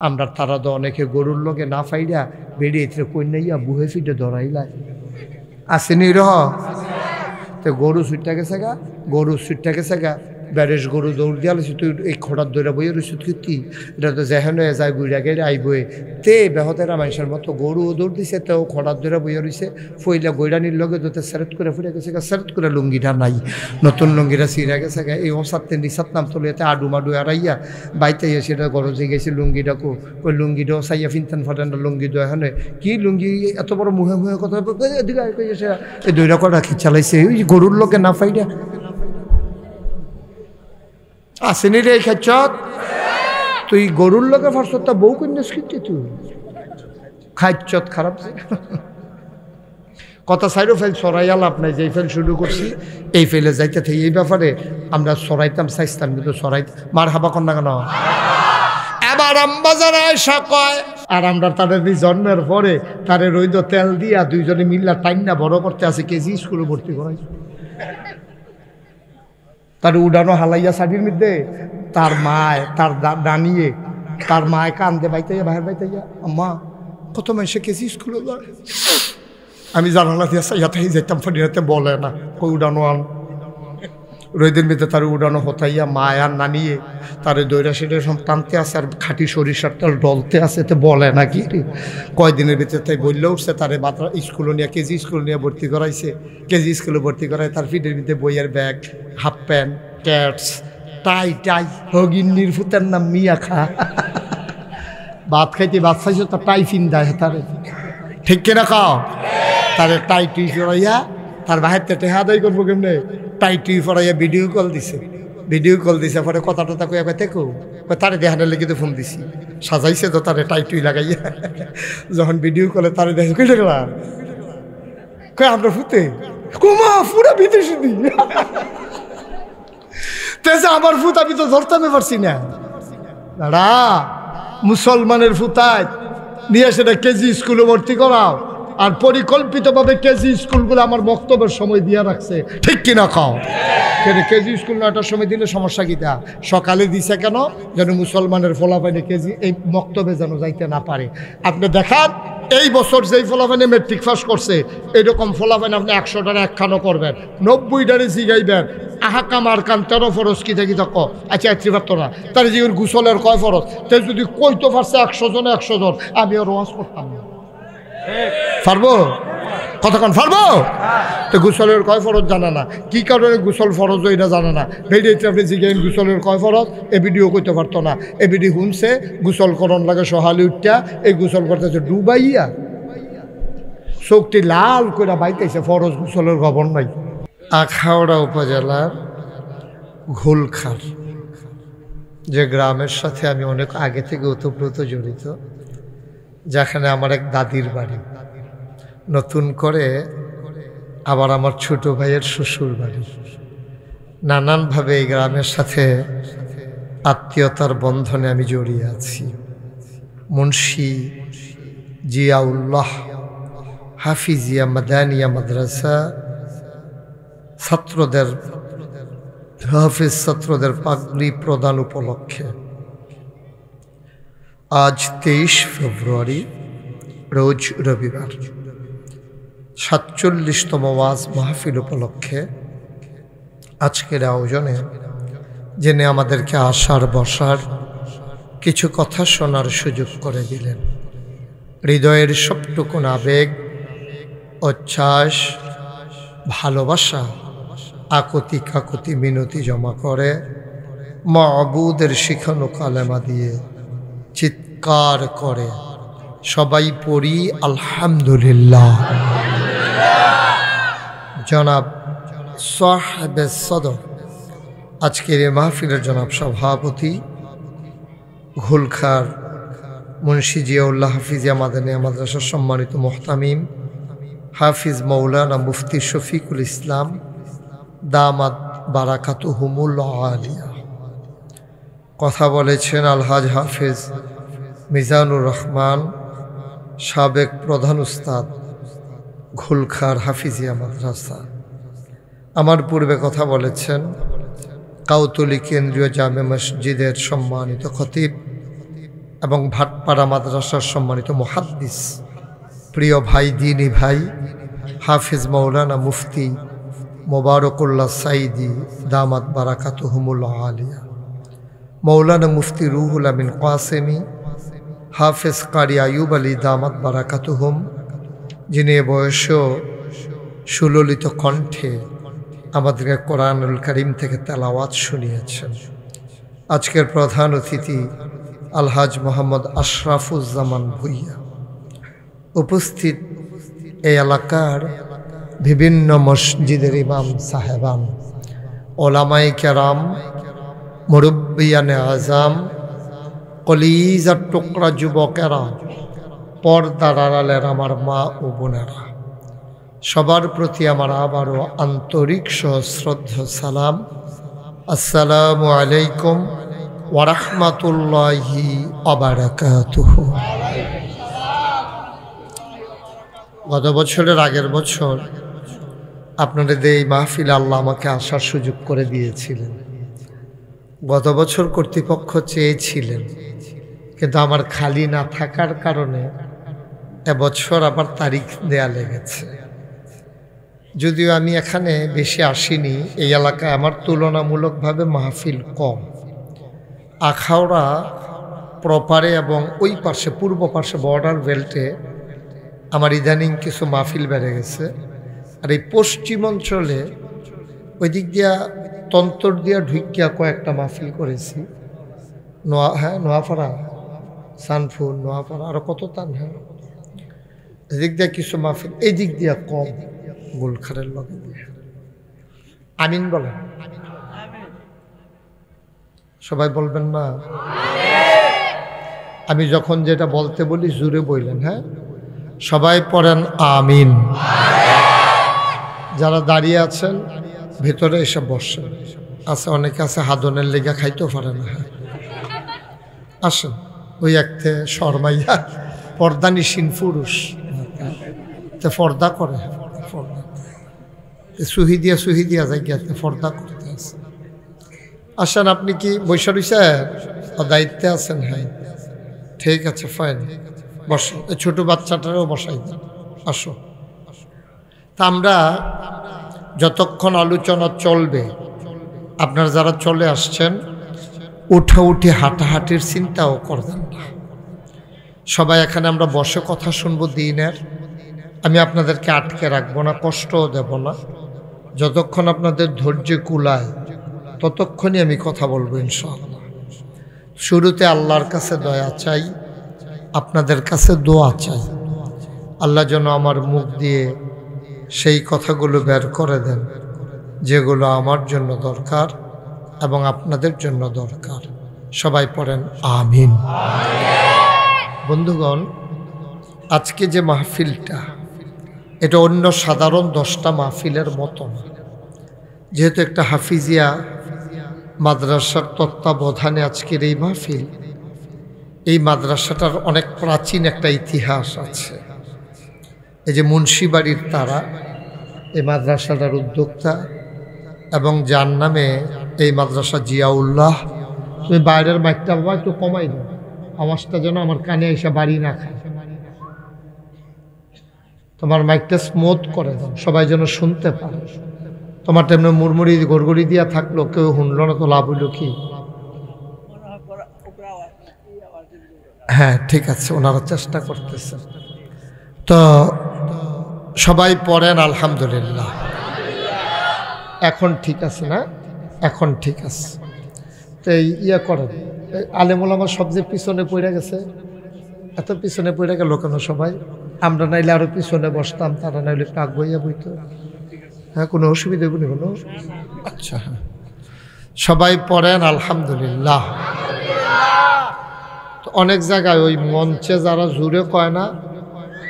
আমরা তারা তো অনেকে গরুর লগে না ফাইরা বেরিয়ে কন্যাইয়া বুহে ফিটে ধরাইলাই আসেনি রহ তো গরু সুইটটা গেছে গা গরু সুইটটা গেছে গা ব্যারেস গরু দৌড় দিয়ে আলোছি তুই এই খোঁড়ার দৌড়া বইয়ে রয়েছে কীর্তি এটা তো যেহেন যায় গুড়া গেড়ে আইবয়ে তে বেহতেরা মানুষের মতো গরুও দৌড় দিছে তেও খোঁড়ার দৌড়া বইয়ে রয়েছে ফইলা গৈরানির লগে তো সেরেট করে ফুটে গেছে গা সেরেট করে লুঙ্গিটা নাই নতুন লুঙ্গিটা ছিঁড়া গেছে গা এই ওসাতে নিসাত নাম তোলেতে আডু মাডু এড়াইয়া বাইতে সেটা গরজে গেছে লুঙ্গিটাকু ওই লুঙ্গিটাও চাইয়া ফিনতেন ফাটেন লুঙ্গি দো এখানে কি লুঙ্গি এত বড় মুহে মুহে কথা এদিকে এই দইরা কটা খিচালাইছে ওই গরুর লোকে না ফাইডা আসেনি রে খাচ্ছত তুই গরুর লোকে ফার্সত বউ কন্যাস কিনতে তুই খাচ্ছত খারাপ কথা সাইডও ফেল সরাই আলাপ নাই যে ফেল শুরু করছি এই ফেলে যাইতে থেকে এই ব্যাপারে আমরা সরাইতাম চাইতাম কিন্তু সরাই মার হাবা কন্যা কেন এবার আমবাজার আয়সা কয় আর আমরা তাদের জন্মের পরে তাদের রইদ তেল দিয়া দুইজনে মিল্লা টাইম না বড় করতে আছে কেজি স্কুলে ভর্তি করাই তার উডানো হালাইয়া শাড়ির মধ্যে তার মায় তার দাঁড়িয়ে তার মায় কান্দে বাইতাইয়া বাহির বাইতাইয়া আম্মা কত মানুষে কেজি স্কুলে আমি জানালা দিয়ে ইয়াতে যেতাম ফটিয়াতে বলে না কই উডানো আন রোদের মধ্যে তার উডানো হতাইয়া মায় আর নানিয়ে তার দৈরা সেটা সব টানতে আছে আর খাঁটি সরিষার তেল ডলতে আছে এতে বলে না কি কয়দিনের ভিতরে তাই বললে উঠছে তারে বাতরা স্কুলে নিয়ে কেজি স্কুল নিয়ে ভর্তি করাইছে কেজি স্কুলে ভর্তি করায় তার ফিটের ভিতরে বইয়ের ব্যাগ হাফ প্যান্ট ক্যাটস টাই টাই হগিন্নির ফুতের নাম মিয়া খা ভাত খাইতে ভাত খাইছো তার টাই ফিন দেয় তারে ঠিক কিনা খাও তারে টাই টুই করাইয়া তার বাহির থেকে আদায় করবো কেমনে টাই টুই করাইয়া ভিডিও কল দিছে পরে কথা টথা কইয়া কয় দেখো তারে দেহানের লেগে তো ফোন দিছি সাজাইছে তো তারে টাই টুই লাগাইয়া যখন ভিডিও কলে তারে দেখে কই দেখলাম কয় আমরা ফুতে কুমা পুরা বিদেশি দি তেজে আমার ফুত আমি তো ধরতে পারছি না দাঁড়া মুসলমানের ফুতায় নিয়ে সেটা কেজি স্কুলে ভর্তি করাও আর পরিকল্পিতভাবে কেজি স্কুলগুলো আমার বক্তব্যের সময় দিয়ে রাখছে ঠিক কিনা খাও কেজি স্কুল 9টার সময় দিলে সমস্যা কিটা সকালে দিছে কেন যেন মুসলমানের ফলাফাইনে কেজি এই বক্তব্যে যেন যাইতে না পারে আপনি দেখান এই বছর যেই ফলাফাইনে মেট্রিক পাস করছে এইরকম ফলাফাইন আপনি 100টার একখানো করবেন 90টারে জিগাইবেন আহাকাম আর কান 13 ফরজ কি থাকি থাকো আচ্ছা 73 না তার যে গুসলের কয় ফরজ তাই যদি কইতো পারছে 100 জনে 100 জন আমি আর ওয়াজ করতাম না পারবো কতক্ষণ পারবো তো গোসলের কয় ফরজ জানা না কি কারণে গোসল ফরজ এটা জানা না ভিডিওতে আপনি জিজ্ঞেস গোসলের কয় ফরজ এ ভিডিও করতে পারতো না এ ভিডিও শুনছে গোসল করণ লাগে সহালি উঠটা এই গোসল করতেছে ডুবাইয়া চোখটি লাল করে বাইতেছে ফরজ গোসলের খবর নাই আখাউড়া উপজেলার ঘোলখার যে গ্রামের সাথে আমি অনেক আগে থেকে ওতপ্রোত জড়িত যেখানে আমার এক দাদির বাড়ি নতুন করে আবার আমার ছোট ভাইয়ের শ্বশুর বাড়ি নানানভাবে এই গ্রামের সাথে আত্মীয়তার বন্ধনে আমি জড়িয়ে আছি মুন্সি জিয়াউল্লাহ হাফিজিয়া মাদানিয়া মাদ্রাসা ছাত্রদের পাগড়ি প্রদান উপলক্ষে আজ 23 ফেব্রুয়ারি রোজ রবিবার 47তম ওয়াজ মাহফিল উপলক্ষে আজকের আয়োজনে জেনে আমাদেরকে আসার বসার কিছু কথা শোনার সুযোগ করে দিলেন হৃদয়ের সবটুকুন আবেগ উচ্ছ্বাস ভালোবাসা আকুতি কাকুতি মিনতি জমা করে মাবুদের শিখানো কালেমা দিয়ে চিৎকার করে সবাই পড়ি আলহামদুলিল্লাহ জনাব সাহেবে সদর আজকের এই মাহফিলের জনাব সভাপতি ঘোলখার মুন্সি জিয়াউল্লাহ হাফিজিয়া মাদানিয়া মাদ্রাসার সম্মানিত মুহতামিম হাফিজ মৌলানা মুফতি শফিকুল ইসলাম দামাত বারাকাতুহুমুল আলিয়া কথা বলেছেন আলহাজ হাফিজ মিজানুর রহমান সাবেক প্রধান উস্তাদ ঘোলখার হাফিজিয়া মাদ্রাসা আমার পূর্বে কথা বলেছেন কাউতলি কেন্দ্রীয় জামে মসজিদের সম্মানিত খতিব এবং ভাটপাড়া মাদ্রাসার সম্মানিত মুহাদ্দিস প্রিয় ভাই, দ্বীনি ভাই, হাফিজ মাওলানা মুফতি মোবারকুল্লাহ সাইদি দামাত বারাকাতুহুমুল আলিয়া, মৌলানা মুফতি রুহুল আমিন কাসেমি, হাফিজ কারি আয়ুব আলী দামাত বারাকাতুহুম, যিনি বয়সেও সুললিত কণ্ঠে আমাদেরকে কোরআনুল কারীম থেকে তেলাওয়াত শুনিয়েছেন। আজকের প্রধান অতিথি আলহাজ মোহাম্মদ আশরাফুজ্জামান ভুইয়া। উপস্থিত এই এলাকার বিভিন্ন মসজিদের ইমাম সাহেবান, ওলামায়ে কেরাম, মুরব্বিয়ানে আজাম, কলিজার টুকরা যুবকেরা, পর্দার আড়ালের আমার মা ও বোনেরা, সবার প্রতি আমার আবারও আন্তরিক সশ্রদ্ধ সালাম। আসসালামু আলাইকুম ওয়া রাহমাতুল্লাহি ওয়া বারাকাতুহু। গত বছরের আগের বছর আপনাদের এই মাহফিলে আল্লাহ আমাকে আসার সুযোগ করে দিয়েছিলেন। গত বছর কর্তৃপক্ষ চেয়েছিলেন, কিন্তু আমার খালি না থাকার কারণে এবছর আবার তারিখ দেয়া লেগেছে। যদিও আমি এখানে বেশি আসিনি, এই এলাকায় আমার তুলনামূলকভাবে মাহফিল কম। আখাউড়া প্রপারে এবং ওই পাশে পূর্ব পাশে বর্ডার বেল্টে আমার ইদানিং কিছু মাহফিল বেড়ে গেছে। আর এই পশ্চিম অঞ্চলে ওই দিক দিয়া তন্তর দিয়া ঢুকিয়া কয়েকটা মাহফিল করেছি। নোয়াপাড়া, সানফুল, নোয়াপাড়া, আরও কত তান, হ্যাঁ, এদিক দিয়া কিছু মাহফিল, এই দিক দিয়া কম, গোলখারের লগে দিয়ে। আমিন বলেন, সবাই বলবেন না? আমি যখন যেটা বলতে বলি জুড়ে বললেন, হ্যাঁ, সবাই পড়েন আমিন। যারা দাঁড়িয়ে আছেন ভেতরে এসে বসেন। আছে অনেকে আছে হাদনের লেগা খাইতেও পারে না, হ্যাঁ, আসেন। ওই একতে শর্মাইয়া পর্দানিসীন পুরুষ, পর্দা করে, পর্দা সুহিদিয়া জায়গাতে পর্দা করতে আছে। আসেন। আপনি কি বৈশাখী স্যার দায়িত্বে আছেন? হ্যাঁ, ঠিক আছে, ফাইন, বসো। এই ছোট বাচ্চাটারও বসাই দেন, আসো। তা আমরা যতক্ষণ আলোচনা চলবে, আপনারা যারা চলে আসছেন উঠে হাঁটাহাঁটির চিন্তাও করবেন না। সবাই এখানে আমরা বসে কথা শুনবো দিনের। আমি আপনাদেরকে আটকে রাখবো না, কষ্টও দেব না। যতক্ষণ আপনাদের ধৈর্য কুলায় ততক্ষণই আমি কথা বলবো ইনশাআল্লাহ। শুরুতে আল্লাহর কাছে দয়া চাই, আপনাদের কাছে দোয়া চাই। আল্লাহ যেন আমার মুখ দিয়ে সেই কথাগুলো বের করে দেন যেগুলো আমার জন্য দরকার এবং আপনাদের জন্য দরকার। সবাই পড়েন আমিন। বন্ধুগণ, আজকে যে মাহফিলটা, এটা অন্য সাধারণ 10টা মাহফিলের মতো না। যেহেতু একটা হাফিজিয়া মাদ্রাসার তত্ত্বাবধানে আজকের এই মাহফিল, এই মাদ্রাসাটার অনেক প্রাচীন একটা ইতিহাস আছে। এই যে মুন্সিবাড়ির তারা এই মাদ্রাসাটার উদ্যোক্তা, এবং যার নামে এই মাদ্রাসা জিয়াউল্লাহ। তুমি বাইরের মাইকটা বাবা একটু কমাই দাও, আওয়াজটা যেন আমার কানে এসে বাড়ি না খায়। তোমার মাইকটা স্মুথ করে দাও, সবাই যেন শুনতে পারে। তোমার তেমনি মুড়মুড়ি গড়গড়ি দিয়া থাকলো, কেউ শুনলো না তো লাভ হইল কি? হ্যাঁ, ঠিক আছে, ওনারা চেষ্টা করতেছেন। তো সবাই পড়েন আলহামদুলিল্লাহ। এখন ঠিক আছে না? এখন ঠিক আছে। তো ইয়া করেন, আলেমুল আমার সবচেয়ে পিছনে পড়ে গেছে। এত পিছনে পড়ে গেল কেন সবাই? আমরা নাইলে আরো পিছনে বসতাম, তারা নাইলে একটু আগ বইয়া বইতো। হ্যাঁ, কোনো অসুবিধা নেই কোনো? আচ্ছা, হ্যাঁ, সবাই পড়েন আলহামদুলিল্লাহ। তো অনেক জায়গায় ওই মঞ্চে যারা জুড়ে কয় না,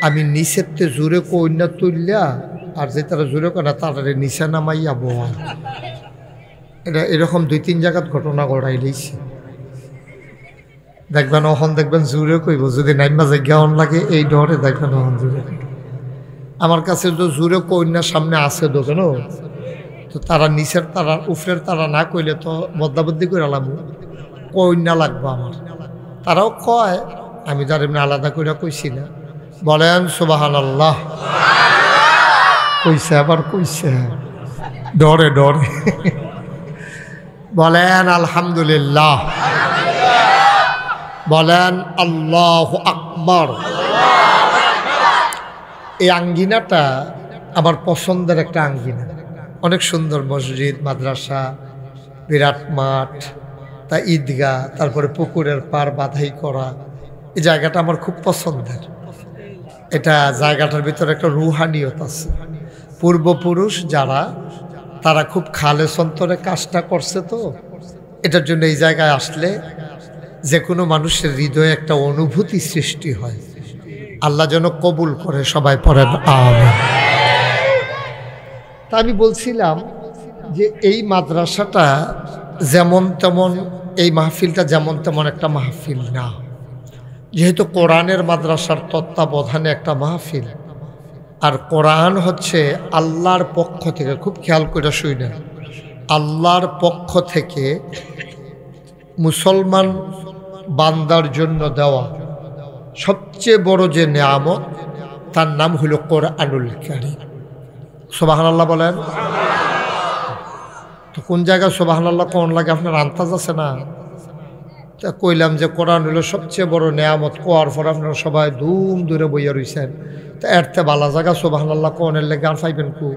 আমি নিচেতে জুড়ে কই না তুললা, আর যে তারা জুড়ে কয় না তারা নিচে নামাইয়া বল। এটা এরকম 2-3 জায়গার ঘটনা ঘটাই লইছি। দেখবেন ওখান দেখবেন জুড়ে কইব, যদি নাইমা জায়গা অন লাগে এই ডরে দেখবেন ওখান জুড়ে। আমার কাছে তো জুড়ে কইনা সামনে আছে দোকান, তো তারা নিচের তারা উপরের তারা না কইলে তো বদ্দাবদ্দি করে আলাম, কইনা লাগবো আমার। তারাও কয়, আমি তো আর এমনি আলাদা করে কইছি না। বলেন সুবহানাল্লাহ। কইছে আবার কইছে, ডরে ডরে। বলেন আলহামদুলিল্লাহ, বলেন আল্লাহু আকবার। এই আঙ্গিনাটা আমার পছন্দের একটা আঙ্গিনা, অনেক সুন্দর। মসজিদ, মাদ্রাসা, বিরাট মাঠ, তা ঈদগাহ, তারপরে পুকুরের পার বাধাই করা, এই জায়গাটা আমার খুব পছন্দের। এটা জায়গাটার ভিতরে একটা রুহানিয়ত আছে। পূর্বপুরুষ যারা, তারা খুব খালেস অন্তরে কাজটা করছে, তো এটার জন্য এই জায়গায় আসলে যে কোনো মানুষের হৃদয়ে একটা অনুভূতি সৃষ্টি হয়। আল্লাহ যেন কবুল করে, সবাই পড়েন আমিন। তা আমি বলছিলাম যে এই মাদ্রাসাটা যেমন তেমন, এই মাহফিলটা যেমন তেমন একটা মাহফিল না। যেহেতু কোরআনের মাদ্রাসার তত্ত্বাবধানে একটা মাহফিল, আর কোরআন হচ্ছে আল্লাহর পক্ষ থেকে, খুব খেয়াল করে শুনেন, আল্লাহর পক্ষ থেকে মুসলমান বান্দার জন্য দেওয়া সবচেয়ে বড় যে নেয়ামত, তার নাম হইল কোরআনুল কারীম। সুবহানাল্লাহ বলেন। তো কোন জায়গায় সুবহানাল্লাহ কোন লাগে আপনার আন্দাজ আছে না? তা কইলাম যে কোরআন হইল সবচেয়ে বড় নেয়ামত। কোয়ার পর আপনারা সবাই ধুম দূরে বইয়া রইছেন, তা এরতে বালা জায়গা সুবহানাল্লাহ কোনের লেগে আর পাইবেন কু?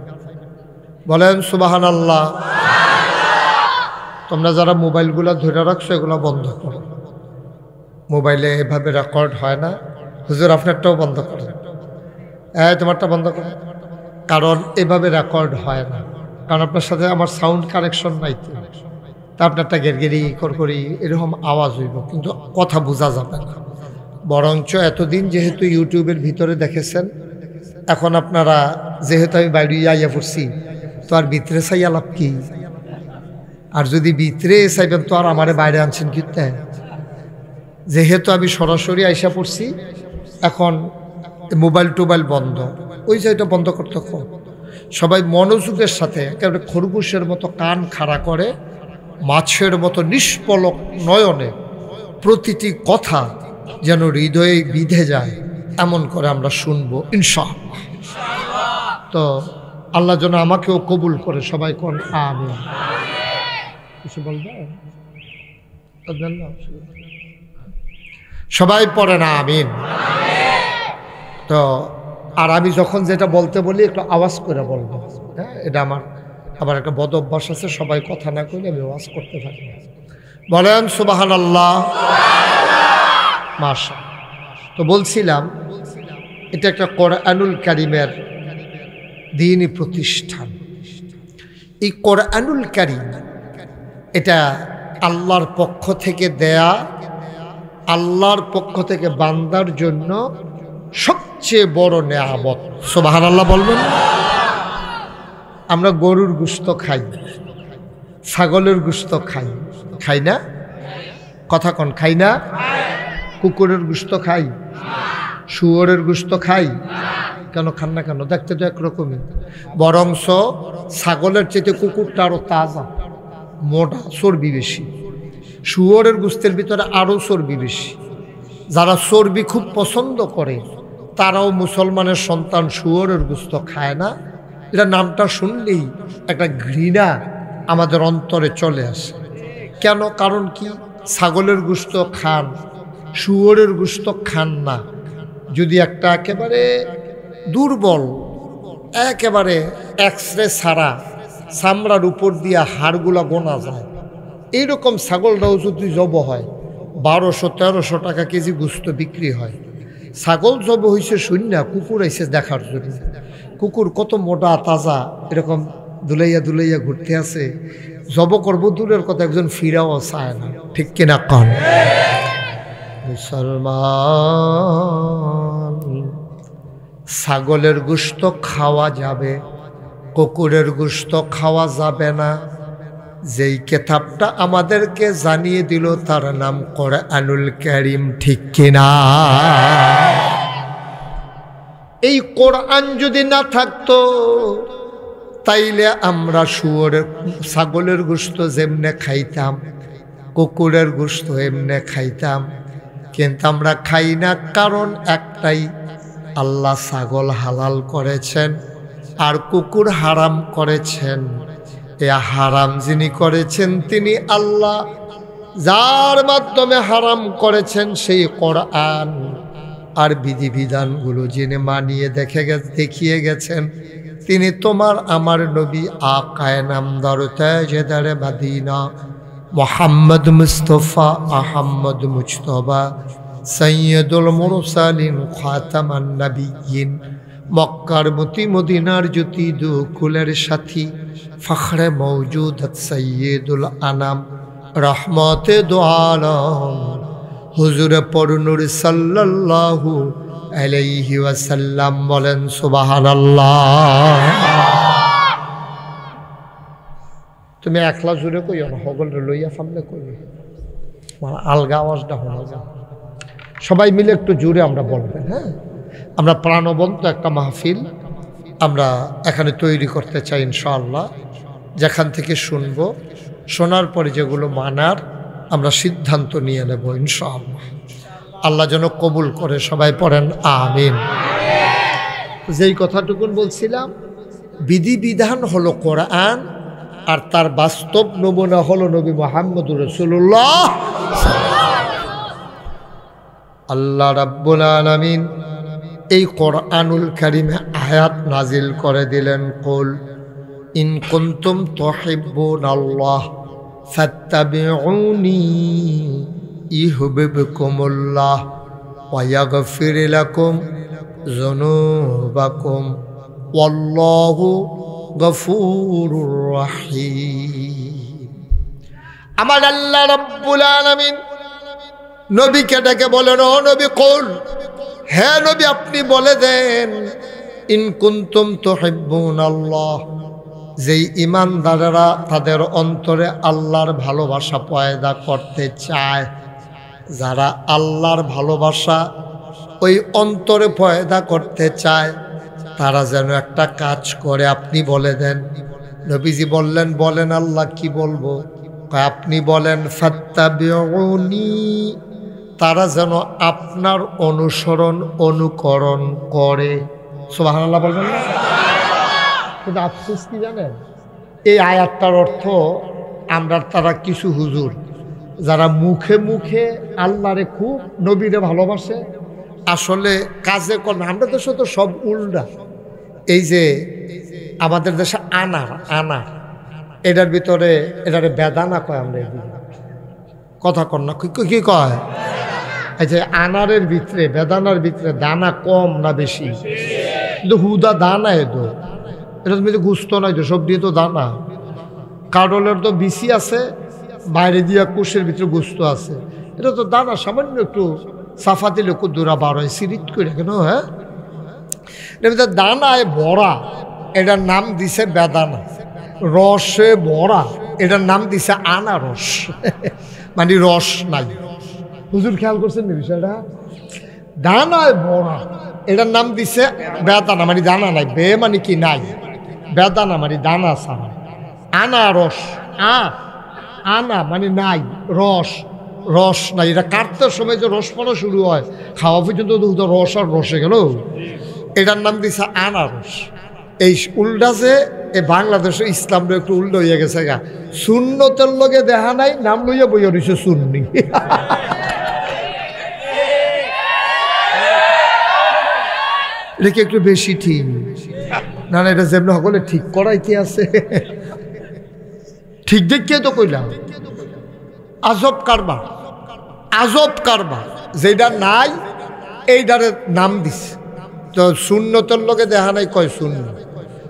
বলেন সুবহানাল্লাহ। তোমরা যারা মোবাইলগুলো ধরে রাখছো, এগুলো বন্ধ করো। মোবাইলে এভাবে রেকর্ড হয় না। হুজুর আপনারটাও বন্ধ করেন, তোমারটা বন্ধ করো, কারণ এভাবে রেকর্ড হয় না। কারণ আপনার সাথে আমার সাউন্ড কানেকশন নাই, তো তা আপনারটা গেরগেরি করকরি এরকম আওয়াজ হইব, কিন্তু কথা বোঝা যাবে না। বরঞ্চ এতদিন যেহেতু ইউটিউবের ভিতরে দেখেছেন, এখন আপনারা যেহেতু আমি বাইরে আইয়া পড়ছি, তো আর ভিতরে চাইয়া লাভ কি? আর যদি ভিতরে চাইবেন তো আর আমারে বাইরে আনছেন কি? যেহেতু আমি সরাসরি আইসা পড়ছি, এখন মোবাইল টোবাইল বন্ধ, ওই জায়গাটা বন্ধ করতে কম। সবাই মনোযোগের সাথে একেবারে খরগোশের মতো কান খাড়া করে, মাছের মতো নিষ্পলক নয়নে প্রতিটি কথা যেন হৃদয়ে বিঁধে যায়, এমন করে আমরা শুনবো ইনশাআল্লাহ। তো আল্লাহ যেন আমাকেও কবুল করে, সবাই কোন আমিন। কিছু বলবে? সবাই পড়েন আমিন। তো আর আমি যখন যেটা বলতে বলি একটু আওয়াজ করে বলবো, হ্যাঁ? এটা আমার একটা বদ অভ্যাস আছে, সবাই কথা না কইলে আমি আওয়াজ করতে থাকি। বলেন সুবহানাল্লাহ। মাশাআল্লাহ। তো বলছিলাম এটা একটা কোরআনুল কারীমের দ্বীনি প্রতিষ্ঠান। এই কোরআনুল কারীম এটা আল্লাহর পক্ষ থেকে দেয়া, আল্লাহর পক্ষ থেকে বান্দার জন্য সবচেয়ে বড় নেয়ামত। সুবহানাল্লাহ বলবেন। আমরা গরুর গোশত খাই, ছাগলের গোশত খাই, খাই না? কথা কন, খাই না? কুকুরের গোশত খাই, শুয়োরের গোশত খাই, কেন খান না কেন? দেখতে তো একরকমই, বরংস ছাগলের চেয়ে কুকুরটা আরো তাজা, মোটা, চর্বি বেশি। শুয়োরের গোশতের ভিতরে আরও চর্বি বেশি। যারা চর্বি খুব পছন্দ করে তারাও মুসলমানের সন্তান শুয়োরের গোশত খায় না। এটা নামটা শুনলেই একটা ঘৃণা আমাদের অন্তরে চলে আসে। কেন? কারণ কি? ছাগলের গোশত খান, শুয়োরের গোশত খান না। যদি একটা একেবারে দুর্বল, একেবারে এক্সরে ছাড়া চামড়ার উপর দিয়ে হাড়গুলা গোনা যায়, এইরকম ছাগলটাও যদি জব হয় 1200-1300 টাকা কেজি গোশত বিক্রি হয়। ছাগল জব হয়েছে শূন্য, কুকুর আইসে দেখার জন্য। কুকুর কত মোটা তাজা, এরকম দুলাইয়া দুলাইয়া ঘুরতে আছে, জব করবো দূরের কথা, একজন ফিরাও চায় না। ঠিক কিনা কন? মুসলমান, ছাগলের গোশত খাওয়া যাবে, কুকুরের গোশত খাওয়া যাবে না। যেই কিতাবটা আমাদেরকে জানিয়ে দিল তার নাম কোরআনুল কারীম। ঠিক কিনা? এই কোরআন যদি না থাকতো তাইলে আমরা শুয়োরের, ছাগলের গোশত যেমনে খাইতাম, কুকুরের গোশত এমনে খাইতাম, কিন্তু আমরা খাই না, কারণ একটাই, আল্লাহ ছাগল হালাল করেছেন আর কুকুর হারাম করেছেন। এ হারাম যিনি করেছেন তিনি আল্লাহ, যার মাধ্যমে হারাম করেছেন সেই কোরআন আর বিধিবিধানগুলো যিনি মানিয়ে দেখিয়ে গেছেন তিনি তোমার আমার নবী আকায়ে নামদার তাজদারে মদিনা মুহাম্মদ মুস্তাফা আহমদ মুজতবা সৈয়দুল মুরসালিন খাতামান নবিয়্যিন, মক্কার মতি মদিনার জ্যোতি দুকুলের সাথী ফখরে মওজুদাত সৈয়দুল আনাম রহমতে দু আলম হুজুর পরনুর সাল্লাল্লাহু আলাইহি ওয়াসাল্লাম। বলেন সুবহানাল্লাহ। তুমি একলা জুড়ে কইও না, হগলরে লইয়া সামনে কইবে, মানে আলগা আওয়াজটা শোনা যায়। সবাই মিলে একটু জোরে আমরা বলবেন। হ্যাঁ, আমরা প্রাণবন্ত একটা মাহফিল আমরা এখানে তৈরি করতে চাই ইনশাআল্লাহ। যেখান থেকে শুনবো, শোনার পরে যেগুলো মানার আমরা সিদ্ধান্ত নিয়ে নেব ইনশাআল্লাহ। আল্লাহ যেন কবুল করে, সবাই পড়েন আমিন। যেই কথাটুকুন বলছিলাম, বিধিবিধান হলো কোরআন আর তার বাস্তব নমুনা হলো নবী মুহাম্মদুর রাসূলুল্লাহ। আল্লাহ রাব্বুল আলামিন এই কোরআনুল কারীমে আয়াত নাজিল করে দিলেন, কুল ইন কুনতুম তুহিব্বুনাল্লাহ ফাত্তাবিউনি ইউহিব্বুকুমুল্লাহ ওয়া ইয়াগফির লাকুম যুনুবাকুম ওয়াল্লাহু গফুরুর রহিম। আমার আল্লাহ রাব্বুল আলামিন নবীকে ডেকে বলেন, ও নবী কুল, হে নবী আপনি বলে দেন, ইন কুনতুম তুহিব্বুনাল্লাহ, যেই ঈমানদারেরা তাদের অন্তরে আল্লাহর ভালোবাসা পয়দা করতে চায়, যারা আল্লাহর ভালোবাসা ওই অন্তরে পয়দা করতে চায়, তারা যেন একটা কাজ করে। আপনি বলে দেন। নবীজি বললেন, বলেন আল্লাহ কি বলবো? আপনি বলেন ফাত্তাবিউনি, তারা যেন আপনার অনুসরণ অনুকরণ করে। সুবহানাল্লাহ বলবেন না? কিন্তু আফসোস কি জানেন, এই আয়াতটার অর্থ আমরা তারা কিছু হুজুর যারা মুখে মুখে আল্লাহরে খুব নবীরে ভালোবাসে, আসলে কাজে কর্মে আমরা দেশে তো সব উল্টা। এই যে আমাদের দেশে আনার এটার ভিতরে এটারে বেদানা কয়, আমরা এদিকে কথা কর না, কি কয়? এই যে আনারের ভিতরে বেদানার ভিতরে দানা কম না বেশি? কিন্তু হুদা দানা এতো, এটা তুমি তো গুস্ত নাই তো, সব দিয়ে তো দানা। কাডলের তো বিসি আছে, বাইরে দিয়া কোষের ভিতরে গুস্ত আছে, এটা তো দানা। সামান্য একটু সাফা দিলে কুদুরা বার হয় সিরিট করে কেন? হ্যাঁ, এটার ভিতরে দানায় ভরা, এটার নাম দিছে বেদানা। রসে ভরা, এটার নাম দিছে আনারস, মানে রস নাই। হুজুর খেয়াল করছেন না বিষয়টা? দানায় ভরা, এটার নাম দিছে বেদানা, মানে দানা নাই। বে মানে কি নাই, বেদানা মানে দানা ছাড়া। আনারস, আনা মানে নাই, রস নাই। এটা কাটতে সময় যে রস পড়া শুরু হয়, খাওয়া পর্যন্ত রস আর রসে গেল, এটার নাম দিছে আনারস। এই উল্টা যে এই বাংলাদেশে ইসলামটা একটু উল্টো হয়ে গেছে গা, সুন্নতের লগে দেখা নাই, নাম লইয়া বইয়া রয়েছে সুন্নি। এটা কি একটু বেশি ঠিক না? না, এটা যেমন সকলে ঠিক করাইতে আছে, ঠিক দেখিয়ে তো কইলাম। আজব কারবার যেটা নাই এইটার নাম দিছে। তো সুন্নতের লোকে দেখা নাই কয় শূন্য।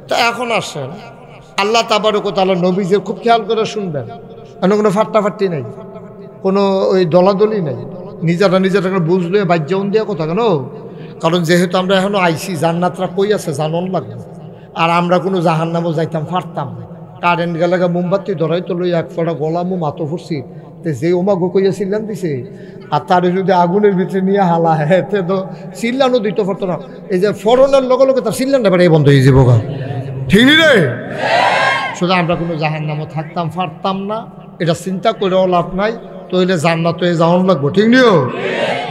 তো এখন আসেন, আল্লাহ তাবারক ওয়া তাআলা নবীজির খুব খেয়াল করে শুনবেন, কোনো ফাট্টাফাট্টি নেই, কোনো ওই দলাদলি নেই, নিজেরা বুঝলে বাজ্যাউন দেওয়া কথা কেন? কারণ যেহেতু আমরা এখনো আইসি, জান্নাতরা কই আছে জানন লাগবে। আর আমরা কোনো জাহান্নামও যাইতাম পারতাম না। কারেন্ট গেলে মোমবাতি ধরাই তো লই এক ফোঁটা গলামো মাতো ফুরছি, যে ওমাগো কইয়া চিল্লান দিছে, আর তার যদি আগুনের ভিতরে নিয়ে হালা হেতে তো চিল্লানো দিতে পারতো না। এই যে ফরনের লগে লগে তার চিল্লানটা পারে বন্ধ হয়ে যাবো, ঠিক নি রে? শুধু আমরা কোনো জাহান্নামও থাকতাম পারতাম না, এটা চিন্তা করেও লাভ নাই। তইলে জান্নাতে যাওয়ান লাগবো, ঠিক নিও?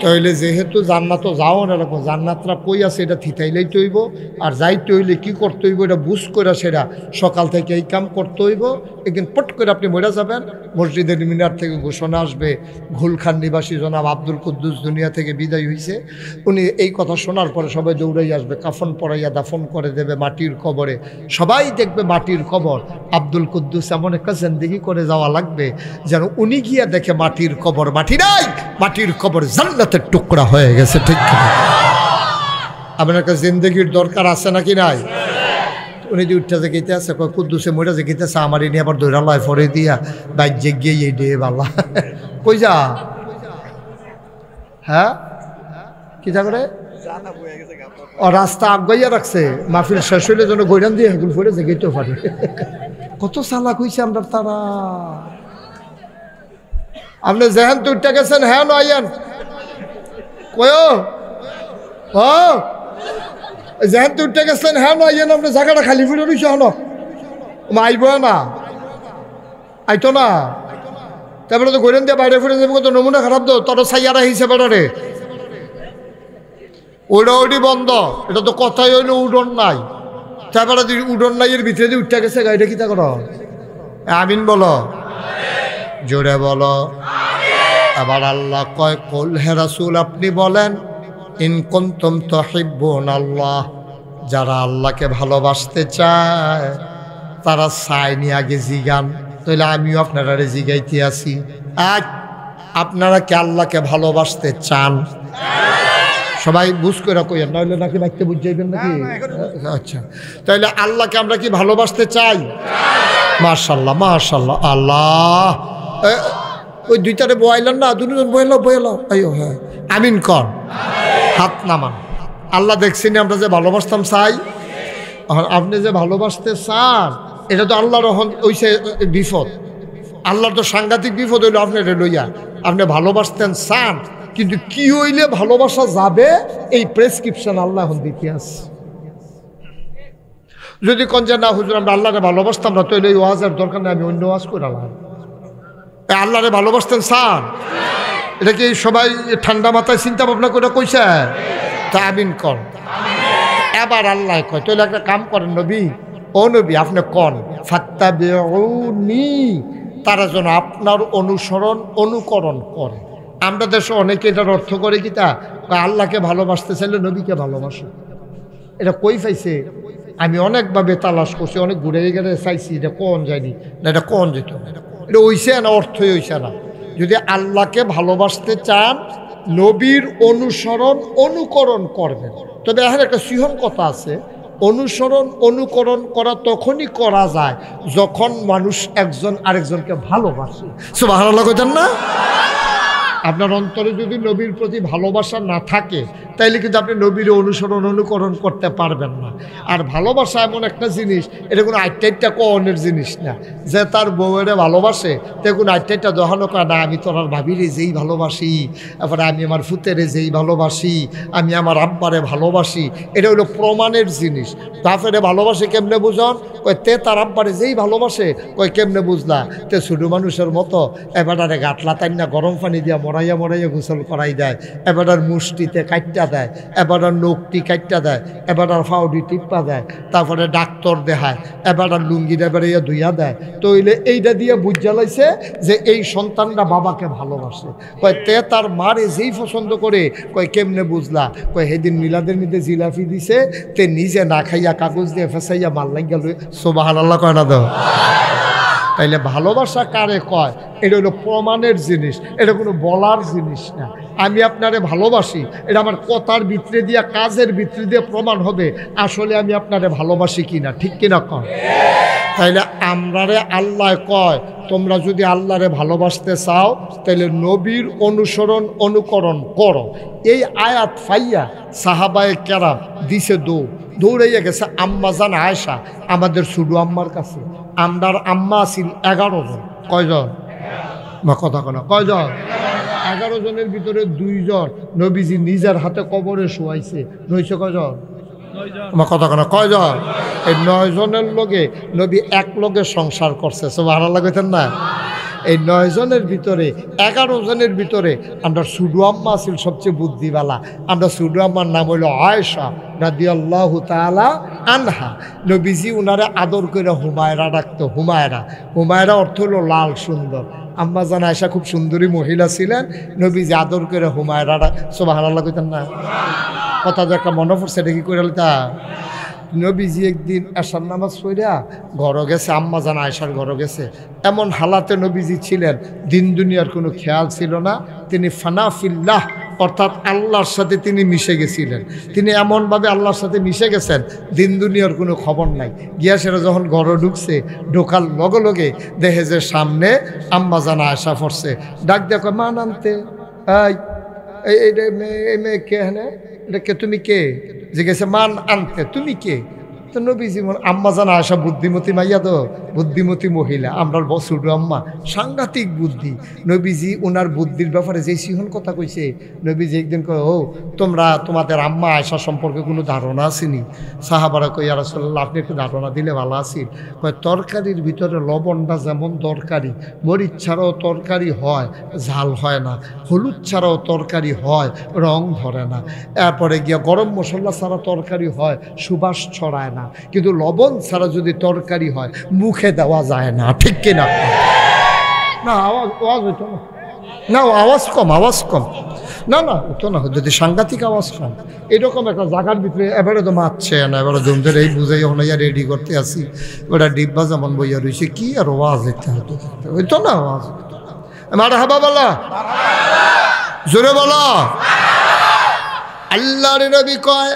তাইলে যেহেতু জান্নাত যাও না এরকম জান্নাতরা কই আছে এটা থিতাইলেই তৈব আর যাইতে হইলে কী করতে হইব এটা বুঝ করে সেটা সকাল থেকে এই কাম করতে হইব একদিন পট করে আপনি মরে যাবেন মসজিদের মিনার থেকে ঘোষণা আসবে ঘুলখান নিবাসী জনাব আব্দুল কুদ্দুস দুনিয়া থেকে বিদায় হয়েছে উনি এই কথা শোনার পরে সবাই দৌড়াই আসবে কাফন পরাইয়া দাফন করে দেবে মাটির কবরে সবাই দেখবে মাটির কবর আব্দুল কুদ্দুস এমন একটা জিন্দেগি করে যাওয়া লাগবে যেন উনি গিয়া দেখে মাটির কবর মাটি নাই মাটির কবর জান্নাতের টুকরা হয়ে গেছে ঠিক কিনা আপনার কাছে জিন্দগির দরকার আছে নাকি নাই উনি যে উঠতে যেতে আছে কুদ্দুসে মরে যেতেছে আমার এনে আবার দৈরা লয় ফরে দিয়া বাইক যে গিয়ে এই ডে বাল্লা কই যা হ্যাঁ কি যা করে ও রাস্তা আগাইয়া রাখছে মাহফিল শেষ হইলে যেন গৈরান দিয়ে হেগুল ফরে যেতেও পারে কত চালাক হইছে আমরা তারা আপনি যেহেন তো উঠতে গেছেন হ্যাঁ নয়েন কয় ও যেহেন তো উঠতে গেছেন হ্যাঁ নয়েন আপনি জায়গাটা খালি ফিরে রয়েছে হন আইব না আইতো না তারপরে তো গৈরান দিয়ে বাইরে ফিরে যাবো কত নমুনা খারাপ তো তোর সাইয়ারা হিসেবে রে ওটা ওটি বন্ধ এটা তো কথাই হইলো উডন নাই তারপরে উডন নাই এর ভিতরে দিয়ে উঠতে গেছে গাড়িটা কি তা করো আমিন বলো জোরে বলো আবার আল্লাহ কয় কুল হে রাসূল আপনি বলেন ইন কুনতুম তুহিব্বুনাল্লাহ যারা আল্লাহকে ভালোবাসতে চায় তারা চায়নি আগে জিগান তাহলে আমিও আপনারা জিগাইতে আসি আজ আপনারা কি আল্লাহকে ভালোবাসতে চান সবাই বুঝ করে কইেন নইলে নাকি নাকতে বুঝ যাইবেন নাকি আচ্ছা তাহলে আল্লাহকে আমরা কি ভালোবাসতে চাই মাশাআল্লাহ মাশাআল্লাহ আল্লাহ ওই দুইটারে বয়াইলেন না দুজন বয়ালো আইও হ্যাঁ আমিন কর হাত নামান আল্লাহ দেখছেন আমরা যে ভালোবাসতাম চাই আপনি যে ভালোবাসতে চান এটা তো আল্লাহর ওইসে বিপদ আল্লাহর তো সাংঘাতিক বিপদ হইলো আপনার লইয়া আপনি ভালোবাসতেন চান কিন্তু কি হইলে ভালোবাসা যাবে এই প্রেসক্রিপশন আল্লাহ এখন দিতে আসছে যদি কোন যে না হুজুর আমরা আল্লাহরে ভালোবাসতাম না তাহলে এই ওয়াজের দরকার নেই আমি অন্য ওয়াজ করালাম আল্লাহরে ভালোবাসতেন স্যার এটা কি সবাই ঠান্ডা মাথায় চিন্তা ভাবনা করে কইছে তা আমিন কর এবার আল্লাহ কয় তাহলে একটা কাম করেন নবী ও নবী আপনি কন ফাত্তাবিউনি তারা যেন আপনার অনুকরণ করে আমরা দেশে অনেকে এটার অর্থ করে কি তা আল্লাহকে ভালোবাসতে চাইলে নবীকে ভালোবাসো এটা কই পাইছে আমি অনেকভাবে তালাশ করছি অনেক ঘুরে গেলে চাইছি এটা কোন যায়নি না এটা কোন যেত এটা হইছে না অর্থই হইছে না যদি আল্লাহকে ভালোবাসতে চান নবীর অনুকরণ করবেন তবে এখন একটা সিহন কথা আছে অনুকরণ করা তখনই করা যায় যখন মানুষ একজন আরেকজনকে ভালোবাসে সুবহানাল্লাহ কইতেন না আপনার অন্তরে যদি নবীর প্রতি ভালোবাসা না থাকে তাইলে কিন্তু আপনি নবীর অনুকরণ করতে পারবেন না আর ভালোবাসা এমন একটা জিনিস এটা কোনো আইটাইটা কনের জিনিস না যে তার বউয়েরে ভালোবাসে তে কোনো আইটাইটা দহানো করে না আমি তোর ভাবিরে যেই ভালোবাসি তারপরে আমি আমার ফুতেরে যেই ভালোবাসি আমি আমার আব্বারে ভালোবাসি এটা হলো প্রমাণের জিনিস বাপেরে ভালোবাসে কেমনে বুঝন কই তে তার আব্বারে যেই ভালোবাসে কই কেমনে বুঝলা তে ছোটো মানুষের মতো এবারে গাটলা তাই না গরম পানি দিয়া মরাইয়া গোসল করাই দেয় এবারে মুষ্টিতে কাটটা দেয় এবারে নখটি কাটটা দেয় এবারে ফাউডি টিপ্পা দেয় তারপরে ডাক্তার দেখায় এবারে লুঙ্গি এবারে ধুইয়া দেয় তইলে এইটা দিয়ে বুঝ জ্বালাইছে যে এই সন্তানটা বাবাকে ভালোবাসে কয় তে তার মারে যেই পছন্দ করে কয় কেমনে বুঝলা কয় সেদিন মিলাদের মধ্যে জিলাপি দিছে তে নিজে না খাইয়া কাগজ দিয়ে ফেসাইয়া মাল লাগিয়া সুবহানাল্লাহ কয় না দাও তাইলে ভালোবাসা কারে কয় এটা হলো প্রমাণের জিনিস এটা কোনো বলার জিনিস না আমি আপনারে ভালোবাসি এটা আমার কথার ভিতরে দিয়া কাজের ভিতরে দিয়ে প্রমাণ হবে আসলে আমি আপনারে ভালোবাসি কিনা ঠিক কিনা কয় তাইলে আমরারে আল্লাহ কয় তোমরা যদি আল্লাহরে ভালোবাসতে চাও তাহলে নবীর অনুকরণ করো এই আয়াত ফাইয়া সাহাবায়ে কেরাম দিছে দৌড়াইয়া গেছে আম্মা জান আয়েশা আমাদের শুধু আম্মার কাছে আমরার আম্মা ছিল 11 জন কয়জন বা কথা কোনো কয়জন 11 জনের ভিতরে 2 জন নবীজি নিজের হাতে কবরে শোয়াইছে নইছে কয়জন আমার কথা কোনো কয়জন এই 9 জনের লগে নবী এক লগে সংসার করছে সুবহানাল্লাহ কইতেন না এই 9 জনের ভিতরে 11 জনের ভিতরে আমরা সুডু আম্মা ছিল সবচেয়ে বুদ্ধিওয়ালা। আমরা সুডু আম্মার নাম হইল আয়েশা রাদিয়াল্লাহু তাআলা আনহা। নবীজি উনারে আদর করে হুমায়রা ডাকতো। হুমায়রা অর্থ হলো লাল সুন্দর। আম্মা জান আয়েশা খুব সুন্দরী মহিলা ছিলেন। নবীজি আদর করে হুমায়রা সুবহানাল্লাহ কইতেন না? কথা যে একটা মনে পড়ছে, এটা কি করে তা নবীজি একদিন এশার নামাজ পড়িয়া ঘরে গেছে, আম্মা জান আয়েশার ঘরে গেছে। এমন হালাতে নবীজি ছিলেন, দিন দুনিয়ার কোনো খেয়াল ছিল না। তিনি ফানাফিল্লাহ অর্থাৎ আল্লাহর সাথে তিনি মিশে গেছিলেন। তিনি এমনভাবে আল্লাহর সাথে মিশে গেছেন, দিন দুনিয়ার কোনো খবর নাই। গিয়া সেটা যখন ঘরে ঢুকছে, ঢোকার লগে লগে দেখে যে সামনে আম্মা জান আয়েশা পড়ছে। ডাক দেখো মা নামতে, এই মেয়ে কে? হ্যাঁ এটা কে? তুমি কে? জিজ্ঞেস মান আনতে, তুমি কে? তো নবীজি আম্মা জান আয়েশা বুদ্ধিমতী মাইয়া, তো বুদ্ধিমতী মহিলা। আমরা ছোট আম্মা সাংঘাতিক বুদ্ধি। নবীজি ওনার বুদ্ধির ব্যাপারে যে সিহন কথা কইছে, নবীজি একদিন কয়, ও তোমরা তোমাদের আম্মা আয়েশা সম্পর্কে কোনো ধারণা আসেনি? সাহাবারা কই, ইয়া রাসূলুল্লাহ আপনি একটু ধারণা দিলে ভালো আছিল। কয় তরকারির ভিতরে লবণটা যেমন দরকারি, মরিচ ছাড়াও তরকারি হয় ঝাল হয় না, হলুদ ছাড়াও তরকারি হয় রং ধরে না, এরপরে গিয়া গরম মশলা ছাড়া তরকারি হয় সুবাস ছড়ায় না, কিন্তু লবণ ছাড়া যদি তরকারি হয় মুখে দেওয়া যায় না। ঠিক কিনা? না আওয়াজ হইতো না, না আওয়াজ কম না হতো না, যদি সাংঘাতিক আওয়াজ কম। এরকম একটা জায়গার ভিতরে এবারে তো মারছে না, এবারে জমদের এই বুঝাই হনাইয়া রেডি করতে আসি, ওটা ডিব্বা যেমন বইয়া রয়েছে, কি আর আওয়াজ হইতো না আওয়াজ। মার হাবা বলা, জোরে বলা। আল্লাহর নবী কয়,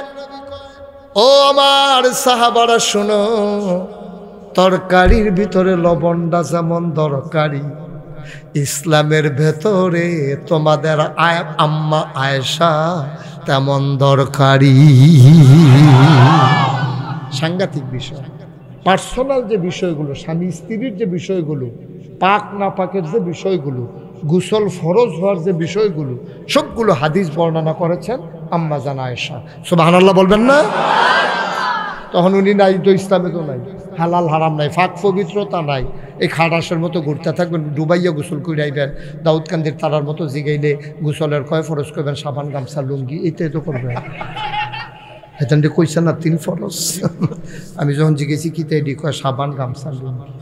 ও আমার সাহাবারা শোনো, তরকারির ভিতরে লবণটা যেমন দরকারি, ইসলামের ভেতরে তোমাদের আম্মা আয়েশা তেমন দরকারি। সাংঘাতিক বিষয়। পার্সোনাল যে বিষয়গুলো, স্বামী স্ত্রীর যে বিষয়গুলো, পাক না পাকের যে বিষয়গুলো, গোসল ফরজ হওয়ার যে বিষয়গুলো, সবগুলো হাদিস বর্ণনা করেছেন আম্মা জান আয়েশা। সুবহানাল্লাহ বলবেন না? তখন উনি নাই তো, ইসলামে তো নাই, হালাল হারাম নাই, ফাঁক পবিত্রতা নাই। এই খাটাসের মতো ঘুরতে থাকবেন, ডুবাইয়া গোসল করে আইবেন, দাউদকান্দির তারার মতো জিগাইলে গোসলের কয় ফরজ করবেন, সাবান গামছা লুঙ্গি, এইটাই তো করবেন। হেতান কইছে না 3 ফরজ? আমি যখন জিজ্ঞেসি কি তাই কয় সাবান গামছা লুঙ্গি।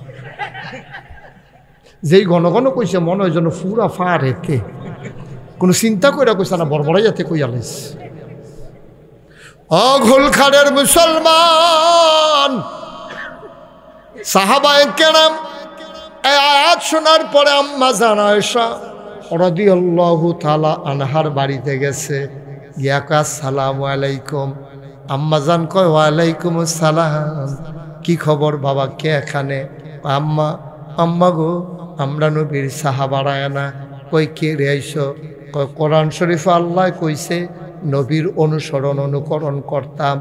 যেই ঘন ঘন কইছে মনে হয় যেন পুরা ফার হেতে, কোনো চিন্তা করে কইছে না, বড়বড়াই যাতে কই আলিস। অঘোলখাড়ের মুসলমান সাহাবায়ে কেরাম এই আয়াত শোনার পরে আম্মা জান আয়েশা রাদিয়াল্লাহু তাআলা আনহার বাড়িতে গেছে, গিয়া কয় আসসালামু আলাইকুম। আম্মা জান কয় ওয়ালাইকুম আসসালাম, কি খবর বাবা, কে এখানে? আম্মা গো, আমরা নবীর সাহাবারা না। কই কে রে আইছো? কয় কোরআন শরীফ আল্লাহ কইছে নবীর অনুকরণ করতাম।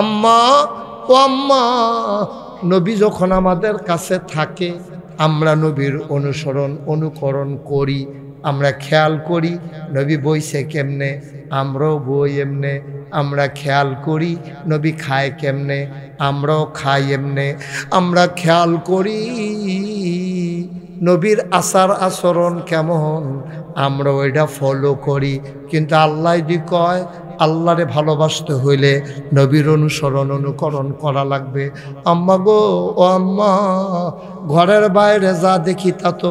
আম্মা ও আম্মা, নবী যখন আমাদের কাছে থাকে আমরা নবীর অনুকরণ করি, আমরা খেয়াল করি নবী বইছে কেমনে, আমরাও বই এমনে, আমরা খেয়াল করি নবী খায় কেমনে, আমরাও খাই এমনে, আমরা খেয়াল করি নবীর আচার আচরণ কেমন, আমরা ওইটা ফলো করি। কিন্তু আল্লাহ যদি কয় আল্লাহরে ভালোবাসতে হইলে নবীর অনুকরণ করা লাগবে। আম্মা গো, ও আম্মা, ঘরের বাইরে যা দেখি তা তো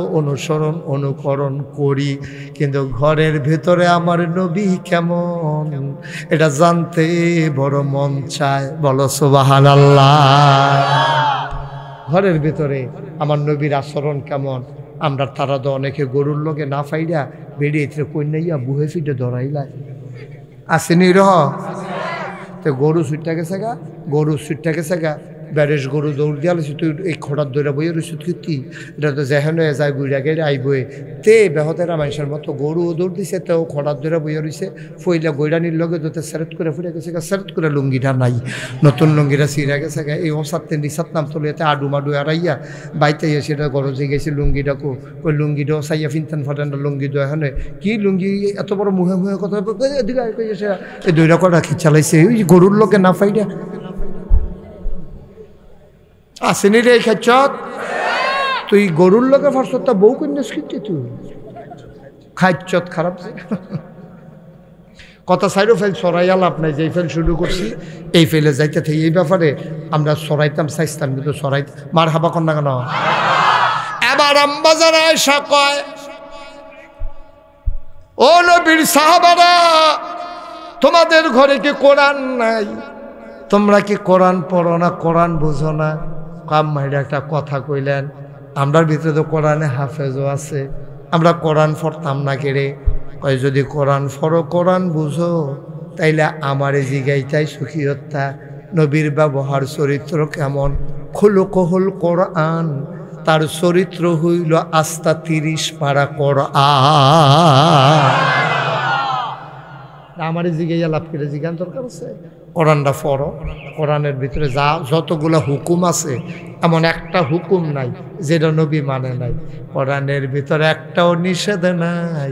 অনুকরণ করি, কিন্তু ঘরের ভেতরে আমার নবী কেমন এটা জানতে বড় মন চায়। বলো সুবহানাল্লাহ। ঘরের ভেতরে আমার নবীর আচরণ কেমন, আমরা তারা তো অনেকে গরুর লগে না ফাইরা বেরিয়ে কন্যাইয়া বুহে ফিটে ধরাইলায় আসেনি রহ। তো গরু ছুটটা গেছে গা, ব্যারেস গরু দৌড় দিয়া লইছি, তুই এই খোড়ার দৌড়া বইয়ে রইছ কি, এটা তো যেহেন হয়ে যায় গুড়া গেড়ে আইবয়ে তে বেহতেরা মানুষের মতো গরু দৌড় দিছে, তেও খোড়ার দৌড়া বইয়ে রইছে। ফইলা গৈরানির লগে দোতে সেরেট করে ফুটে গেছে গা, সেরেট করে লুঙ্গিটা নাই, নতুন লুঙ্গিটা ছিঁড়া গেছে গা। এই ওসাতে নিসাত নাম তোলে এতে আডু মাডু আড়াইয়া বাইতে সেটা গরজে গেছে লুঙ্গিটা ওই লুঙ্গিটাও চাইয়া ফিনতান ফাটান লুঙ্গি দো এখন কি লুঙ্গি এত বড় মুহে কথা এদিকে এই দৈরা কটা খিচালাইছে ওই গরুর লোকে না ফাইডা আসেনি রে খাচ্ছত। তুই গরুর লোকে ফার্সটা বউ কিনছিস কিন্তু তুই খাইচত খারাপ কথা সাইডও ফেল সরাইয়া লাভ নাই, যেই ফেল শুরু করছি এই ফেলে যাইতে থেকে এই ব্যাপারে আমরা সরাইতাম চাইতাম কিন্তু সরাই মার হাবা কন্যা কেন। এবার আম্বাজান আয়েশা কয়, ও নবীর সাহাবারা, তোমাদের ঘরে কি কোরআন নাই? তোমরা কি কোরআন পড়ো না, কোরআন বুঝো না? কাম মাইরা একটা কথা কইলেন, আমরার ভিতরে তো কোরআনে হাফেজও আছে, আমরা কোরআন পড়তাম না কেড়ে। কয় যদি কোরআন পড়ো, কোরআন বুঝো, তাইলে আমার জিগাইটাই সুখী হত্যা নবীর ব্যবহার চরিত্র কেমন। খুলুকহুল কোরআন, তার চরিত্র হইল আস্তা 30 পারা কোরআন। আমার জিগাইয়া লাভ করে জিজ্ঞান দরকার আছে? কোরআনটা পড়ো, কোরআনের ভিতরে যা যতগুলো হুকুম আছে এমন একটা হুকুম নাই যেটা নবী মানে নাই। কোরআনের ভিতরে একটাও নিষেধ নাই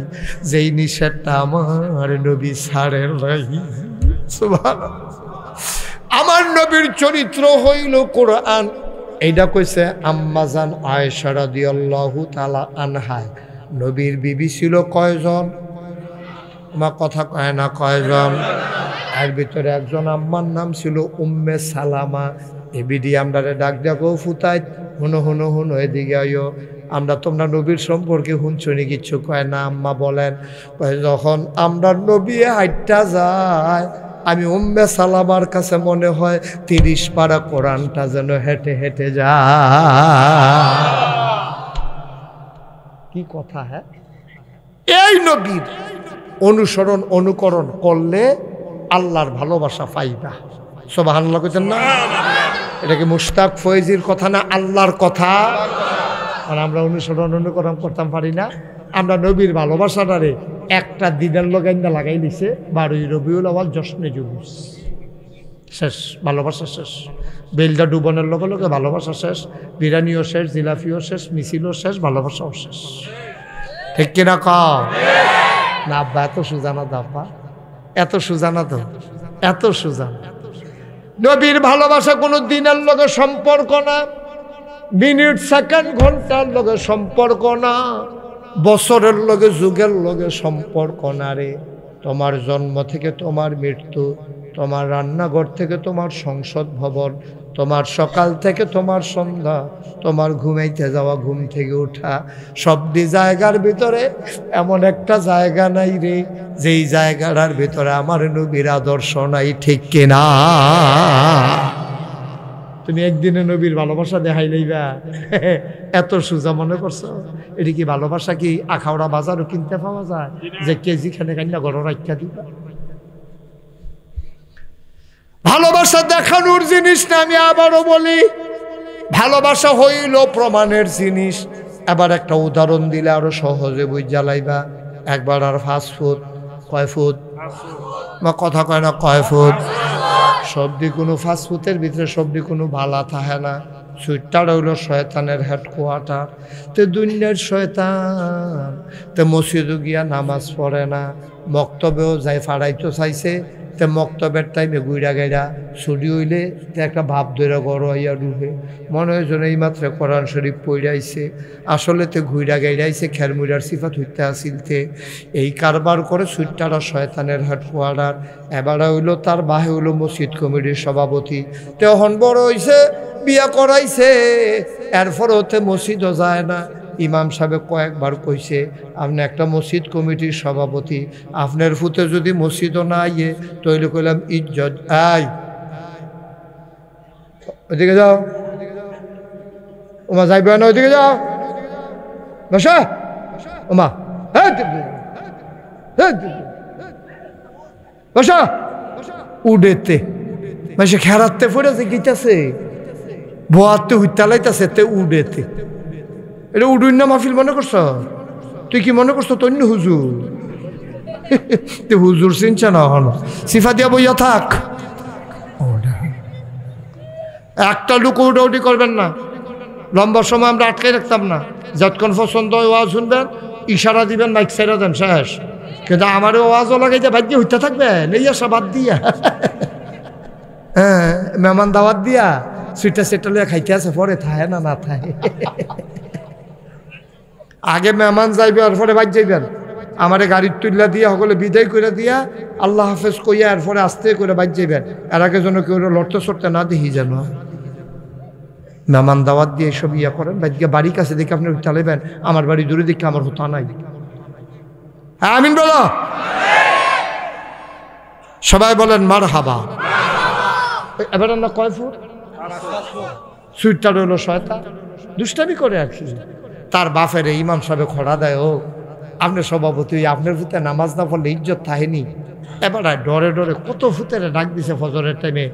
যেই নিষেধটা আমার নবী ছাড়ে নাই। সুবহানাল্লাহ। আমার নবীর চরিত্র হইল কোরআন। এইটা কইছে আম্মাজান আয়েশা রাদিয়াল্লাহু তাআলা আনহা। নবীর বিবি ছিল কয়জন? আমার কথা কয় না কয়জন? এর ভিতরে একজন আম্মার নাম ছিল উম্মে সালামা। এবিডি আমরা ডাক দেখো ফুতাই, হুনো হুনো হুনো এদিকে আইও, আমরা তোমরা নবীর সম্পর্কে হুনছনি কিচ্ছু কয় না। আম্মা বলেন, যখন আমরা নবী হাইটটা যায়, আমি উম্মে সালামার কাছে মনে হয় 30 পারা কোরআনটা যেন হেঁটে হেঁটে যায়। কি কথা! হ্যাঁ, এই নবীর অনুসরণ অনুকরণ করলে আল্লাহর ভালোবাসা পাইবা। সুবহানাল্লাহ কইতেন না? এটা কি মুশতাক ফয়েজির কথা না, আল্লাহর কথা? আর আমরা অনুসরণ অনুকরণ করতাম পারি না। আমরা নবীর ভালোবাসাটারে একটা দিনের লগাইন্দা লাগাই দিছে 12ই রবিউল আউয়াল জশ্নে জুলুস। শেষ, ভালোবাসা শেষ। বেলদা ডুবনের লগে লগে ভালোবাসা শেষ, বিরিয়ানিও শেষ, জিলাপিও শেষ, মিছিলও শেষ, ভালোবাসাও শেষ। ঠিক কিনা কও? না আব্বা, এত সুজানা তো আব্বা, এত সুজানা তো, এত সুজানা। নবীর ভালোবাসা কোনো দিনের লগে সম্পর্ক না, মিনিট সেকেন্ড ঘন্টার লগে সম্পর্ক না, বছরের লগে যুগের লগে সম্পর্ক না রে। তোমার জন্ম থেকে তোমার মৃত্যু, তোমার রান্নাঘর থেকে তোমার সংসদ ভবন, তোমার সকাল থেকে তোমার সন্ধ্যা, তোমার ঘুমাইতে যাওয়া, ঘুম থেকে ওঠা, সবটি জায়গার ভিতরে এমন একটা জায়গা নাই রে যেই জায়গাটার ভিতরে আমার নবীর আদর্শ নাই। ঠিক কিনা? তুমি একদিনে নবীর ভালোবাসা দেখাই লইবা? এত সোজা মনে করছো? এটি কি ভালোবাসা? কি আখাউড়া বাজারও কিনতে পাওয়া যায় যে কেজি খানে কান্না ঘর রাখা দিবা? ভালোবাসা দেখানোর জিনিস না, আমি আবারও বলি, ভালোবাসা হইল প্রমাণের জিনিস। এবার একটা উদাহরণ দিলে আরো সহজে বুঝ জ্বালাইবা। একবার আর ফাস্টফুড, কয় ফুট? বা কথা কয় না, কয় ফুট? সবদি কোনো ফাস্টফুডের ভিতরে সবদি কোনো ভালা থাকে না। সুইটটা হইল শয়তানের হেডকোয়ার্টার। তে দুনিয়ার শয়তান তে মসজিদও গিয়া নামাজ পড়ে না, মক্তবেও যাই ফাড়াইতে চাইছে, তে মক্তবের টাইমে গুইরা গাইরা ছুটি হইলে তে একটা ভাব ধরে গড় হইয়া ডুবে, মনে হয় যেন এইমাত্র কোরআন শরীফ পড়াইছে, আসলে তে ঘুইরা গাইরাইছে খেরমুইরার সিফাত হইতে আসিলতে। এই কারবার করে সুইটটারা শয়তানের হেডকোয়ার্টার। এবার হইল তার বাহে হইল মসজিদ কমিটির সভাপতি। তে হন বড় হইছে, বিয়া করাইছে, এরপর হতে মসজিদও যায় না। ইমাম সাহেব কয়েকবার কইছে, আপনি একটা মসজিদ কমিটির সভাপতি, আপনার ফুতে যদি মসজিদও না আইয়ে তৈলে কইলাম ইজ্জত। আই ওইদিকে যাও, ওমা যাইবে না, ওইদিকে যাও, বসা ওমা, বসা। উডেতে মাসে খেরাতে পড়েছে, গিটাছে বোয়াতে হুইতালাইতেছে, তে উডেতে। এটা উডুই না মাহফিল মনে করছ? তুই কি মনে করছো তন্য হুজুর? তুই হুজুর চিনছে না, হন সিফা দিয়া বইয়া থাক। একটা লুক উডাউটি করবেন না, লম্বা সময় আমরা আটকে রাখতাম না। যতক্ষণ পছন্দ হয় ওয়াজ শুনবেন, ইশারা দিবেন, মাইক সাইরা দেন, শেষ। কিন্তু আমার ওয়াজও লাগাই যে ভাগ্যে হইতে থাকবে, নেই আসা বাদ দিয়া, হ্যাঁ মেহমান দাওয়াত দিয়া সুইটা সেটা লিয়া খাইতে আছে, পরে থাহে না, না থাহে। আগে মেহমান যাইবে আর পরে বাদ যাইবেন, আমারে গাড়ির তুল্লা দিয়া সকলে বিদায় করে দিয়া আল্লাহ হাফেজ কইয়া এরপরে আস্তে করে বাদ যাইবেন। এর আগে যেন কেউ লড়তে সরতে না দেখি যেন মেহমান দাওয়াত দিয়ে এসব ইয়া করেন। বাড়িকে বাড়ির কাছে দেখে আপনি চালাইবেন, আমার বাড়ি দূরে দেখে আমার হতা নাই। হ্যাঁ আমিন বলো, সবাই বলেন মার হাবা। এবার আমরা কয় ফুট সুইটটা রইল শয়তা দুষ্টামি করে আর কি। তার বাপের ইমাম সাহেব খড়া দেয়, ও আপনার সভাপতি আপনার ভূতে নামাজ না পড়লে ইজ্জত থাহেনি। এবার ডরে ডরে কত ভূতের ডাক দিছে ফজরের টাইমে,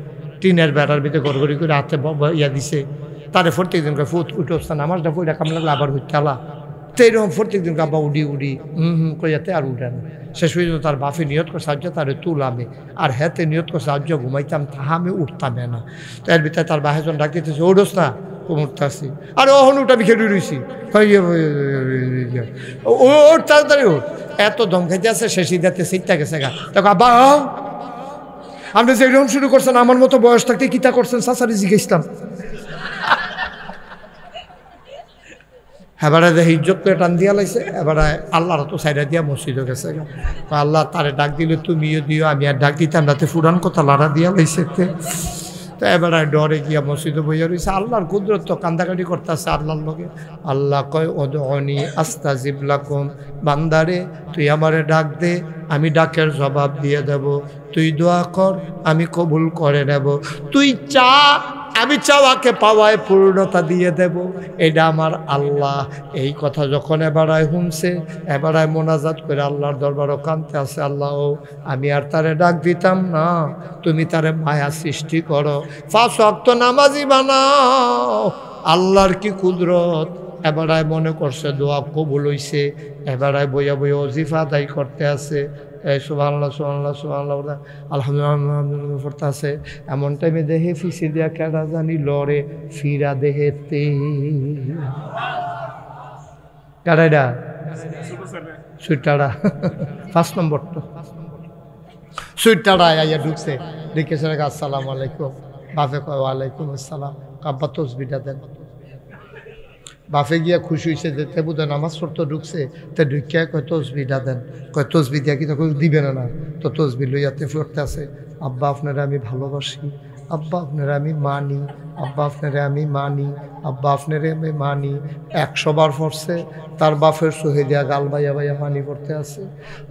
টিনের বেড়ার ভিতরে গড়গড়ি করে হাতে ইয়া দিছে। তারে প্রত্যেক দিন ফুট উঠে অবস্থান নামাজটা পড়ে কাম লাগলে আবার হইতে আলা। তো এইরকম প্রত্যেক দিন আব্বা উডি উডি কইয়াতে আর উঠেন। শেষ পর্যন্ত তার বাপে নিয়ত করে সাহায্য তারে তুলামে, আর হেতে নিয়ত করে সাহায্য ঘুমাইতাম তাহামে উঠতামে না। তো এর ভিতরে তার বাহেজন ডাক দিতেছে, ওডোস না উঠতে আসি। আর ওহন উঠে আমি খেলে রয়েছি, ওর তাড়াতাড়ি ওর এত দম খাইতে আছে সে সিদ্ধাতে সিটটা গেছে গা। তখন আব্বা আপনি যে এরকম শুরু করছেন আমার মতো বয়স থাকতে কিতা করছেন সাসারি জিজ্ঞেসতাম। এবারে দেখে ইজ্জত করে টান দিয়া লাইছে। এবারে আল্লাহর তো সাইডা দিয়া মসজিদে গেছে। আল্লাহ তারে ডাক দিলে তুমিও দিও, আমি আর ডাক দিতাম রাতে ফুরান কথা লাড়া দিয়া লাইছে। তো এবারে ডরে গিয়া মসজিদে বইয়া রয়েছে। আল্লাহর কুদরত তো কান্দাকাটি করতেছে আল্লাহর লগে। আল্লাহ কয় উদউনি আস্তাজিব লাকুম, বান্দারে তুই আমারে ডাক দে, আমি ডাকের জবাব দিয়ে দেব। তুই দোয়া কর, আমি কবুল করে নেব। তুই চা, আমি চাওয়াকে পাওয়ায় পূর্ণতা দিয়ে দেব। এটা আমার আল্লাহ। এই কথা যখন এবারায় শুনছে, এবারায় মোনাজাত করে আল্লাহর দরবারও কানতে আছে, আল্লাহ আমি আর তারে ডাক দিতাম না, তুমি তারে মায়া সৃষ্টি করো, 5 ওয়াক্ত নামাজি বানাও। আল্লাহর কি কুদরত। এবারায় মনে করছে দোয়া কবুল হইছে। এবারায় বইয়া বইয়া ওজিফা আদায় করতে আছে। সুবহানাল্লাহ সুবহানাল্লাহ সুবহানাল্লাহ আলহামদুলিল্লাহ পড়তে আছে। এমন টাইমে দেহে ফিসি দিয়া কেডা জানি লড়ে ফিরা দেহেতে। কেডাইডা সুইটারা 5 নম্বরটা সুইটারা আইয়া ঢুকছে। দেখেছে আসসালামু আলাইকুম। বাপে কয় ওয়ালাইকুম আসসালাম। কাব্বা তসবিটা দেন। বাপে গিয়া খুশি হয়েছে যে তে বুধ নামাজ পড়তে ঢুকছে। তে ঢুকিয়া কয় তসবিটা দেন। কয় তসবি দিয়া কি তখন দিবে না। তো তসবি লইয়াতে পড়তে আছে, আব্বা আপনারা আমি ভালোবাসি, আব্বা আপনারা আমি মানি, আব্বা আপনারে আমি মানি, আব্বা আপনারে আমি মানি। 100 বার পড়ছে। তার বাপের সহে দিয়া গাল বাইয়া বাইয়া পানি পড়তে আছে।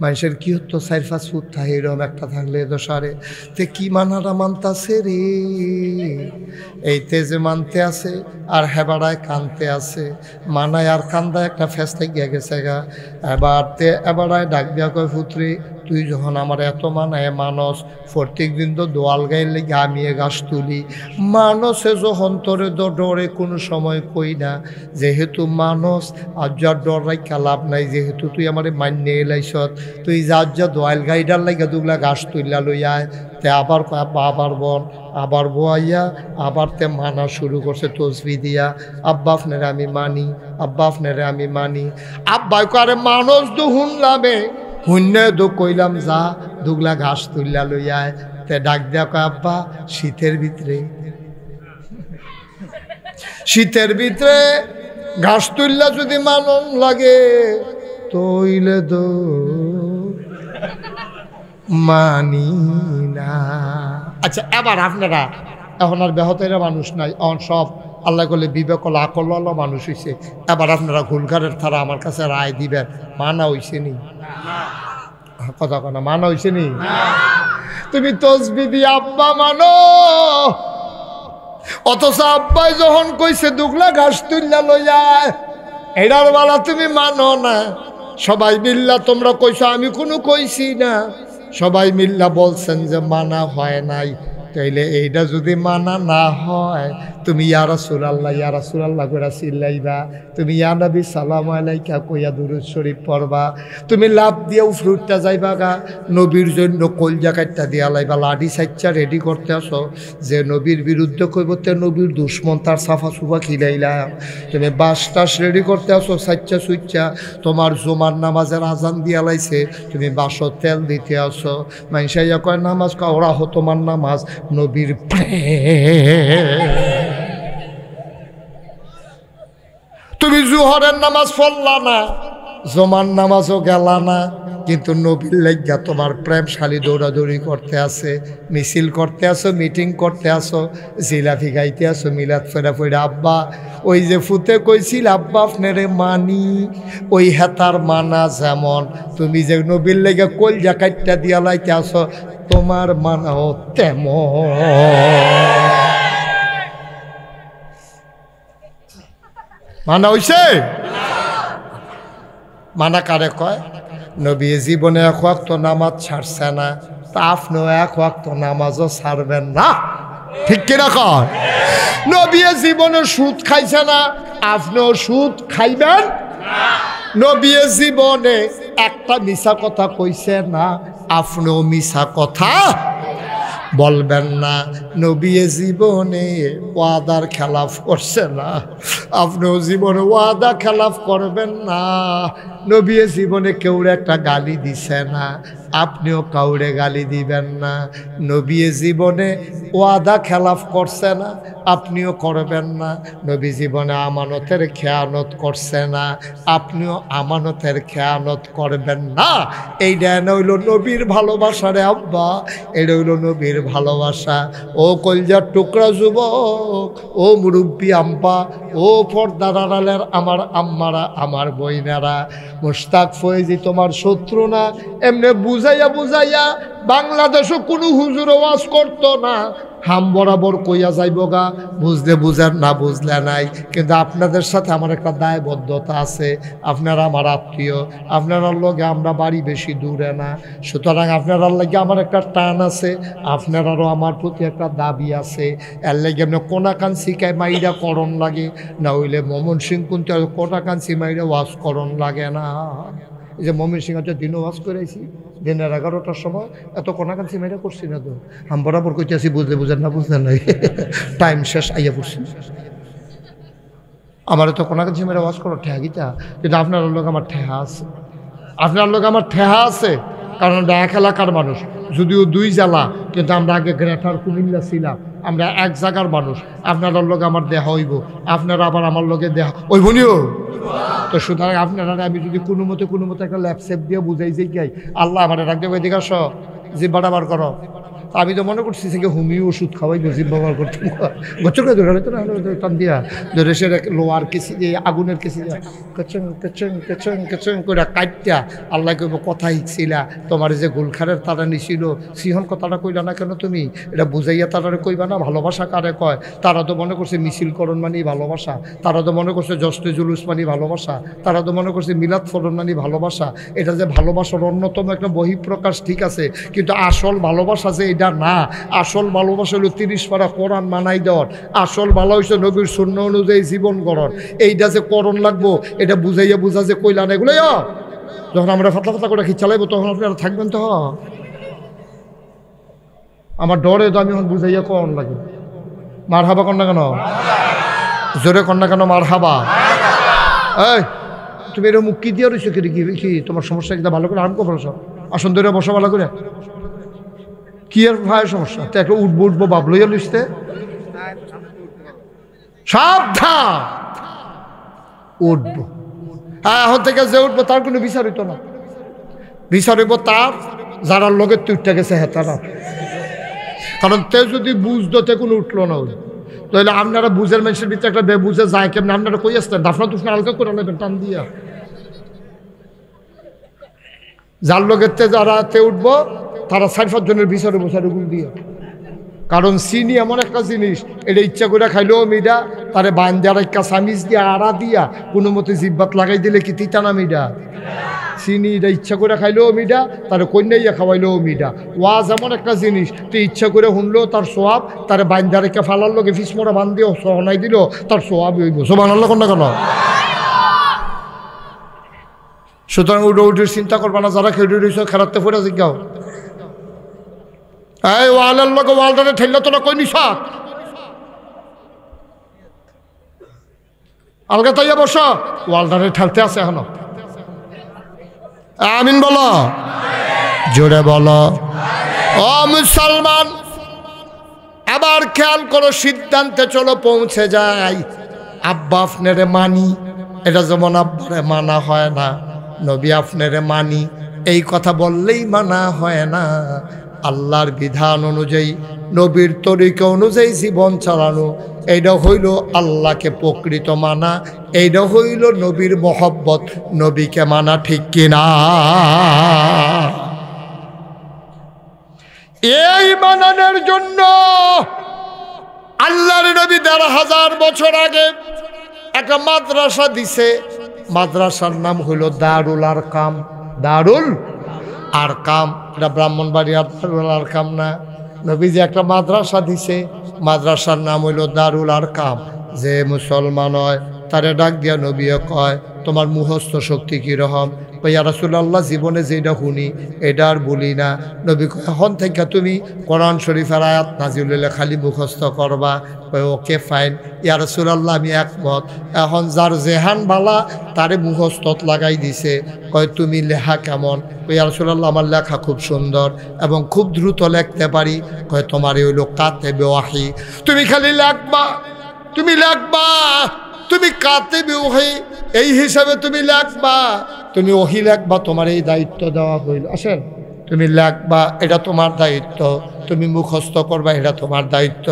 মানুষের কি হতো 4-5 ফুট থাকে, এরকম একটা থাকলে দশারে তে কি মানাটা মানতাছে রে। এই তেজে মানতে আছে আর হেবাড়ায় কানতে আছে। মানায় আর কান্দায় একটা ফেসতে গিয়ে গেছে গা। এবারায় ডাক দিয়া কয় ফুতরে তুই যখন আমার এত মানায় মানস, প্রত্যেক দিন তো দোয়াল গাইলে লেগে আমি গাছ তুলি। মানসে যখন তোরে ডরে কোনো সময় কই না, যেহেতু মানস আর যার ডর রাখা লাভ নাই, যেহেতু তুই আমার মান্য এলাইছত, তুই যার যা দোয়াল গাইডার লাগে দুগুলা গাছ তুললা লইয়ায়। তে আবার আবার বন আবার বোয়াইয়া আবার তে মানা শুরু করছে তসবি দিয়া। আব্বা আপনারে আমি মানি, আব্বা আপনারে আমি মানি। আব্বা করে মানুষ তো শুনলামে শূন্য দো কইলাম যা দুগলা ঘাস তুললা লইয়ায়। তে ডাক দেয়া কয় আব্বা শীতের ভিতরে ঘাস তুললা যদি মানন লাগে তইলে দো মানি না। আচ্ছা এবার আপনারা এখন আর বেহতেরা মানুষ নাই, এখন সব আল্লাহ করলে বিবেক আকল মানুষ হয়েছে। এবার আপনারা ঘুলঘারের থারা আমার কাছে রায় দিবেন, মানা হইছে নি? কথা কনা মানা হইছে নি? তুমি তসবি দিয়ে আব্বা মানো, অথচ আব্বাই যখন কইছে দুগলা ঘাস তুললা লইয়া এটার বেলা তুমি মানো না। সবাই মিল্লা তোমরা কইছো, আমি কোনো কইছি না। সবাই মিল্লা বলছেন যে মানা হয় নাই। তাইলে এইটা যদি মানা না হয় তুমি ইয়া রাসূলুল্লাহ করে চিল্লাইবা, তুমি ইয়া নবী সালাম আলাইকা কইয়া দুরূদ শরীফ পড়বা, তুমি লাভ দিয়ে উফরুটটা যাইবা গা, নবীর জন্য কলজা কাটটা দিয়া লাইবা, লাঠি সাইচ্চা রেডি করতে আসো। যে নবীর বিরুদ্ধে কইব তে নবীর দুশ্মন তার সাফা সুফা খিলাইলা। তুমি বাস টাস রেডি করতে আসো সাইচ্চা সুইচ্চা, তোমার জুমার নামাজের আজান দিয়া লাইছে, তুমি বাসর তেল দিতে আসো। মাইশাইয়া কয় নামাজ কা ওরা হো তোমার নামাজ নবীর প্রেম। তুমি তুমি জোহরের নামাজ পড়লা না, জমার নামাজও গেলা না, কিন্তু নবীর লাইগা তোমার প্রেমশালী দৌড়াদৌড়ি করতে আছে, মিছিল করতে আসো, মিটিং করতে আসো, জিলাপি খাইতে আসো, মিলাদ ফেরা ফেরা। আব্বা ওই যে ফুতে কইছিল আব্বা আপনারে মানি, ওই হেতার মানা যেমন তুমি যে নবীর লাইগা কলজা কাটটা দিয়া লাইতে আসো, তোমার মানাও তেমন। মানা হইছে? মানা কারে কয়? নবী জীবনে এক ওয়াক্ত নামাজ ছাড়ছে না, তা আপনিও এক ওয়াক্ত নামাজও ছাড়বেন না, ঠিক কিনা কয়? নবী জীবনে সুদ খাইছে না, আপনিও সুদ খাইবেন না। নবী জীবনে একটা মিছা কথা কইছে না, আপনিও মিছা কথা বলবেন না। নবী জীবনে ওয়াদার খেলাফ করছে না, আপনিও জীবনে ওয়াদা খেলাফ করবেন না। নবী জীবনে কেউরে একটা গালি দিছে না, আপনিও কাউরে গালি দিবেন না। নবী জীবনে ওয়াদা খেলাফ করছে না, আপনিও করবেন না। নবী জীবনে আমানতের খেয়ানত করছে না, আপনিও আমানতের খেয়ানত করবেন না। এইটা হইল নবীর ভালোবাসা রে আব্বা, এটা হইল নবীর ভালোবাসা। ও কলজার টুকরা যুবক, ও মুরব্বী আম্পা, ও পর্দার আড়ালের আমার আম্মারা, আমার বইনারা, মুশতাক ফয়েজি তোমার শত্রু না। এমনি বুঝাইয়া বুঝাইয়া বাংলাদেশও কোনো হুজুর ওয়াজ করতো না, হাম বরাবর কইয়া যাইব গা, বুঝলে বুঝেন না বুঝলে নাই। কিন্তু আপনাদের সাথে আমার একটা দায়বদ্ধতা আছে, আপনারা আমার আত্মীয়, আপনার লগে আমরা বাড়ি বেশি দূরে না, সুতরাং আপনার লাগে আমার একটা টান আছে, আপনারারও আমার প্রতি একটা দাবি আছে। এর লাগে এমনি কোনাকাঞ্চি মাইরা করণ লাগে, না হইলে মমন সিং কিন্তু কোনাকাঞ্চি মাইরা ওয়াজ করণ লাগে না। এই যে মমিন সিং হচ্ছে দিনও ওয়াজ করেছি, দিনের 11টার সময় এত কোনাকাঞ্চি মেরে করছি না তো, আমি বরাবর কইতেছি বুঝলে বুঝেন না বুঝলেন নাই, টাইম শেষ আইয়া পড়ছি। আমার তো কোনাকাঞ্চি মেরে ওয়াজ করো ঠেহা গীতা, কিন্তু আপনার লোক আমার ঠেহা আছে, আপনার লোক আমার ঠেহা আছে। কারণ আমরা এক এলাকার মানুষ, যদিও 2 জেলা, কিন্তু আমরা আগে গ্রেটার কুমিল্লা ছিলাম, আমরা এক জায়গার মানুষ। আপনার লোক আমার দেহা হইব, আপনারা আবার আমার লোকে দেহা হইব নিও। তো সুতরাং আপনারা আমি যদি কোনো মতে একটা ল্যাপসেপ দিয়ে বুঝাই যে গাই আল্লাহ আমার রাখতে পাই, দিকে আসো জিব্বাটা বার করো। আমি তো মনে করছি সে হোমিও ওষুধ খাওয়াই জিব্বা বার করতে, বছরকে ধরে তো না টান দিয়া ধরে সে লোয়ার কেসি দিয়ে আগুনের কেসি দিয়া কেচং কেচং কেচং কেচং করে কাটটা আল্লাহ কইব কথা শিখছিলা, তোমার যে গুলখারের তারা নিছিল সিহন কথাটা কইলা না কেন তুমি? এটা বুঝাইয়া তারা কইবা না ভালোবাসা কারে কয়? তারা তো মনে করছে মিছিলকরণ মানেই ভালোবাসা, তারা তো মনে করছে জস্তে জুলুস মানি ভালোবাসা, তারা তো মনে করছে মিলাদ ফরণ মানি ভালোবাসা। এটা যে ভালোবাসার অন্যতম একটা বহিঃপ্রকাশ, ঠিক আছে, কিন্তু আসল ভালোবাসা যে এটা না। আসল ভালোবাসা হলো 30 পারা কোরআন মানাই দেওয়ার, আসল ভালোবাসা নবীর সুন্নাহ অনুযায়ী জীবন গড়ার। এইটা যে করণ লাগবো এটা বুঝাইয়া বুঝা যে কইলা না, এগুলো যখন আমরা ফাতলা ফাতলা করে চালাইবো তখন আপনারা থাকবেন তো। আমার ডরে তো আমি এখন বুঝাইয়া করণ লাগে। মার হাবা কর না কেন, জোরে কর না কেন মার হাবা? এই তুমি এরকম মুখ কি দিয়ে রয়েছো, কি তোমার সমস্যা কিন্তু ভালো করে আরাম করে সব আসন ধরে বসা ভালো করে। কি আর ভাই সমস্যা? তো একটা উঠবো বাপ লইয়া লিখতে সাবধান উঠবো। হ্যাঁ, এখন থেকে যে উঠবো তার কোনো বিচার হইতো না, বিচার হইব তার যারা লোকের তুইটা গেছে হ্যাঁ তারা। কারণ তে যদি বুঝতো তে কোনো উঠলো না, তাহলে আপনারা বুঝের মানুষের ভিতরে একটা বেবুঝে যায় কেমন, আপনারা কই আসতেন দাফনা তুফনা হালকা করে নেবেন টান দিয়া। যার লোকের তে যারা তে উঠবো তারা 4-5 জনের বিচারে বসারে গুল দিয়ে। কারণ চিনি এমন একটা জিনিস, এটা ইচ্ছা করে খাইলেও মিডা, তারে বান্দার একটা সামিজ দিয়ে আড়া দিয়া কোনো মতে জিব্বাত লাগাই দিলে কি তিতা না মিডা? চিনি এটা ইচ্ছা করে খাইলেও মিডা, তারে কন্যাইয়া খাওয়াইলেও মিডা। ওয়াজ এমন একটা জিনিস, তুই ইচ্ছা করে শুনলেও তার সোয়াব, তারে বান্দার একটা ফালার লোকে ফিসমরা বান দিও সহনাই দিল তার সোয়াবই হইব। সোবানাল্লাহ কোন না কেন? সুতরাং উঠে চিন্তা করবা না, যারা খেলে রয়েছ খেলাতে পড়ে জিজ্ঞাও এই ওয়ালের লোক ওয়ালটারে ঠেললে তোরা কই নিস আলগা তাইয়া বস, ওয়ালটারে ঠেলতে আছে এখনো। আমিন বলো, জোরে বলো। ও মুসলমান, আবার খেয়াল করো, সিদ্ধান্তে চলো পৌঁছে যাই। আব্বা আপনারে মানি, এটা যেমন আব্বারে মানা হয় না, নবী আপনারে মানি এই কথা বললেই মানা হয় না। আল্লাহর বিধান অনুযায়ী নবীর তরিকা অনুযায়ী জীবন চালানো, এইটা হইল আল্লাহকে প্রকৃত মানা, এইটা হইল নবীর মহব্বত, নবীকে মানা, ঠিক কিনা? এই মানানোর জন্য আল্লাহর নবী ১৫০০ বছর আগে একটা মাদ্রাসা দিছে। মাদ্রাসার নাম হইল দারুল আরকাম। দারুল আরকাম, এটা ব্রাহ্মণবাড়িয়ার দারুল আরকাম না। নবীজি একটা মাদ্রাসা দিছে, মাদ্রাসার নাম হইল দারুল আরকাম। যে মুসলমান হয় তারে ডাক দিয়া নবীও কয়, তোমার মুখস্থ শক্তি কীরকম? ইয়া রাসূলুল্লাহ, জীবনে যেটা শুনি এটা আর বলি না। নবী কয়, এখন থেকে তুমি কোরআন শরীফের আয়াত নাজিল হইলে খালি মুখস্থ করবা। কয় ওকে ফাইন ইয়া রাসূলুল্লাহ, আমি একমত। এখন যার জেহান বালা তারে মুখস্থত লাগাই দিছে। কয় তুমি লেখা কেমন? ইয়া রাসূলুল্লাহ, আমার লেখা খুব সুন্দর এবং খুব দ্রুত লিখতে পারি। কয় তোমার হইল কাতেবে ওয়াহি, তুমি খালি লেখবা, তুমি লেখবা, তুমি কাতেবে ওয়াহি, এই হিসাবে তুমি লেখবা, তুমি ওহি লেখবা, তোমার এই দায়িত্ব দেওয়া হইল। আসেন, তুমি লেখবা, এটা তোমার দায়িত্ব, তুমি মুখস্থ করবা, এটা তোমার দায়িত্ব।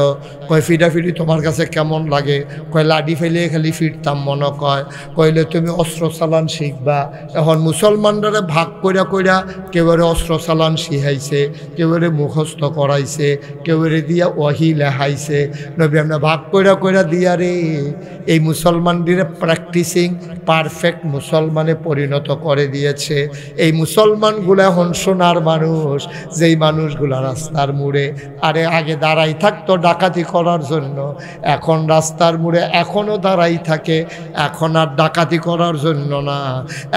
কয় ফিটাফিটি তোমার কাছে কেমন লাগে? কয় লাডি ফেলে খালি ফিরতাম মনে কয়। কইলে তুমি অস্ত্র চালান শিখবা। এখন মুসলমানরা ভাগ কইরা কইরা কেউরে অস্ত্র চালান শিখাইছে, কেউরে মুখস্থ করাইছে, কেউরে দিয়া ওহি লেখাইছে। নবী আমরা ভাগ কইরা কইরা দিয়া রে এই মুসলমানদের প্র্যাকটিসিং পারফেক্ট মুসলমানে পরিণত করে দিয়েছে। এই মুসলমানগুলো এখন সোনার মানুষ, যেই মানুষগুলো রাস্তার মুড়ে আরে আগে দাঁড়াই থাকতো ডাকাতি করার জন্য, এখন রাস্তার মুড়ে এখনও দাঁড়াই থাকে, এখন আর ডাকাতি করার জন্য না,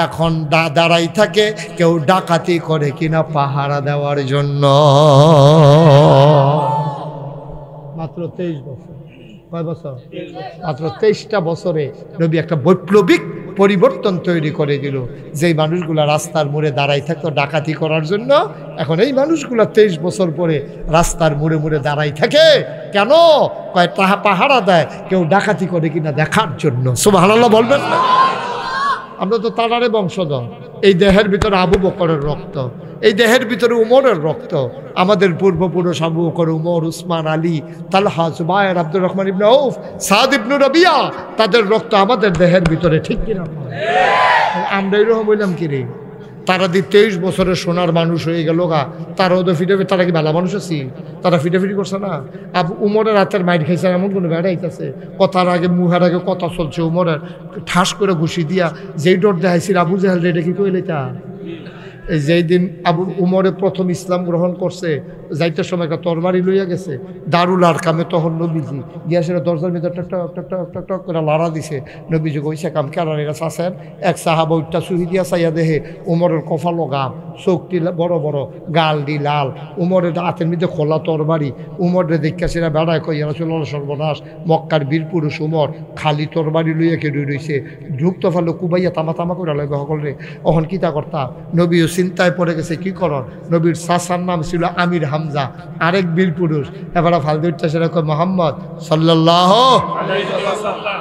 এখন দাঁড়াই থাকে কেউ ডাকাতি করে কিনা পাহারা দেওয়ার জন্য। মাত্র 23 বছর, কয় বছর? মাত্র 23টা বছরে নবী একটা বৈপ্লবিক পরিবর্তন তৈরি করে দিল। যেই মানুষগুলা রাস্তার মোড়ে দাঁড়াই থাকতো ডাকাতি করার জন্য, এখন এই মানুষগুলা 23 বছর পরে রাস্তার মোড়ে মোড়ে দাঁড়াই থাকে। কেন? কয় পাহারা দেয় কেউ ডাকাতি করে কিনা দেখার জন্য। সুবহানাল্লাহ বলবেন না? আমরা তো তারারে বংশধর। এই দেহের ভিতরে আবু বকরের রক্ত, এই দেহের ভিতরে উমরের রক্ত। আমাদের পূর্বপুরুষ আবু বকর, উমর, উসমান, আলী, তালহা, জুবায়ের, আব্দুর রহমান ইবনে আউফ, সাদ ইবনে রাবিয়া, তাদের রক্ত আমাদের দেহের ভিতরে, ঠিক কিনা? আমরা এরকম বললাম কি রে? তারা 23 বছরের সোনার মানুষ হয়ে গেল গা। তারাও তো ফিটাফিটি, তারা কি ভালো মানুষ আছি? তারা ফিটাফিটি করছে না। আবু উমরের হাতের মাইর খাইছে এমন কোনো বেড়াইতেছে? কথার আগে মুহের আগে কথা চলছে উমরের, ঠাস করে ঘুষি দিয়া যেই ডর দেখাইছিল আবু জাহেল, এটা কি কইলে তা? এই যেই দিন আবু উমরে প্রথম ইসলাম গ্রহণ করছে, যাইতে সময় একটা তরবারি লইয়া গেছে দারুল আরকামে, তখন নবীজি গিয়া সেটা দরজার ভিতরে টক টক টক টক টক টক করে লাড়া দিছে। নবীজি কইছে কাম কেরান এরা চাষেন। এক সাহাবা উঠটা সুহি দিয়া চাইয়া দেহে উমরের কফালো গাম, চোখটি বড় বড়, গাল দি লাল, উমরের হাতের মধ্যে খোলা তরবারি। উমরে দেখা সেটা বেড়ায় কই রাসূলুল্লাহ সর্বনাশ, মক্কার বীর পুরুষ উমর খালি তরবারি লইয়া কেড়ে রইছে। ঢুকত ফালো কুবাইয়া তামা তামা করে লাগে সকলে। অহন কিতা করতা? নবীও চিন্তায় পড়ে গেছে কি করন। নবীর চাচার নাম ছিল আমির হামজা, আরেক বীর পুরুষ। এবারে ফালদুরটা সেরকম মোহাম্মদ সাল্লাল্লাহু আলাইহি ওয়াসাল্লাম।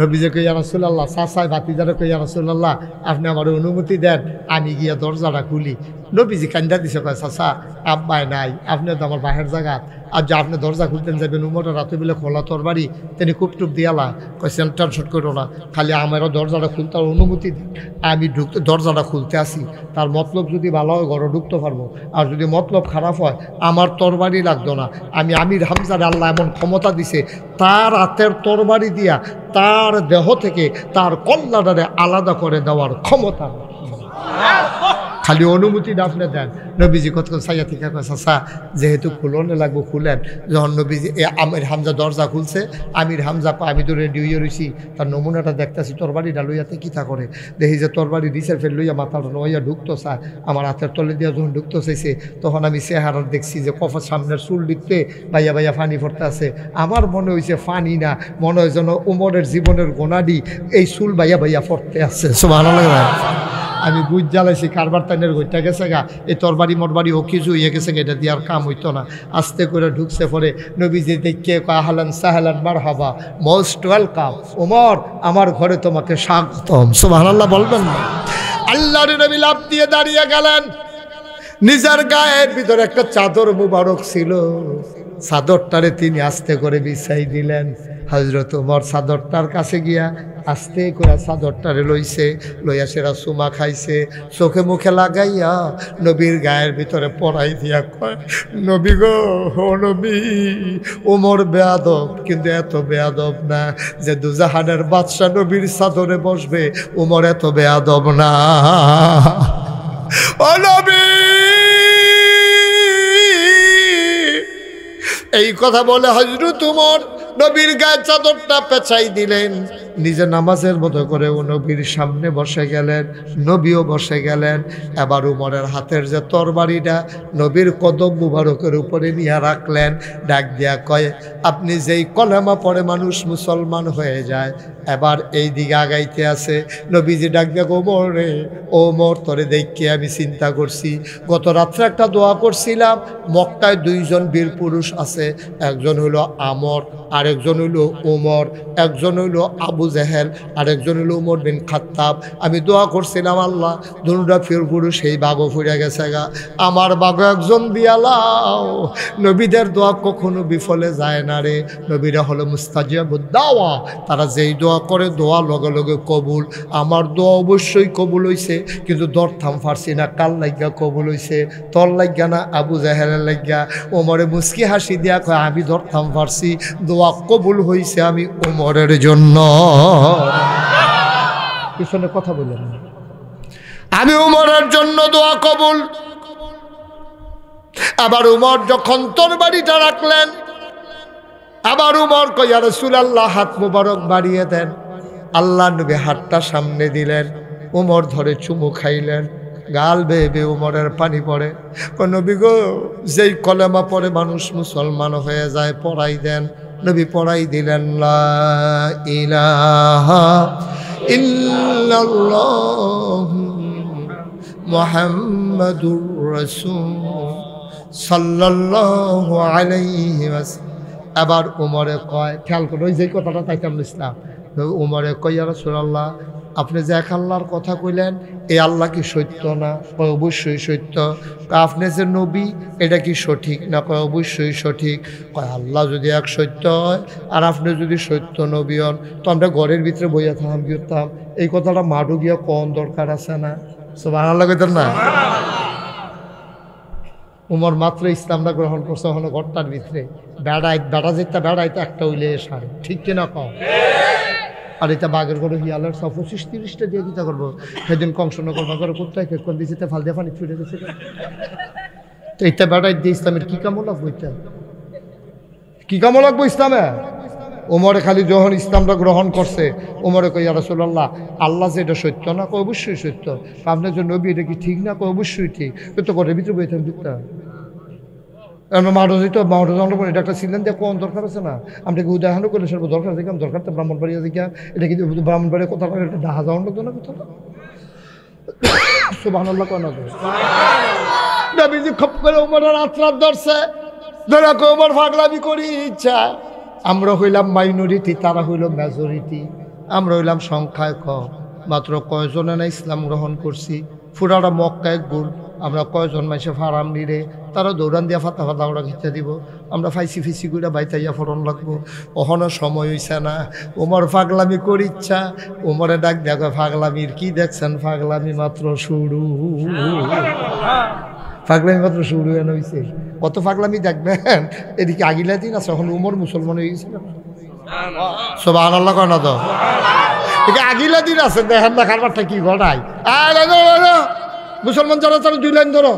নবীজি কই ইয়া রাসূলুল্লাহ, চাচাই ভাতিজারে কই ইয়া রাসূলুল্লাহ, আপনি আমার অনুমতি দেন আমি গিয়া দরজাটা খুলি। নবীজি কান্দা দিছে, কয় চাচা আব্বাই নাই, আপনি তো আমার বাহের জায়গা, আর যে আপনি দরজা খুলতেন যাবেন উমরের রাতে বেলে খোলা তরবারি, তিনি খুব টুপ দিয়ালা। কয় সেন্টার শুট করো না, খালি আমারও দরজাটা খুলতে অনুমতি দেন, আমি ঢুকতে দরজাটা খুলতে আসি। তার মতলব যদি ভালো হয় ঘরে ঢুকতে পারবো, আর যদি মতলব খারাপ হয় আমার তরবারি লাগতো না। আমি আমির হামজার আল্লাহ এমন ক্ষমতা দিছে, তার হাতের তরবারি দিয়া তার দেহ থেকে তার কল্লাটারে আলাদা করে দেওয়ার ক্ষমতা। খালি অনুমতিটা আপনি দেন। নবীজি কত চাইয়া থেকে চাচা যেহেতু খুলনে লাগবো খুলেন। যখন নবীজি আমির হামজা দরজা খুলছে, আমির হামজা আমি তো রেডি হয়ে রয়েছি, তার নমুনাটা দেখতেছি তরবারিটা লইয়াতে কিতা করে দেখি যে তরবারি দিছে ফের লইয়া মাথাটা লইয়া ঢুকতো চায়। আমার হাতের তলে দিয়া যখন ঢুকতো চাইছে, তখন আমি চেহারা দেখছি যে কফার সামনের চুল দিতে বাইয়া বাইয়া ফানি পড়তে আছে। আমার মনে হয়েছে ফানি না, মনে হয় যেন উমরের জীবনের গোনাডি এই চুল বাইয়া বাইয়া পড়তে আছে। সুবহানাল্লাহ। আমি গুজ জ্বালাইছি কারবার তাইনের গইটা গেছে গা, এই তরবারি মরবারি ও কিছু হয়ে গেছে, এটা দিয়ে আর কাম হইতো না। আস্তে করে ঢুকছে পরে নবীজি দেখে আহলান সাহলান মারহাবা, মোস্ট ওয়েলকাম ওমর, আমার ঘরে তোমাকে স্বাগতম। সুবহানাল্লাহ বলবেন না? আল্লাহর নবী লাফ দিয়ে দাঁড়িয়ে গেলেন। নিজের গায়ের ভিতরে একটা চাদর মুবারক ছিল, চাদরটারে তিনি আস্তে করে বিছাই দিলেন। হযরত ওমর চাদরটার কাছে গিয়া আস্তে করে চাদরটারে লইছে, লইয়া সেরা চুমা খাইছে, চোখে মুখে লাগাইয়া নবীর গায়ের ভিতরে পরাই দিয়া কয়, নবী গো, ও নবী, ওমর বেয়াদব, কিন্তু এত বেয়াদব না যে দুজাহানের বাদশা নবীর চাদরে বসবে। ওমর এত বেয়াদব না। ও নবী, এই কথা বলে হযরত ওমর নবীর গায়ে চাদরটা পেঁচাই দিলেন, নিজে নামাজের মতো করে ও নবীর সামনে বসে গেলেন, নবীও বসে গেলেন। এবার উমরের হাতের যে তরবারিটা নবীর কদম মুবারকের উপরে নিয়ে রাখলেন, ডাক দিয়া কয়, আপনি যেই কলেমা পড়ে মানুষ মুসলমান হয়ে যায়, এবার এই দিকে আগাইতে আছে। নবীজি ডাক দিয়া, ওমর রে, ওমর, তোরে দেখে আমি চিন্তা করছি, গত রাত্রে একটা দোয়া করছিলাম, মক্কায় দুইজন বীর পুরুষ আছে, একজন হলো আমর, আরেকজন হইল ওমর, একজন হইল আবু জেহেল, আরেকজন হইল উমর বিন খাত্তাব। আমি দোয়া করছিলাম, আল্লাহ দুটা ফির পুরুষ সেই বাঘও ফুরে গেছে গা, আমার বাঘও একজন দিয়ালাও। নবীদের দোয়া কখনো বিফলে যায় না রে, নবীরা হলো মুস্তাজিবুদ দাওয়া, তারা যেই দোয়া করে দোয়া লগে লগে কবুল। আমার দোয়া অবশ্যই কবুল হইছে, কিন্তু দরথাম ফারছি না, কাল লাগিয়া কবুল হইছে, তোর লাগিয়া না আবু জেহেলের লাগিয়া। ওমরে মুস্কি হাসি দিয়া কয়, আমি দরথাম ফারছি, দোয়া কবুল হইছে আমি ওমরের জন্য। পিছনে কথা বললেন, আমি ওমরের জন্য দোয়া কবুল। আবার উমর যখন তরবারিটা রাখলেন, আবার উমর কয়, ইয়া রাসূলুল্লাহ, হাত মুবারক বাড়িয়ে দেন। আল্লাহ নবী হাতটা সামনে দিলেন, উমর ধরে চুমু খাইলেন, গাল বেয়ে বেয়ে উমরের পানি পড়ে। নবী গো, যেই কলেমা পড়ে মানুষ মুসলমান হয়ে যায়, পড়াই দেন। নবী পড়াই দিলেন, লা ইলাহা ইল্লাল্লাহু মুহাম্মাদুর রাসূল সাল্লাল্লাহু আলাইহি ওয়াসাল্লাম। আবার উমরে কয়, খেয়াল করে ওই যে কথাটা তাইতাম ইসলাম, উমরে কয়, ইয়া রাসূলুল্লাহ, আপনি যে এক আল্লাহর কথা কইলেন, এই আল্লাহ কি সত্য না? কয় অবশ্যই সত্য। আপনি যে নবী, এটা কি সঠিক না? কয় অবশ্যই সঠিক। কয় আল্লাহ যদি এক সত্য হয় আর আপনি যদি সত্য নবী হন, তো আমরা ঘরের ভিতরে বইয়া থাম গিয়েতাম, এই কথাটা মাঠু গিয়া কন দরকার আছে না? সুবহানাল্লাহ কইতেন না? উমর মাত্র ইসলামটা গ্রহণ করছে, হলো ঘরটার ভিতরে বেড়া যেটা বেড়াইতে একটা উইলে সারে, ঠিক কিনা কম? আর এটা বাঘের ঘরে হিয়ালের 25-30টা দিয়ে দিতে করবো। সেদিন কংসনগর বাঘের কোথায় কোন দিয়েছে ফাল দিয়ে পানি ছুটে গেছে। তো এটা বেড়াই দিয়ে ইসলামের কী কামো লাগবো? এটা কী কামো লাগবো ইসলামে? ওমরে খালি যখন ইসলামটা গ্রহণ করছে, ওমরে কই, ইয়া রাসূলুল্লাহ, আল্লাহ যে এটা সত্য না? কয় অবশ্যই সত্য। আপনার যে নবী, এটা কি ঠিক না? কয় অবশ্যই ঠিক। তো ঘরের ভিতরে বই থাকবে দিকটা মাঠো যেত, মাঠো জানার পর এটা একটা ছিলেন দিয়ে কোন দরকার আছে না? আমরা কি উদাহরণ করলে সর্ব দরকার দেখলাম, দরকার তো ব্রাহ্মণবাড়িয়া দিকে, এটা কিন্তু ব্রাহ্মণবাড়িয়া কোথাও একটা ডাহা যাওয়ার লাগতো না কোথাও? সুবহানাল্লাহ কয় না? নবীজি খপ করে ওমরের আত্রাত ধরছে, ধরা কই ওমর পাগলামি করি ইচ্ছা। আমরা হইলাম মাইনরিটি, তারা হইল মেজরিটি। আমরা হইলাম সংখ্যায় কম, মাত্র কয়জনে না ইসলাম গ্রহণ করছি। ফুরাটা মক্কায় গুল, আমরা কয়জন মাইসে ফারাম নিরে, তারা দৌড়ান দিয়া ফাতা ফাতা ওরা খিচা দিব, আমরা ফাইসি ফিসি করে বাইতাইয়া ফরন লাগবো। ওখানে সময় হইছে না, ওমর পাগলামি করি ইচ্ছা। ওমরে ডাক দেখো, পাগলামির কি দেখছেন? পাগলামি মাত্র শুরু, পাগলামি মাত্র শুরু এনে হয়েছে। কত পাগলামি দেখবেন, এদিকে আগিলা দিন আছে, এখন উমর মুসলমান হয়ে গেছিল। সুবহানাল্লাহ কয় না? তো এদিকে আগিলা দিন আছে, দেখেন না কারবারটা কি ঘটায়। মুসলমান যারা তারা 2 লাইন ধরো,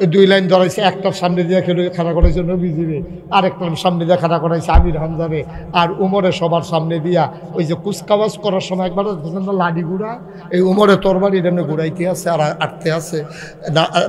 এই 2 লাইন ধরাইছে, একটার সামনে দিয়ে খাড়া করাইছে নবীজিরে, আরেকটার সামনে দিয়ে খাড়া করাইছে আমির হামজারে, আর উমরে সবার সামনে দিয়া ওই যে কুচকাওয়াজ করার সময় একবার লাডি গুড়া, এই উমরে তরবারি এমনি ঘুরাইতে আছে আর আটতে আছে।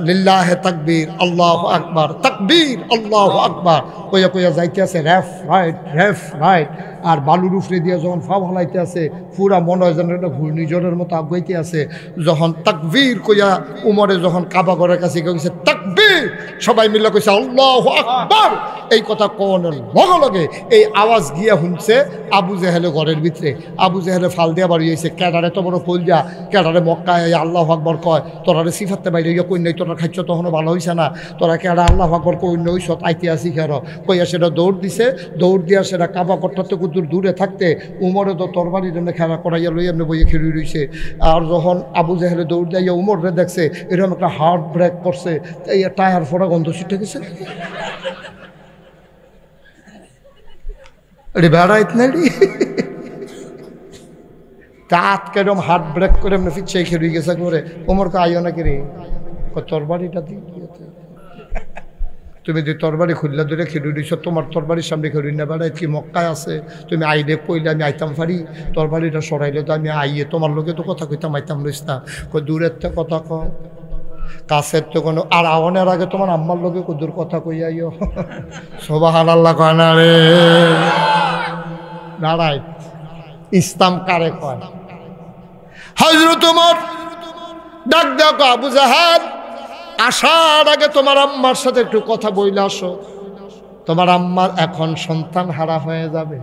লিল্লাহে তাকবীর, আল্লাহু আকবার, তাকবীর, আল্লাহু আকবার কইয়া কইয়া যাইতে আছে লেফট রাইট। আর বালুর উফরে দিয়ে যখন ফা হালাইতে আছে পুরা মনে হয় যেন একটা ঘূর্ণিঝড়ের মতো আগাইতে আছে। যখন তাকবীর কইয়া উমরে যখন কাবা ঘরের কাছে কইছে তাকবীর, সবাই মিলে কইছে আল্লাহু আকবার। এই কথা কোনের লগে লগে এই আওয়াজ গিয়া শুনছে আবু জেহেলে ঘরের ভিতরে। আবু জেহেলে ফাল দিয়া বাড়ি হয়েছে, ক্যাডারে তো বড় কইল দিয়া ক্যাডারে মক্কায় আল্লাহু আকবার কয়, তোরারে সিফাতে বাইরে ইয়া কই নাই, তোরা খাইছ তখনও ভালো হইছে না, তোরা ক্যাডা আল্লাহু আকবার কই নই সত আইতে আসি খের কইয়া সেটা দৌড় দিছে। দৌড় দিয়া সেটা কাবা করতে কুতুর দূরে থাকতে উমরে তো তরবারি জন্য খেলা করাইয়া লই এমনি বইয়ে খেলি রইছে। আর যখন আবু জেহেলে দৌড় দিয়া উমরে দেখছে এরকম একটা হার্ট ব্রেক করছে, এই টায়ার ফোড়া গন্ধ ছিটে গেছে। বেড়াইত না তাঁত কেরম হার্ট ব্রেক করে এমনি ফিচ্ছে খেলি গেছে করে উমরকে আইও নাকি রে তরবারিটা দিয়ে তুমি যে তরবারি খুললা ধরে খেলু দিছ, তোমার তরবারির সামনে খেলুই না বেড়াই কি মক্কায় আছে, তুমি আইলে কইলে আমি আইতাম পারি, তরবারিটা সরাইলে তো আমি আইয়ে তোমার লোকে তো কথা কইতাম আইতাম লইস না, দূরের তো কথা ক কাছের তো কোনো। আর আওয়ানের আগে তোমার আম্মার লোকে কদুর কথা কই আইও সুবহানাল্লাহ কয় না রে। দাঁড়াই ইসলাম কারে কয়? হযরত ওমর ডাক দেখো আবু জাহেল আসার আগে তোমার আম্মার সাথে একটু কথা বইলে আসো, তোমার আম্মার এখন সন্তান হারা হয়ে যাবে,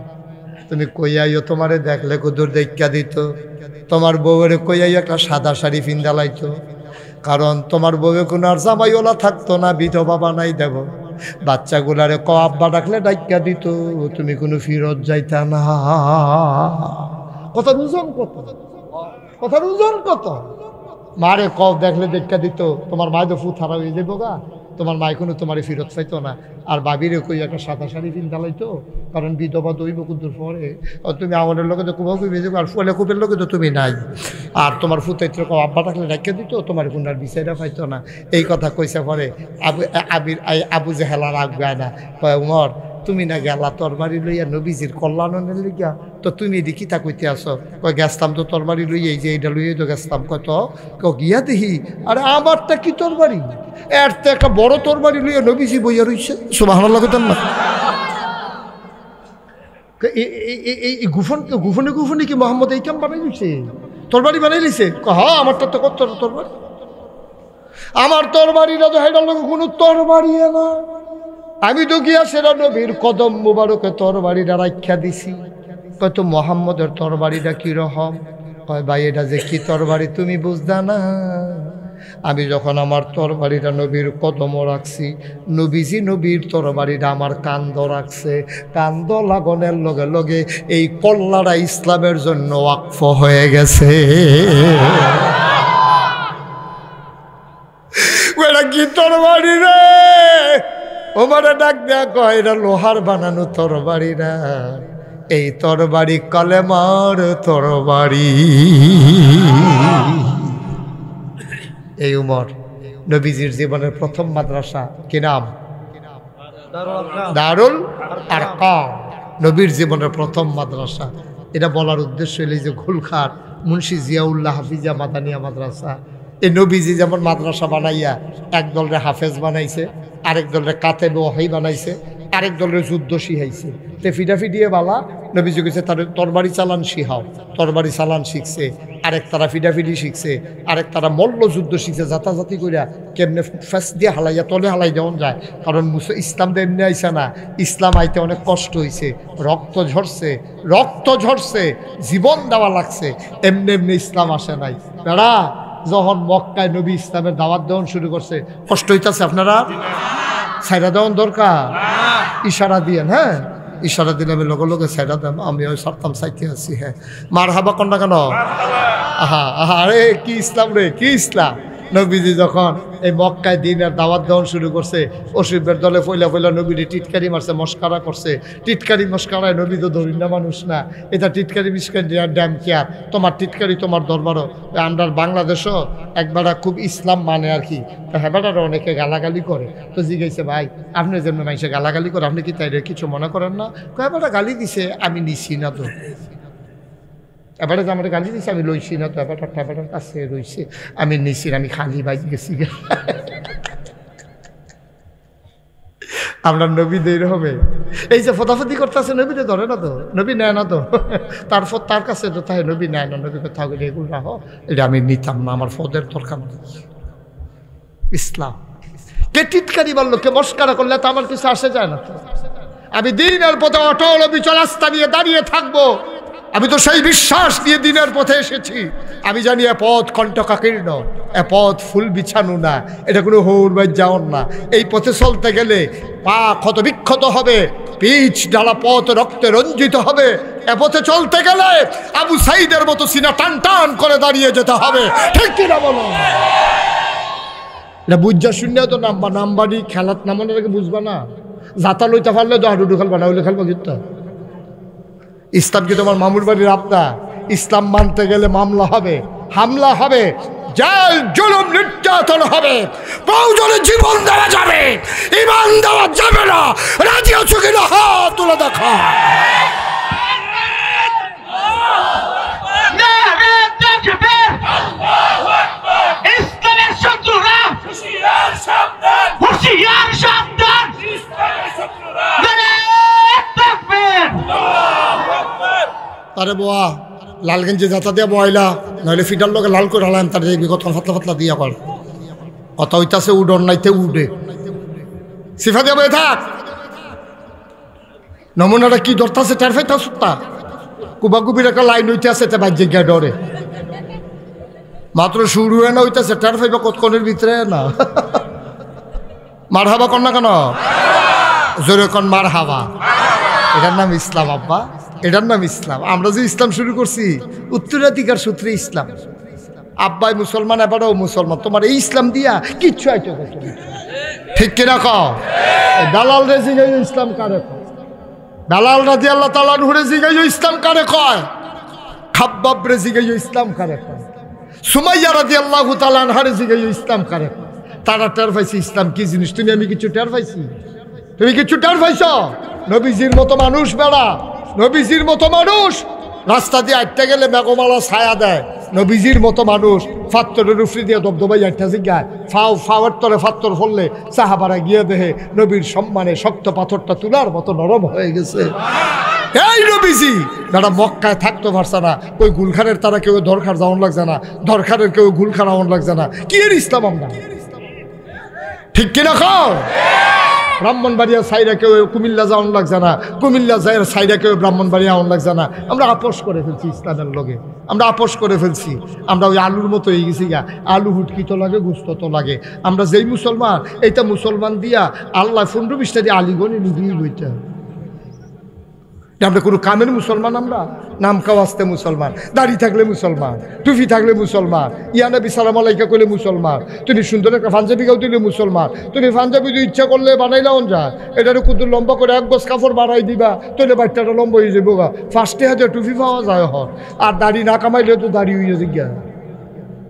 তুমি কইয়াইও তোমারে দেখলে কুদুর দেখা দিত, তোমার বউরে কইয়াইও একটা সাদা শাড়ি পিন্দালাইতো, কারণ তোমার বউয়ে কোনো আর জামাইওলা থাকতো না, বিধবা বানাই দেব, বাচ্চাগুলারে ক আব্বা ডাকলে ডাইকা দিত, তুমি কোনো ফিরত যাইতা না। কথা বুঝুন কত, কথা বুঝুন কত। মারে কব দেখলে দেখা দিত, তোমার মায় তো ফুট হারা হয়ে যাবো গা, তোমার মায় কোনো তোমার ফিরত চাইতো না। আর বাবিরে কই একটা সাদা শাড়ি পিন্ধালাইতো, কারণ বিধবা দইব কুদুর পরে তুমি আমাদের লোকে তো কুবা কুবি যাবো, আর ফুলে কুপের লোকে তো তুমি নাই। আর তোমার ফুতাইত্র কব আব্বা ডাকলে ডাকিয়ে দিত, তোমার কোনো আর বিচাইরা পাইতো না। এই কথা কইসা পরে আবু জেহেলার আগায় না, কয় উমর তুমি না গেলা তরবারি লইয়া নবীজির কল্যাণের লিগা, তো তুমি এদিকে তা কইতে আসো? কয় গেছতাম তো তরবারি লইয়া, এই যে এইটা লইয়া তো গেছতাম। কত গিয়া দেখি আরে আমারটা কি তরবারি, এর তো একটা বড় তরবারি লইয়া নবীজি বইয়া রইছে। সুবহানাল্লাহ কইতেন না? এই গুফনে গুফনে কি মোহাম্মদ এই কাম বানাই দিছে, তরবারি বানাই দিছে? হ্যাঁ আমারটা তো কত তরবারি, আমার তরবারিটা তো হেডার লোক কোনো তরবারি না, আমি তো গিয়া সেরা নবীর কদম মুবারকে তরবারিটা রাখা দিছি। কত মোহাম্মদের তরবারিটা কিরকম? কয় ভাই এটা যে কি তরবারি তুমি বুঝদা না, আমি যখন আমার তরবারিটা নবীর কদম রাখছি, নবীজি নবীর তরবারিটা আমার কান্দ রাখছে, কান্দ লাগনের লগে লগে এই কল্লাটা ইসলামের জন্য ওয়াকফ হয়ে গেছে। এটা কি তরবারি রে? ওমারে ডাক দেয়া কয় এটা লোহার বানানো তরবারি না, এই তরবারি কালেমার তরবারি। এই উমর নবীজির জীবনের প্রথম মাদ্রাসা কি নাম? দারুল আরকাম। নবীর জীবনের প্রথম মাদ্রাসা। এটা বলার উদ্দেশ্য হইল যে ঘুলখার মুন্সি জিয়াউল্লাহ হাফিজা মাদানিয়া মাদ্রাসা। এই নবীজি যেমন মাদ্রাসা বানাইয়া এক দলের হাফেজ বানাইছে, আরেক দলের কাতেবে ওহাই বানাইছে, আরেক দলের যুদ্ধ শিখাইছে। তে ফিডাফিডিয়ে বালা নবীজি কইছে তার তরবারি চালান শিখাও, তরবারি চালান শিখছে। আরেক তারা ফিডাফিডি শিখছে, আরেক তারা মল্ল যুদ্ধ শিখছে, জাতাজাতি কইরা কেমনে ফেস দিয়ে হালাইয়া তলে হালাই দেওয়া যায়। কারণ ইসলাম তো এমনি আইসা না, ইসলাম আইতে অনেক কষ্ট হয়েছে, রক্ত ঝরছে, জীবন দেওয়া লাগছে, এমনি এমনি ইসলাম আসে নাই। তারা যখন মক্কায় নবী ইসলামের দাওয়াত দেওয়ান শুরু করছে, কষ্ট হইতেছে আপনারা ছাইরা দেওয়ান দরকার, ইশারা দিয়েন। হ্যাঁ ইশারা দিলে আমি লগে লগে ছাইরা দেন, আমি ওই সারতাম চাইতে আছি। হ্যাঁ মার হাবা কন্যা কেন? আহা আহা আরে কি ইসলাম রে, কি ইসলাম। নবীজি যখন এই মক্কায় দিনের দাওয়াত দেওয়ান শুরু করছে, অসুবের দলে ফইলা ফইলা নবীরে টিটকারি মারছে, মস্কারা করছে। টিটকারি মস্কারায় নবী তো ধরিনা মানুষ না, এটা টিটকারি মিসকারি ড্যাম কেয়ার, তোমার টিটকারি তোমার দরবারও। আমরা বাংলাদেশও একবার খুব ইসলাম মানে আর কি, হেবাটারও অনেকে গালাগালি করে। তো জিজ্ঞাসা ভাই আপনি যেমন মানুষে গালাগালি করে, আপনি কি তাই কিছু মনে করেন না? হেবাটা গালি দিছে, আমি নিছি না তো। এবারে যে আমার গালি দিছে আমি লইছি না তো, এবারটার কাছে রইছে, আমি নিছি, আমি খালি বাইক গেছি। আমরা নবীদের হবে এই যে ফতাফতি করতেছে নবীরে ধরে না তো, নবী নেয় না তো, তারপর তার কাছে তো তাই নবী নেয় না, নবী কথা বলে এগুলো রাখো, এটা আমি নিতাম না, আমার ফদের দরকার নেই। ইসলাম কে টিটকারি বললো, কে মস্কারা করলে তো আমার কিছু আসে যায় না তো। আমি দিনের পথে অটল অবিচল আস্থা নিয়ে দাঁড়িয়ে থাকবো। আমি তো সেই বিশ্বাস নিয়ে দিনের পথে এসেছি। আমি জানি এ পথ কণ্টকাকীর্ণ, এ পথ ফুল বিছানো না, এটা কোনো হৌর বা যাওয়ার না। এই পথে চলতে গেলে পা ক্ষত বিক্ষত হবে, পিচ ডালা পথ রক্তে রঞ্জিত হবে। এ পথে চলতে গেলে আবু সাইদের মতো সিনা টান টান করে দাঁড়িয়ে যেতে হবে, ঠিক কিনা বলো? এটা বুঝা শূন্য তো নাম্বা নাম্বারই খেলাত নামানোর আগে বুঝবা না। যাতা লইতে পারলে তো হাডুডু খেলবা, না হইলে খেলবা কিন্তু। ইসলাম কি তোমার মামুর বাড়ির আপনা? ইসলাম মানতে গেলে মামলা হবে, হামলা হবে, জেল জুলুম নির্যাতন হবে, প্রয়োজনে জীবন দেওয়া যাবে, ইমান দেওয়া যাবে না। রাজি আছো কিনা হাত তুলে দেখা। ইসলামের শত্রুরা হুঁশিয়ার সাবধান, আরে বোয়া লালগঞ্জে যাতা দিয়া বয়লা, নইলে ফিটার লোকে লাল করে হালাম, তার দেখবি কত ফাতলা ফাতলা দিয়া কর কথা হইতাছে, উডর নাইতে উডে সিফা দিয়া বয়ে থাক। নমুনাটা কি ধরতাছে টের ফাইতা সুত্তা কুবাকুবির একটা লাইন হইতে আছে, তে বাজ্যে গিয়া ডরে মাত্র শুরু হয় না হইতেছে, টের ফাইবা কতক্ষণের ভিতরে না। মার হাবা কর না কেন, জোরে কন মার হাবা। এটার নাম ইসলাম আব্বা, এটার নাম ইসলাম। আমরা যে ইসলাম শুরু করছি উত্তরাধিকার সূত্রে ইসলাম। আব্বাই মুসলমান, এবারও মুসলমান, তোমার এই ইসলাম দিয়া কিচ্ছু আইতো, ঠিক কিনা কও? দালাল রে জিগাই ইসলাম কারে কয়? দালাল রাদিয়াল্লাহু তাআলা আনহু রে জিগাই ইসলাম কারে কয়? খাব্বাব রে জিগাই ইসলাম কারে কয়? সুমাইয়া রাদিয়াল্লাহু তাআলা আনহা রে জিগাই ইসলাম কারে কয়? তারা টের পাইছে ইসলাম কি জিনিস। তুমি আমি কিছু টের পাইছি? তুমি কিছু টের পাইছ? নবীজির মতো মানুষ বেড়া, নবীজির মতো মানুষ রাস্তা দিয়ে আটতে গেলে মেঘমালা ছায়া দেয়, নবীজির মতো মানুষ ফাত্তরের উফরি দিয়ে দবদবাই আটটা জিজ্ঞায় ফাওয়ার তরে ফাত্তর ফললে সাহাবারা গিয়ে দেহে নবীর সম্মানে শক্ত পাথরটা তুলার মতো নরম হয়ে গেছে। এই নবীজি যারা মক্কায় থাকতে পারছে না, ওই গুলখানের তারা কেউ দরকার যাওয়ান লাগছে না, দরকারের কেউ গুলখান আওয়ান লাগছে না। কি এর ইসলাম আমরা, ঠিক কিনা খাও? ব্রাহ্মণবাড়িয়া সাইডা কেউ কুমিল্লা যাওয়ান লাগছে না, কুমিল্লা সাইডা কেউ ব্রাহ্মণবাড়িয়া আওয়ান লাগছে না। আমরা আপোষ করে ফেলছি ইসলামের লগে, আমরা আপোষ করে ফেলছি। আমরা ওই আলুর মতো হয়ে গেছি গা, আলু হুটকি তো লাগে, গুস্ত তো লাগে। আমরা যেই মুসলমান, এইটা মুসলমান দিয়া আল্লাহ 15-20টা দিয়ে আলিগণে নিয়ে লইতে। আমরা কোনো কামের মুসলমান, আমরা নাম কাওয়াজতে মুসলমান, দাড়ি থাকলে মুসলমান, টুপি থাকলে মুসলমান, ইয়া নবী সালাম আলাইকা করলে মুসলমান, তুমি সুন্দর একটা পাঞ্জাবি গাও দিলে মুসলমান, তুমি পাঞ্জাবি যদি ইচ্ছা করলে বানাইলাও যা, এটার কুদুর লম্বা করে এক গজ কাপড় বাড়াই দিবা, তাহলে বাচ্চাটা লম্বা হয়ে যাবো গা। 5,000 টুপি পাওয়া যায় হর, আর দাড়ি না কামাইলে তো দাড়ি হয়ে যায়।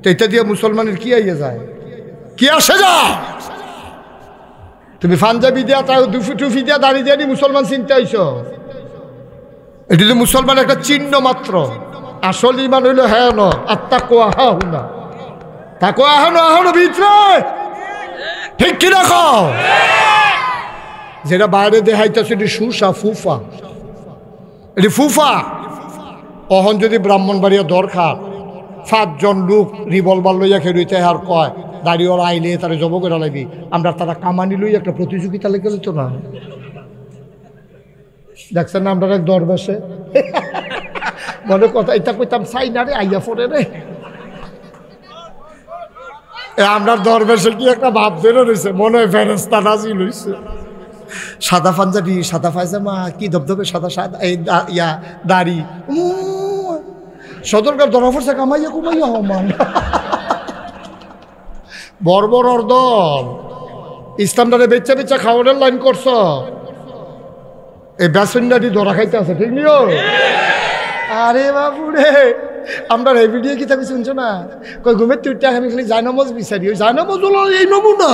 তো এটা দিয়ে মুসলমানের কি আইয়া যায়, কি আসে যায়? তুমি পাঞ্জাবি দিয়া তাও টুপি দিয়া দাড়ি দিয়া মুসলমান চিনতে আইছ? এটি তো মুসলমান একটা চিহ্ন মাত্র। আসল ইমান হইল হ্যাঁ ন আর তাকওয়া হাহুনা, তাকওয়া আহানো ভিতরে, ঠিক কি রাখো? যেটা বাইরে দেখাইতেছে এটি সুসা ফুফা, এটি ফুফা। অহন যদি ব্রাহ্মণবাড়িয়া দরকার 5 জন লোক রিভলভার লইয়া খেলুইতে আর কয় দাড়িওয়ালা আইলে তারা জব করে লাগবি, আমরা তারা কামানি লই একটা প্রতিযোগিতা লেগে যেত না? দেখছেন না আমরা এক দরবেশে মনে কথা এটা কইতাম চাই না রে, আইয়া পড়ে রে। আমরা দরবেশে কি একটা ভাব বেরো রয়েছে, মনে হয় ফেরেস্তা নাজিল হইছে। সাদা পাঞ্জাবি, সাদা পায়জামা, কি ধবধবে সাদা সাদা এই ইয়া দাড়ি, সদরকার ধরা পড়ছে কামাইয়া কুমাইয়া হমান। বর্বর অর্দল ইসলামটারে বেচা বেচা খাওয়ানোর লাইন করছ, এই বেসনডাটি ধরা খাইতে আছে, ঠিক নিও? আরে বাবু রে, আমরা এই ভিডিও কি থাকি শুনছো না? কই ঘুমের তুইটা আমি খালি জায়নামাজ বিচারি, ওই জায়নামাজ হলো এই নমুনা।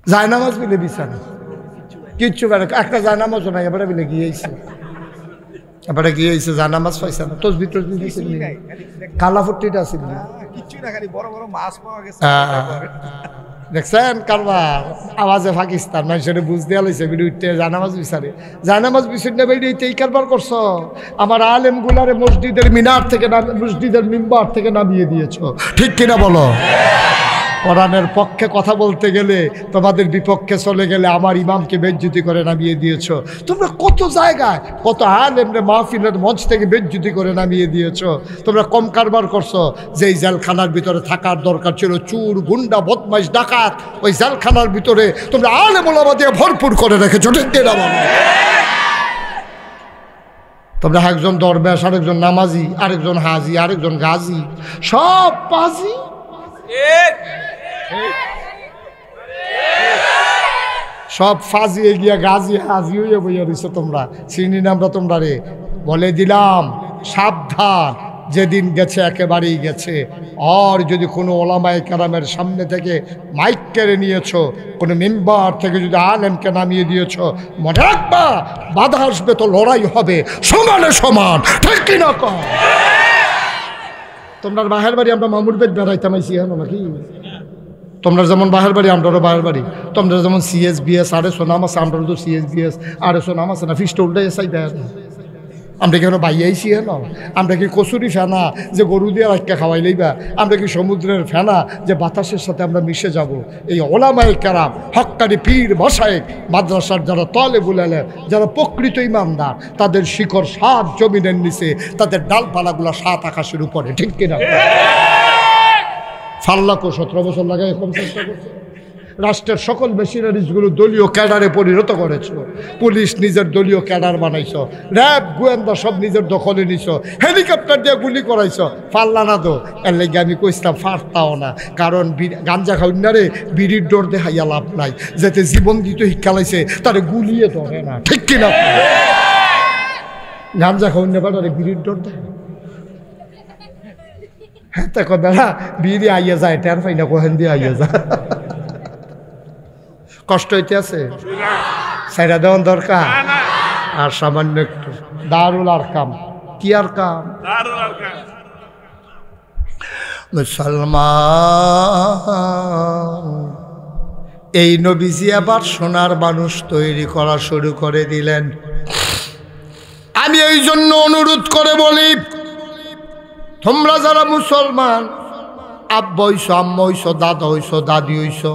জায়নামাজ বিলে বিচার কিচ্ছু বেড়ে, একটা জায়নামাজও নাই। এবারে বিলে গিয়েছে, এবারে গিয়েছে জায়নামাজ পাইছে না, তসবি টসবি দিয়েছে, কালা ফুটিটা আছে না, কিচ্ছুই না, খালি বড় বড় মাছ পাওয়া গেছে। দেখছেন কারবার আওয়াজে পাকিস্তান মানুষের বুঝ দেওয়া লইছে বিরুদ্ধে জানামাজ বিচারে জানামাজ বিচার না বেরিয়ে এই কারবার করছ। আমার আলেম গুলারে মসজিদের মিনার থেকে মসজিদের মিম্বার থেকে নামিয়ে দিয়েছ, ঠিক কিনা বলো? কোরআনের পক্ষে কথা বলতে গেলে তোমাদের বিপক্ষে চলে গেলে আমার ইমামকে বেজ্জুতি করে নামিয়ে দিয়েছ। তোমরা কত জায়গায় কত আলেমরে মাহফিলের মঞ্চ থেকে বেজ্জুতি করে নামিয়ে দিয়েছ। তোমরা কম কারবার করছো। যেই জেলখানার ভিতরে থাকার দরকার ছিল চুর গুন্ডা বদমাইশ ডাকাত, ওই জেলখানার ভিতরে তোমরা আলেম ওলামা দিয়ে ভরপুর করে রেখেছো, ঠিক কিনা বলো? তোমরা একজন দরবেশ, আরেকজন নামাজি, আরেকজন হাজি, আরেকজন গাজী, সব পাজি। সব ফাজিয়ে গিয়া গাজী হাজি হইয়া বইয়া দিছো তোমরা। চিনি না আমরা তোমরা রে। বলে দিলাম সাবধান, যেদিন গেছে একেবারেই গেছে। আর যদি কোনো ওলামায়ে কেরামের সামনে থেকে মাইক কেড়ে নিয়েছো, কোনো মেম্বার থেকে যদি আলেমকে নামিয়ে দিয়েছো, মনে রাখবা বাধা আসবে তো লড়াই হবে সমানে সমান, ঠিক কিনা কম? তোমরা বাহের বাড়ি আমরা মামুর বেদ বেড়াইতাম আইসি হ্যাঁ নাকি? তোমরা যেমন বাহের বাড়ি আমরাও বাহের বাড়ি। তোমরা যেমন CSBS আড়াইশো নাম আছে, আমরা তো CSBS আড়াইশো নাম আছে না। ফিসটা উল্টে চাই দেয় আমরা কেন বাইয়াইছি হেন? আমরা কি কচুরি ফেনা যে গরু দিয়ে রাখতে খাওয়াই লইবা? আমরা কি সমুদ্রের ফেনা যে বাতাসের সাথে আমরা মিশে যাব? এই ওলামায়ে কেরাম হক্কানি পীর মশায়েক মাদ্রাসার যারা তালেবুল ইলম, যারা প্রকৃত ইমানদার, তাদের শিকড় 7 জমিনের নিচে, তাদের ডালপালাগুলো 7 আকাশের উপরে, ঠিক কিনা? ফাল্লাকো 17 বছর লাগাই এরকম চেষ্টা করছে। রাষ্ট্রের সকল মেশিনারিজগুলো দলীয় ক্যাডারে পরিণত করেছ। পুলিশ নিজের দলীয় ক্যাডার বানাইছ, র্যাব গোয়েন্দা সব নিজের দখলে নিছ, হেলিকপ্টার দিয়ে গুলি করাইছ। পারলা না তো, এর লেগে আমি কইতাম ফারতাও না। কারণ গাঞ্জা খাউন্নারে বিড়ির ডোর দেখাইয়া লাভ নাই। যাতে জীবন দিত শিক্ষা লাইছে তারে গুলিয়ে ধরে না, ঠিক কিনা? গাঞ্জা খাউন্না বেড়ারে বিড়ির ডোর দেয়। হ্যাঁ তা বেড়া বিড়ি আইয়া যায়, টের পাই না কোহেন দিয়ে আইয়া যায়। কষ্ট হইতে আছে, সাইরা দেওয়ার দরকার। আর সামান্য একটু দারুল আর কাম, কি আর কাম? মুসলমান এই নবীজি আবার সোনার মানুষ তৈরি করা শুরু করে দিলেন। আমি এই জন্য অনুরোধ করে বলি, তোমরা যারা মুসলমান, আব্বা হইছো, আম্মা হইছো, দাদা হইছো, দাদি হইছো,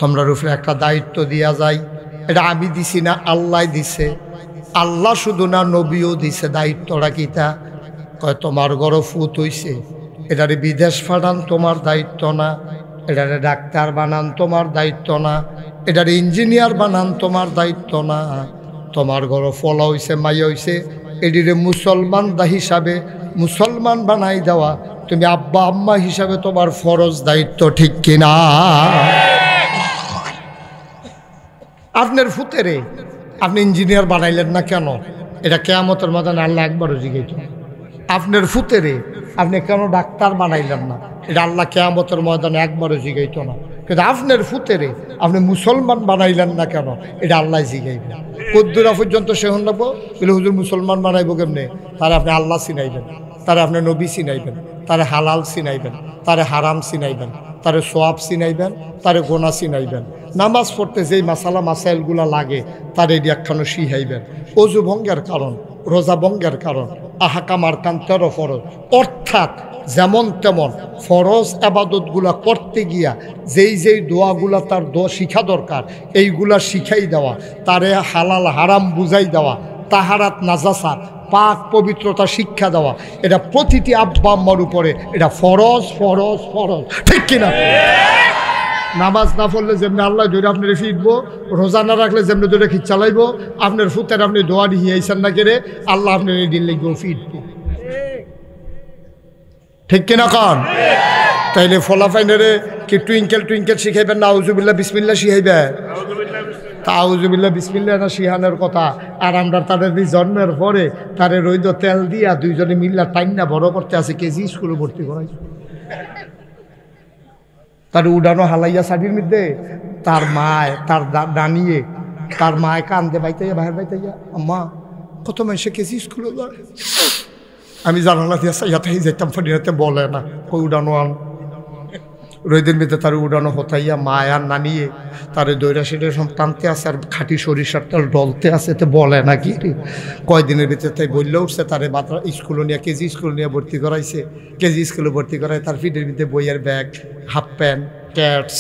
তোমরা উপরে একটা দায়িত্ব দিয়া যায়। এটা আমি দিছি না, আল্লাহ দিছে। আল্লাহ শুধু না, নবীও দিছে। দায়িত্বটা কিতা? কয় তোমার ঘর ফুত হইছে, এটারে বিদেশ পাঠান তোমার দায়িত্ব না, এটারে ডাক্তার বানান তোমার দায়িত্ব না, এটারে ইঞ্জিনিয়ার বানান তোমার দায়িত্ব না। তোমার ঘর ফলা হইছে, মাইয়া হইছে, এটিরে মুসলমান হিসাবে মুসলমান বানাই দেওয়া তুমি আব্বা আম্মা হিসাবে তোমার ফরজ দায়িত্ব, ঠিক কিনা? আপনার ফুতেরে আপনি ইঞ্জিনিয়ার বানাইলেন না কেন? এটা কিয়ামতের ময়দানে আল্লাহ একবারও জিজ্ঞাসা। আপনার ফুতেরে আপনি কেন ডাক্তার বানাইলেন না? এটা আল্লাহ কিয়ামতের ময়দানে একবারও জিজ্ঞাসা না। কিন্তু আপনার ফুতেরে আপনি মুসলমান বানাইলেন না কেন? এটা আল্লাহ জিজ্ঞাসা। কদ্দুরা পর্যন্ত সেহন রাখবো বলে হুজুর মুসলমান বানাইবো কেমনে? তারা আপনি আল্লাহ চিনাইবেন, তারা আপনি নবী চিনাইবেন, তারা হালাল চিনাইবেন, তারা হারাম চিনাইবেন, তারে সোয়াব চিনাইবেন, তারে গোনা চিনাইবেন, নামাজ পড়তে যেই মাসালা মাসাইলগুলা লাগে তার এটি একখানো শিহাইবেন। অজু ভঙ্গের কারণ, রোজা ভঙ্গের কারণ, আহকাম আরকান 13 ফরজ, অর্থাৎ যেমন তেমন ফরজ আবাদতগুলা করতে গিয়া যেই দোয়াগুলা তার দোয়া শিখা দরকার এইগুলা শিখাই দেওয়া, তারে হালাল হারাম বুঝাই দেওয়া, তাহারাত নাজাসাত পাক পবিত্রতা শিক্ষা দেওয়া, এটা প্রতিটি আব্বা আম্মার উপরে এটা ফরজ ফরজ ফরজ, ঠিক কিনা? নামাজ না পড়লে যেমনি আল্লাহ ধরে আপনার ফিরবো, রোজা না রাখলে যেমনি ধরে খিচ চালাইবো, আপনার ফুতের আপনি দোয়া হিয়াইছেন না কেড়ে আল্লাহ আপনার এই দিন লিখবো ফিরবো, ঠিক কিনা কন? তাইলে ফলাফাইনারে কি টুইঙ্কেল টুইঙ্কেল শিখাইবেন না আউযুবিল্লাহ বিসমিল্লাহ শিখাইবে? তা আউযুবিল্লাহ বিসমিল্লাহ না শিখানোর কথা। আর আমরা তাদের জন্মের পরে তারে রইদ তেল দিয়া দুইজনে মিল্লা টাইনা বড় করতে আছে, কেজি স্কুলে ভর্তি করাইছে। তার উডানো হালাইয়া শাড়ির মধ্যে তার মায় তার দাঁড়িয়ে তার মায় কান্দে বাইতাইয়া বাহির বাইতাইয়া, আম্মা কত মানুষে কেজি স্কুলে যায়, আমি জানালা দিয়ে ইয়াতেই যেতাম ফেরিয়াতে বলে না কই উড়ানো আন রোদের মেতে তার উড়ানো হতাইয়া মায়ার নানিয়ে তারে দৈরা সেটা সব টানতে আসে আর খাঁটি সরিষার তেল ডলতে আসে তো বলে না কি কয়দিনের ভিতরে তাই বললে উঠছে তারে মাত্র স্কুলে নিয়ে কেজি স্কুল নিয়ে ভর্তি করাইছে কেজি স্কুলে ভর্তি করায় তার ফিটের ভিতরে বইয়ের ব্যাগ হাফ প্যান্ট ক্যাটস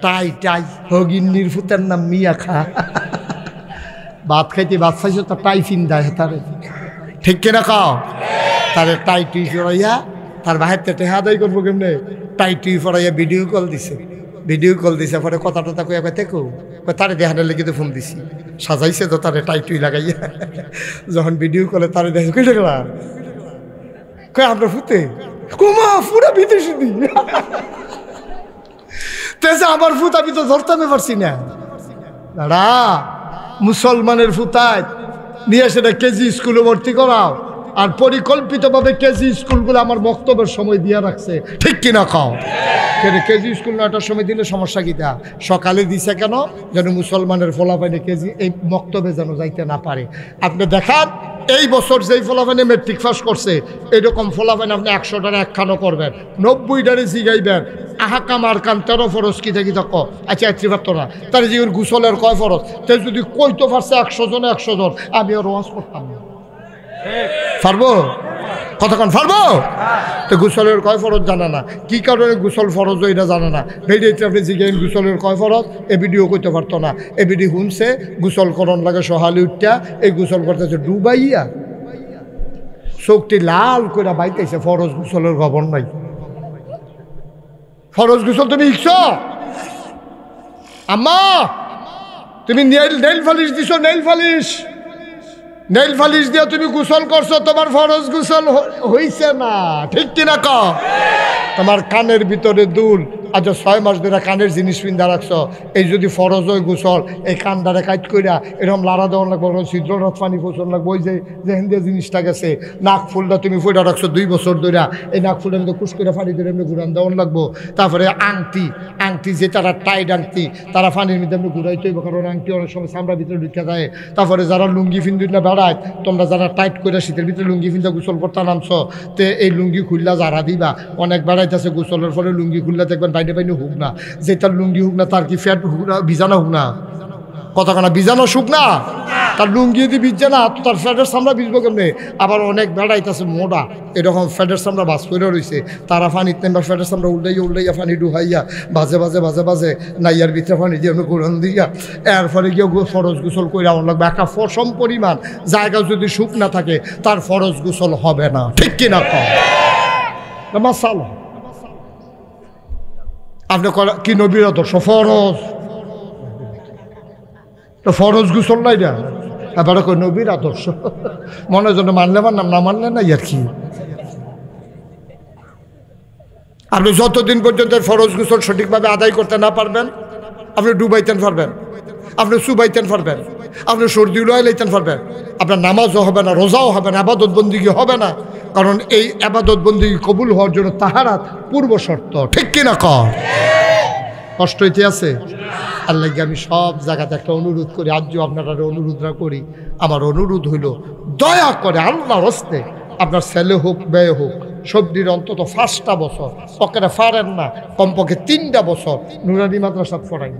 টাই টাই হগিন্নির ফুতের নাম মিয়া খা ভাত খাইতে ভাত খাইছো তার টাই ফিন দেয় তারে ঠিক কিনা খাও তারে টাই টুই ফরাইয়া তার বাহির থেকে আদায় করবো কেমনে টাই টুই ফরাইয়া ভিডিও কল দিছে পরে কথা টথা কইয়া কয় দেখো তারে দেখানোর লেগে তো ফোন দিছি সাজাইছে তো তারে টাই টুই লাগাইয়া যখন ভিডিও কলে তারে দেখে কই দেখলা কয় আমরা ফুতে কুমা পুরা বিদেশি দি তেজে আমার ফুত আমি তো ধরতে পারছি না দাদা মুসলমানের ফুতায় নিয়ে সেটা কেজি স্কুলে ভর্তি করাও আর পরিকল্পিতভাবে কেজি স্কুলগুলো আমার বক্তব্যের সময় দিয়ে রাখছে ঠিক কিনা খাও কেজি স্কুল 9টার সময় দিলে সমস্যা কিটা সকালে দিছে কেন যেন মুসলমানের ফলাফাইনে কেজি এই বক্তব্যে যেন যাইতে না পারে আপনি দেখান এই বছর যেই ফলাফাইনে মেট্রিক পাস করছে এরকম ফলাফাইন আপনি 100টার একখানো করবেন 90টারে জিগাইবেন আহাকাম আর কান 13 ফরজ কি থাকি থাক আচ্ছা 73 না তার জীবন গুসলের কয় ফরজ তে যদি কইতো পারছে 100 জনে 100 জন আমি আর ওয়াজ করতাম না পারবো কতক্ষণ পারবো তো গোসলের কয় ফরজ জানা না কি কারণে গোসল ফরজ এটা জানা না ভিডিওতে আপনি জিজ্ঞেস গোসলের কয় ফরজ এ ভিডিও করতে পারতো না এ ভিডিও শুনছে গোসল করণ লাগে সহালি উঠটা এই গোসল করতেছে ডুবাইয়া চোখটি লাল করে বাইতেছে ফরজ গোসলের খবর নাই ফরজ গোসল তুমি শিখছ আম্মা তুমি নেইল ফালিশ দিছো নেইল ফালিশ দিয়ে তুমি গোসল করছো তোমার ফরজ গোসল হইছে না ঠিক কিনা কও তোমার কানের ভিতরে দুল আজ 6 মাস ধরে কানের জিনিস পিন্ধা রাখছো এই যদি ফরজ হয় গোসল এই কানদারে কাইট কইরা এরকম লাড়া দেওয়ার লাগবো ছিদ্ররথ পানি ফোসন লাগবো ওই যে হিন্দিয়া জিনিসটা গেছে নাক ফুলটা তুমি ফুটা রাখছো 2 বছর ধরে এই নাক ফুলের মধ্যে কুশ করে পানি ধরে এমনি ঘুরান দেওয়ার লাগবো তারপরে আংটি যে তারা টাইট আংটি তারা পানির মধ্যে এমনি ঘুরাইতে হইব কারণ আংটি অনেক সময় চামড়ার ভিতরে ঢুকে যায় তারপরে যারা লুঙ্গি ফিন্দু না বেড়ায় তোমরা যারা টাইট করে শীতের ভিতরে লুঙ্গি ফিন্দা গোসল করতে নামছো তে এই লুঙ্গি খুললা যারা দিবা অনেক বেড়াইতেছে গোসলের ফলে লুঙ্গি খুললা দেখবেন বাইরে হুক না যে তার লুঙ্গি হুক না তার কি ফ্যাট হুক না ভিজানো হুক না কতখানা ভিজানো শুক না তার লুঙ্গি যদি ভিজছে না তো তার ফ্যাটের সামরা ভিজবো কেমনে আবার অনেক বেড়াইতেছে মোটা এরকম ফ্যাটের সামরা বাস করে রয়েছে তারা পানি তেমবা ফ্যাটের সামরা উল্টাইয়া পানি ডুহাইয়া বাজে নাইয়ার ভিতরে পানি দিয়ে গুড়ন দিয়া এর ফলে গিয়ে ফরজ গোসল করে আমার লাগবে একটা ফসম পরিমাণ জায়গা যদি শুক না থাকে তার ফরজ গোসল হবে না ঠিক কিনা কম মাসাল আপনি কি নবীর আদর্শ ফরজ গোসল নাই না এবারে কই নবীর আদর্শ মনে জন্য মানলে মানলাম না মানলে না আর কি আপনি যতদিন পর্যন্ত ফরজ গোসল সঠিকভাবে আদায় করতে না পারবেন আপনি ডুবাইতেন পারবেন আপনি চুবাইতেন পারবেন আপনি সর্দি উলাই লাইতেন পারবেন আপনার নামাজও হবে না রোজাও হবে না আবাদত বন্দিগি হবে না কারণ এই আবাদত বন্দিগি কবুল হওয়ার জন্য তাহারাত পূর্ব শর্ত ঠিক কিনা কষ্ট হইতে আছে আল্লাহ আমি সব জায়গাতে একটা অনুরোধ করি আজও আপনারা অনুরোধটা করি আমার অনুরোধ হইল দয়া করে আল্লাহর হস্তে আপনার ছেলে হোক মেয়ে হোক সবজির অন্তত 5টা বছর পকেটে পারেন না কমপক্ষে 3টা বছর নুরানি মাদ্রাসা পড়াই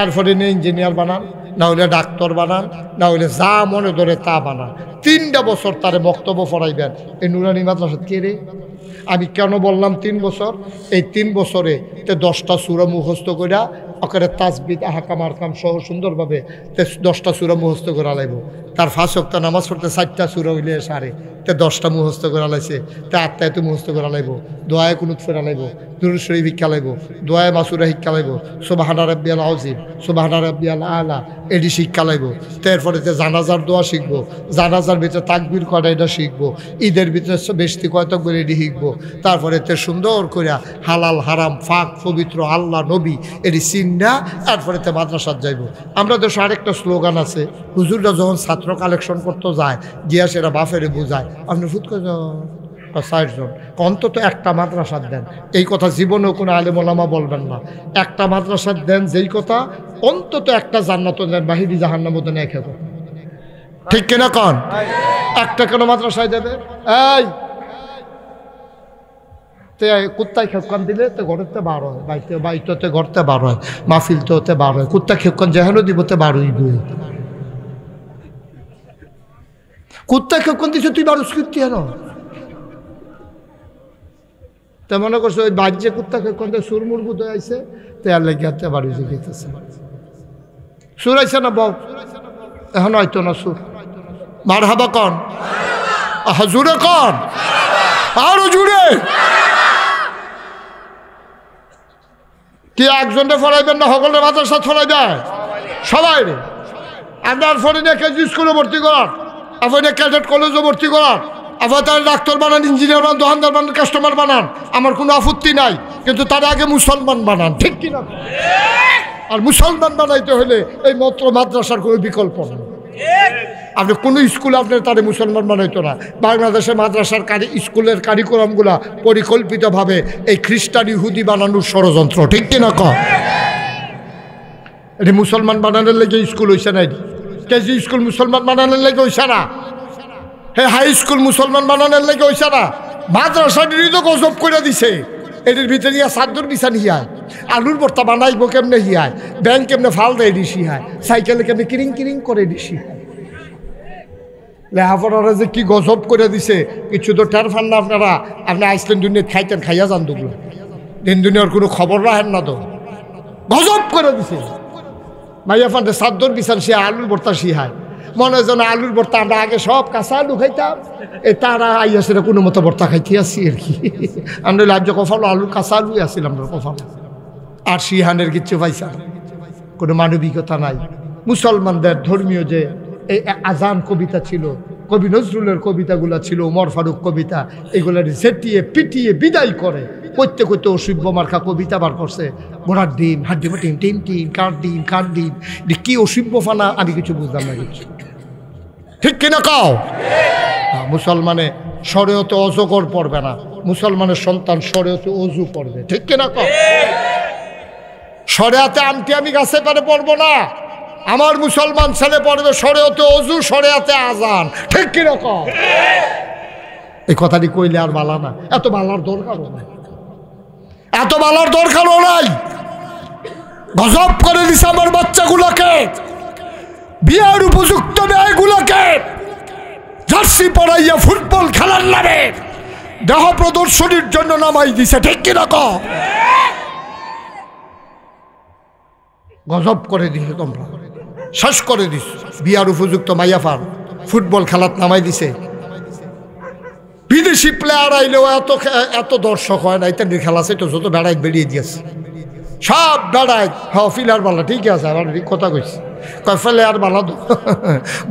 এরপরে নিয়ে ইঞ্জিনিয়ার বানান না হলে ডাক্তার বানান না হলে যা মনে ধরে তা বানান 3টা বছর তারে বক্তব্য পড়াইবেন এই নুরানি মাদ্রাসা কে রে আমি কেন বললাম 3 বছর এই 3 বছরে 10টা সূরা মুখস্থ কইরা ওকে তাসবিহ আহকাম আরকাম সহ সুন্দরভাবে 10টা সূরা মুখস্থ করা লাগব তার 5 ওয়াক্ত নামাজ পড়তে 4টা সূরা হইলে সারে 10টা মুখস্থ করা লাইছে 8টায় তো মুখস্থ করা লাগব দোয়ায়ে কুনুত পড়া লাগব দুরূদ শরীফ শিক্ষা লাগব দোয়ায়ে মাসুরা শিক্ষা লাগব সুবহানা রাব্বিয়াল আযীম সুবহানা রাব্বিয়াল আলা এডি শিক্ষা লাগব তারপরে জানাজার দোয়া শিখব জানাজার ভিতরে তাকবীর করা এটা শিখব ঈদের ভিতরে বেশি কয় তাকবীর এডি শিখব তারপরে সুন্দর করে হালাল হারাম পাক পবিত্র আল্লাহ নবী এডি চিন্না তারপরে মাদ্রাসাত যাইব আমরা দেশে আরেকটা স্লোগান আছে হুজুররা যখন ছাত্র কালেকশন করতে যায় গিয়া সেটা বাফেরে বুঝায় আপনি ফুট করে 60 জন অন্তত একটা মাদ্রাসা দেন এই কথা জীবনেও কোনো আলেম ওলামা বলবেন না একটা মাদ্রাসা দেন যেই কথা অন্তত একটা জান্নাত দেন বাহিরি জাহান্নামও দেন এক ঠিক কিনা কন? একটা কেন মাদ্রাসায় দেবে? এই কুত্তায় খেপকান দিলে তো ঘরেতে বার হয়, বাইতে ঘরতে বার হয়, মাহফিল তো হতে বার হয়। কুত্তা খেপকান যেহেন দিবতে বার হইব। কুত্তা খেপকান দিছে তুই বারুস কীর্তি হেন তে মনে করছো ওই বাজ্যে কুত্তা খেপকান দিয়ে সুর মুরগুদ আইছে তেয়ার লেগে হাতে বাড়িছে খেতেছে। সুর আইছে না বউ? এখন হয়তো না সুর। মার হাবা কন, আহা জুড়ে কন, আরো জুড়ে। কি একজনকে ফরাইবেন না সকলের মাদ্রাসা ছড়াই দেয়? সবাই রে। আপনার ফরিনে কেজি স্কুলে ভর্তি করার, আপনার ক্যাডেট কলেজে ভর্তি করার, আপনার তার ডাক্তার বানান, ইঞ্জিনিয়ার বানান, দোকানদার বানান, কাস্টমার বানান, আমার কোনো আপত্তি নাই। কিন্তু তার আগে মুসলমান বানান, ঠিক কিনা? আর মুসলমান বানাইতে হলে এই মাত্র মাদ্রাসার কোনো বিকল্প নেই। আপনি কোনো স্কুলে আপনার তারে মুসলমান বানাইতো না। বাংলাদেশের মাদ্রাসার স্কুলের কারিকুলামগুলা পরিকল্পিতভাবে এই খ্রিস্টান ইহুদি বানানোর ষড়যন্ত্র, ঠিক কিনা কম? এটি মুসলমান বানানোর লেগে স্কুল হইছে না, কেজি স্কুল মুসলমান বানানোর লেগে হইছে না, হাই স্কুল মুসলমান বানানোর লেগে হইছে না। মাদ্রাসাটিরই তো গজব করে দিছে। এটির ভিতরে ইয়া সাদ্দুর বিছান হিয়ায়, আলুর ভর্তা বানাইব কেমনে হিয়ায়, ব্যাংক কেমনে ফাল দেয় দিছি হায়, সাইকেলে কেমনে কিরিং কিরিং করে দিছি হায়। লেহাপড়ারা যে কি গজব করে দিছে কিছু তো টের পান না আপনারা। আপনি আইসলেন দুনিয়া খাইতেন, খাইয়া যান দুগুলো, দিন দুনিয়ার কোনো খবর রাখেন না তো। গজব করে দিছে। মাইয়া ফান্ডে সাদ্দুর বিছান সে আলুর ভর্তা শিহায়। মনে হয় যেন আলুর ভর্তা আমরা আগে সব কাঁচা আলু খাইতাম, এ তারা আইয়া সেটা কোনো মতো ভর্তা খাইতে আসছি আর কি। আমরা লাজ্য কফালো আলুর কাঁচা আলু আসছিলাম আমরা কফালো। আর শিহানের কিচ্ছু পাইছা, কোনো মানবিকতা নাই। মুসলমানদের ধর্মীয় যে এই আজান কবিতা ছিল, কবি নজরুলের কবিতাগুলো ছিল, ওমর ফারুক কবিতা, এগুলো ঝেটিয়ে পিটিয়ে বিদায় করে করতে করতে অসভ্য মার্কা কবিতা বার করছে। ঘোড়ার ডিম, হাড্ডি টিম টিম টিম, কার ডিম কার ডিম, কি অসভ্য ফানা আমি কিছু বুঝলাম না কিছু, ঠিক কিনা কাও? মুসলমানে শরীয়তে অজগর পড়বে না, মুসলমানের সন্তান শরীয়তে অজু পড়বে, ঠিক কিনা কাও? শরীয়তে আমটি আমি গাছে পারে পড়বো না, আমার মুসলমান ছেলে পড়বে শরীয়তে অজু, শরীয়তে আজান, ঠিক কিরকম? এই কথাটি কইলে আর বালা না, এত বালার দরকারও নাই, এত বালার দরকারও নাই। গজব করে দিছে আমার বাচ্চাগুলোকে, বিয়ার উপযুক্ত মেয়েগুলোকে জার্সি পরাইয়া ফুটবল খেলার নামে দেহ প্রদর্শনীর জন্য নামাই দিছে, ঠিক কিরকম? গজব করে দিছে, তোমরা শেষ করে দিস। বিয়ার উপযুক্ত মাইয়াফার ফুটবল খেলাত নামাই দিছে। বিদেশি প্লেয়ার আইলেও এত দর্শক হয় না, ইত্যাদি খেলা আছে তো যত বেড়াই বেরিয়ে দিয়েছে, সব বেড়ায়। হ্যাঁ ফিলার বালা ঠিক আছে, আমার কথা কইছি, কয় ফেলে আর বালা